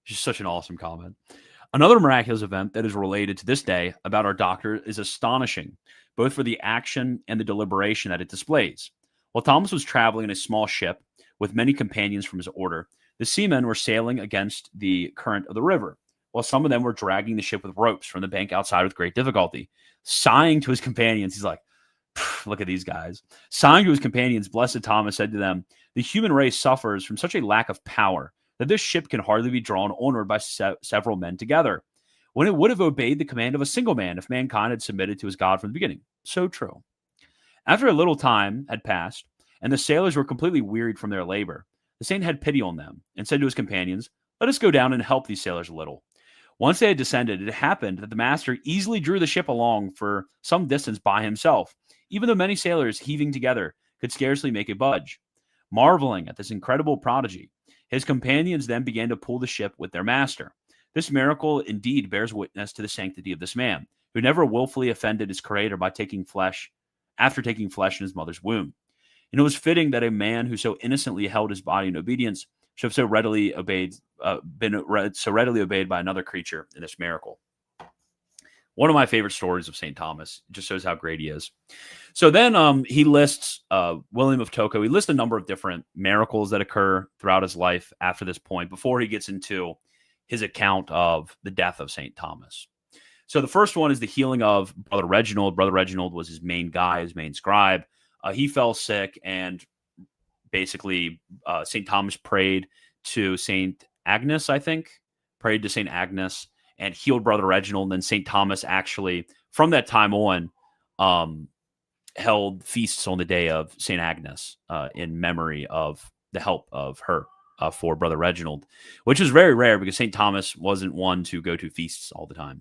Just such an awesome comment. Another miraculous event that is related to this day about our doctor is astonishing, both for the action and the deliberation that it displays. While Thomas was traveling in a small ship with many companions from his order, the seamen were sailing against the current of the river, while some of them were dragging the ship with ropes from the bank outside with great difficulty. Sighing to his companions, he's like, look at these guys. Sighing to his companions, Blessed Thomas said to them, the human race suffers from such a lack of power that this ship can hardly be drawn onward by several men together, when it would have obeyed the command of a single man if mankind had submitted to his God from the beginning. So true. After a little time had passed, and the sailors were completely wearied from their labor, the saint had pity on them, and said to his companions, let us go down and help these sailors a little. Once they had descended, it happened that the master easily drew the ship along for some distance by himself, even though many sailors heaving together could scarcely make it budge. Marveling at this incredible prodigy, his companions then began to pull the ship with their master. This miracle indeed bears witness to the sanctity of this man, who never willfully offended his Creator by taking flesh in his mother's womb. And it was fitting that a man who so innocently held his body in obedience should have so readily obeyed by another creature in this miracle. One of my favorite stories of St. Thomas. It just shows how great he is. So then he lists William of Tocco. He lists a number of different miracles that occur throughout his life after this point, before he gets into his account of the death of St. Thomas. So the first one is the healing of Brother Reginald. Brother Reginald was his main guy, his main scribe. He fell sick, and basically St. Thomas prayed to St. Agnes, I think, prayed to St. Agnes and healed Brother Reginald. And then St. Thomas actually, from that time on, held feasts on the day of St. Agnes in memory of the help of her for Brother Reginald, which is very rare because St. Thomas wasn't one to go to feasts all the time.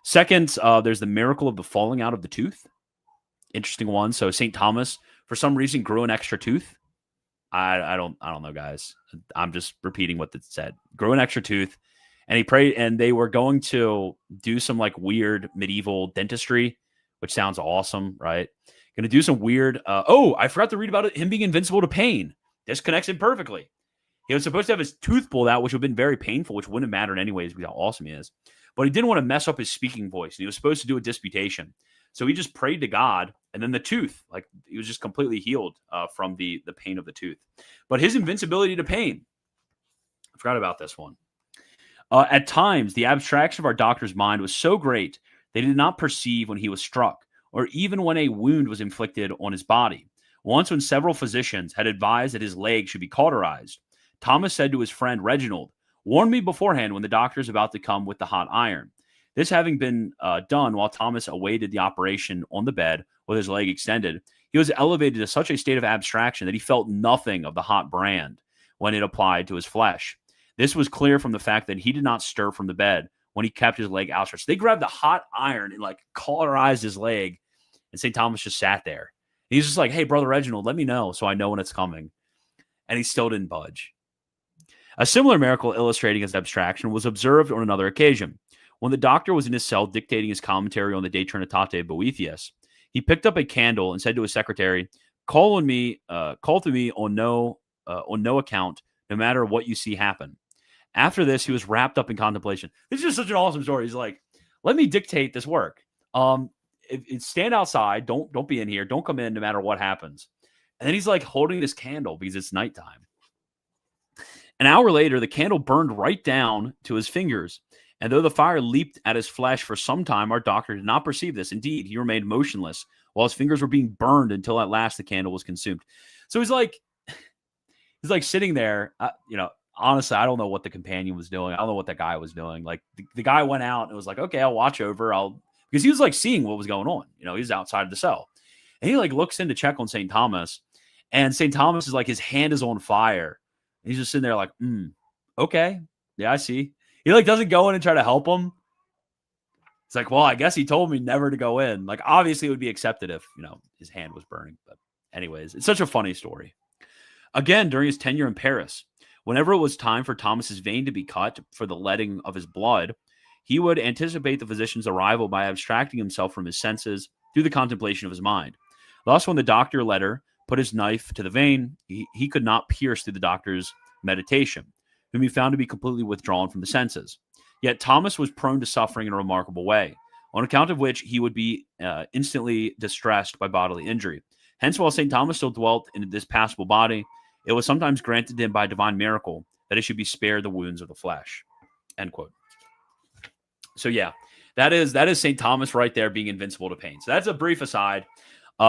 Second, there's the miracle of the falling out of the tooth. Interesting one. So St. Thomas, for some reason, grew an extra tooth. I don't know, guys. I'm just repeating what it said. Grew an extra tooth, and he prayed, and they were going to do some like weird medieval dentistry, which sounds awesome, right? Going to do some weird. I forgot to read about it. Him being invincible to pain. This connects it perfectly. He was supposed to have his tooth pulled out, which would have been very painful, which wouldn't have mattered anyways because how awesome he is. But he didn't want to mess up his speaking voice, and he was supposed to do a disputation. So he just prayed to God, and then the tooth, like he was just completely healed from the pain of the tooth. But his invincibility to pain, I forgot about this one. At times, the abstraction of our doctor's mind was so great that he did not perceive when he was struck, or even when a wound was inflicted on his body. Once, when several physicians had advised that his leg should be cauterized, Thomas said to his friend Reginald, warn me beforehand when the doctor is about to come with the hot iron. This having been done while Thomas awaited the operation on the bed with his leg extended, he was elevated to such a state of abstraction that he felt nothing of the hot brand when it applied to his flesh. This was clear from the fact that he did not stir from the bed when he kept his leg outstretched. They grabbed the hot iron and like cauterized his leg, and St. Thomas just sat there. He's just like, hey, Brother Reginald, let me know so I know when it's coming. And he still didn't budge. A similar miracle illustrating his abstraction was observed on another occasion. When the doctor was in his cell dictating his commentary on the De Trinitate Boethius, he picked up a candle and said to his secretary, call to me on no account, no matter what you see happen. After this, he was wrapped up in contemplation. This is just such an awesome story. He's like, let me dictate this work. Stand outside. Don't be in here. Don't come in no matter what happens. And then he's like holding this candle because it's nighttime. An hour later, the candle burned right down to his fingers. And though the fire leaped at his flesh for some time, our doctor did not perceive this. Indeed, he remained motionless while his fingers were being burned until at last the candle was consumed. So he's like sitting there. Honestly, I don't know what the companion was doing. I don't know what that guy was doing. Like the guy went out and was like, okay, I'll watch over. Because he was like seeing what was going on. He was outside of the cell. And he like looks in to check on St. Thomas. And St. Thomas is like, his hand is on fire. And he's just sitting there like, okay. Yeah, I see. He like doesn't go in and try to help him. It's like, well, I guess he told me never to go in. Like, obviously, it would be accepted if, his hand was burning. But, anyways, it's such a funny story. Again, during his tenure in Paris, whenever it was time for Thomas's vein to be cut for the letting of his blood, he would anticipate the physician's arrival by abstracting himself from his senses through the contemplation of his mind. Thus, when the doctor later put his knife to the vein, he could not pierce through the doctor's meditation, whom he found to be completely withdrawn from the senses. Yet Thomas was prone to suffering in a remarkable way, on account of which he would be instantly distressed by bodily injury. Hence, while St. Thomas still dwelt in this passible body, it was sometimes granted to him by divine miracle that he should be spared the wounds of the flesh. End quote. So yeah, that is St. Thomas right there, being invincible to pain. So that's a brief aside.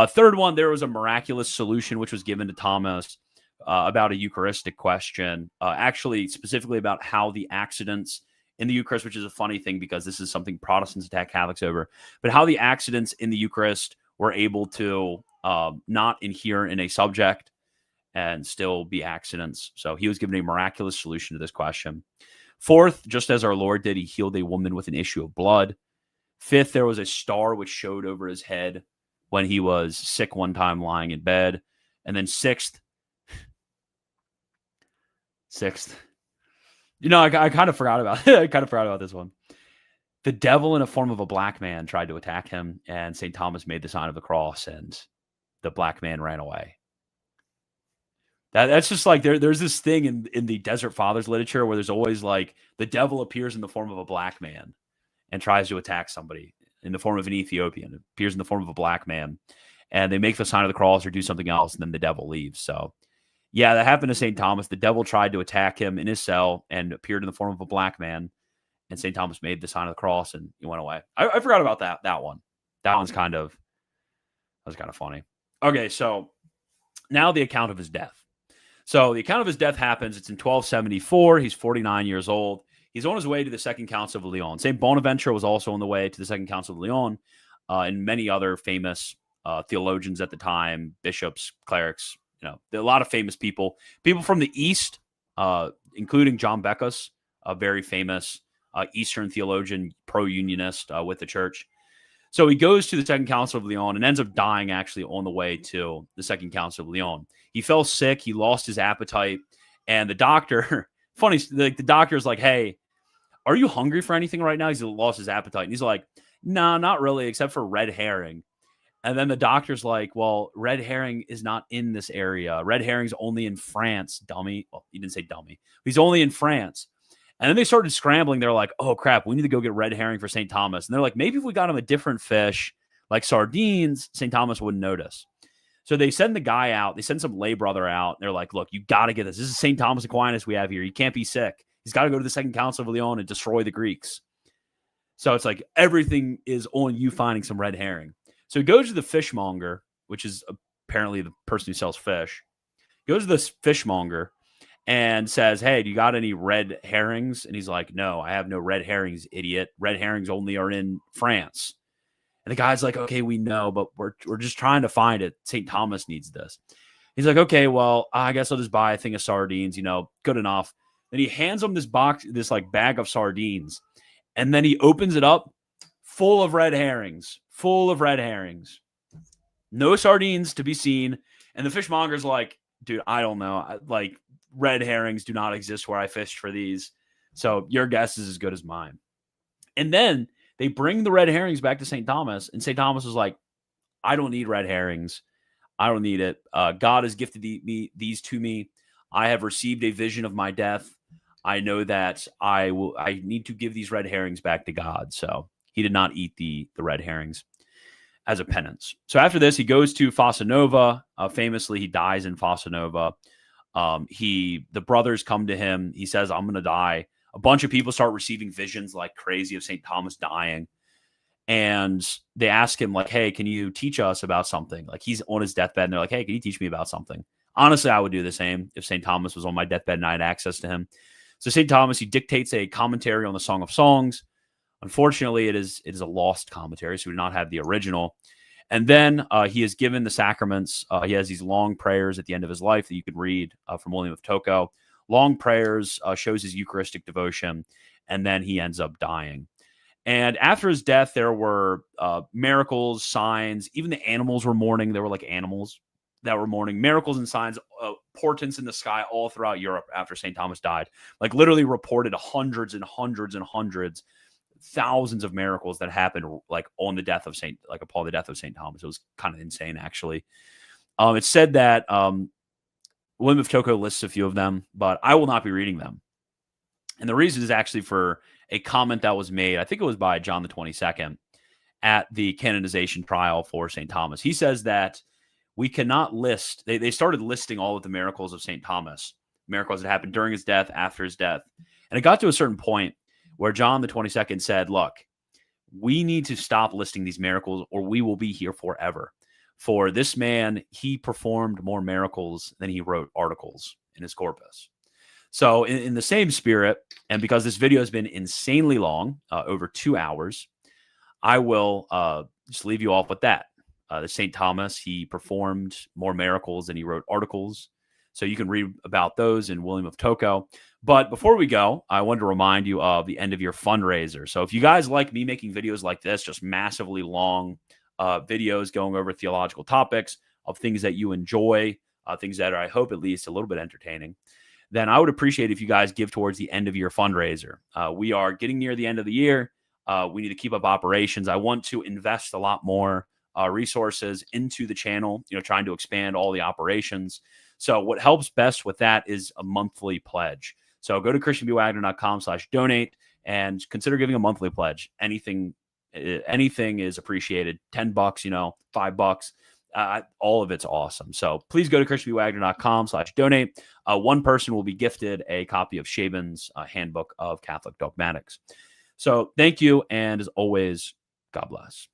Third one, there was a miraculous solution which was given to Thomas about a Eucharistic question, actually specifically about how the accidents in the Eucharist, which is a funny thing because this is something Protestants attack Catholics over, but how the accidents in the Eucharist were able to not inhere in a subject and still be accidents. So he was given a miraculous solution to this question. Fourth, just as our Lord did, he healed a woman with an issue of blood. Fifth, there was a star which showed over his head when he was sick one time lying in bed. And then sixth, I kind of forgot about I kind of forgot about this one. The devil in a form of a black man tried to attack him, and St. Thomas made the sign of the cross, and the black man ran away. That's just like there's this thing in the Desert Fathers literature where there's always like the devil appears in the form of a black man and tries to attack somebody in the form of an Ethiopian. It appears in the form of a black man, and they make the sign of the cross or do something else, and then the devil leaves. So yeah, that happened to St. Thomas. The devil tried to attack him in his cell and appeared in the form of a black man, and St. Thomas made the sign of the cross and he went away. I forgot about that one. That was kind of funny. Okay, so now the account of his death. So the account of his death happens. It's in 1274. He's 49 years old. He's on his way to the Second Council of Lyon. St. Bonaventure was also on the way to the Second Council of Lyon, and many other famous theologians at the time, bishops, clerics. There are a lot of famous people from the East, including John Beckus, a very famous Eastern theologian, pro-unionist with the church. So he goes to the Second Council of Lyon and ends up dying actually on the way to the Second Council of Lyon. He fell sick. He lost his appetite. And the doctor, funny, the doctor's like, hey, are you hungry for anything right now? He's lost his appetite. And he's like, no, not really, except for red herring. And then the doctor's like, well, red herring is not in this area. Red herring's only in France, dummy. Well, he didn't say dummy. He's only in France. And then they started scrambling. They're like, oh, crap, we need to go get red herring for St. Thomas. And they're like, maybe if we got him a different fish, like sardines, St. Thomas wouldn't notice. So they send the guy out. They send some lay brother out. They're like, look, you got to get this. This is St. Thomas Aquinas we have here. He can't be sick. He's got to go to the Second Council of Lyon and destroy the Greeks. So it's like everything is on you finding some red herring. So he goes to the fishmonger, which is apparently the person who sells fish. He goes to this fishmonger and says, hey, do you got any red herrings? And he's like, no, I have no red herrings, idiot. Red herrings only are in France. And the guy's like, okay, we know, but we're just trying to find it. St. Thomas needs this. He's like, okay, well, I guess I'll just buy a thing of sardines, good enough. Then he hands him this bag of sardines. And then he opens it up full of red herrings. No sardines to be seen. And the fishmonger's like, dude, I don't know. Red herrings do not exist where I fished for these. So your guess is as good as mine. And then they bring the red herrings back to St. Thomas. And St. Thomas was like, I don't need red herrings. I don't need it. God has gifted these to me. I have received a vision of my death. I know that I need to give these red herrings back to God. So he did not eat the red herrings as a penance. So after this, he goes to Fossa Nova. Famously, he dies in Fossa Nova. The brothers come to him. He says, I'm going to die. A bunch of people start receiving visions like crazy of St. Thomas dying. And they ask him like, hey, can you teach us about something? Like he's on his deathbed and they're like, hey, can you teach me about something? Honestly, I would do the same if St. Thomas was on my deathbed and I had access to him. So St. Thomas, he dictates a commentary on the Song of Songs. Unfortunately, it is a lost commentary, so we do not have the original. And then he is given the sacraments. He has these long prayers at the end of his life that you could read from William of Tocco. Long prayers, shows his Eucharistic devotion, and then he ends up dying. And after his death, there were miracles, signs. Even the animals were mourning. There were like animals that were mourning, miracles and signs, portents in the sky all throughout Europe after St. Thomas died. Like literally reported hundreds and hundreds and hundreds, thousands of miracles that happened like on the death of upon the death of St. Thomas. It was kind of insane, actually. It's said that William of Toko lists a few of them, but I will not be reading them. And the reason is actually for a comment that was made, I think it was by John the 22nd at the canonization trial for St. Thomas. He says that we cannot list, they started listing all of the miracles of St. Thomas, miracles that happened during his death, after his death. And it got to a certain point where John the 22nd said, look, we need to stop listing these miracles or we will be here forever. For this man, he performed more miracles than he wrote articles in his corpus. So in the same spirit, and because this video has been insanely long, over 2 hours, I will just leave you off with that. The St. Thomas, he performed more miracles than he wrote articles. So you can read about those in William of Toko. But before we go, I wanted to remind you of the end of your fundraiser. So if you guys like me making videos like this, just massively long videos going over theological topics of things that you enjoy, things that are, I hope, at least a little bit entertaining, then I would appreciate if you guys give towards the end of your fundraiser. We are getting near the end of the year. We need to keep up operations. I want to invest a lot more resources into the channel, trying to expand all the operations. So what helps best with that is a monthly pledge. So go to christianbwagner.com/donate and consider giving a monthly pledge. Anything is appreciated. $10, $5. All of it's awesome. So please go to christianbwagner.com/donate. One person will be gifted a copy of Shaban's Handbook of Catholic Dogmatics. So thank you. And as always, God bless.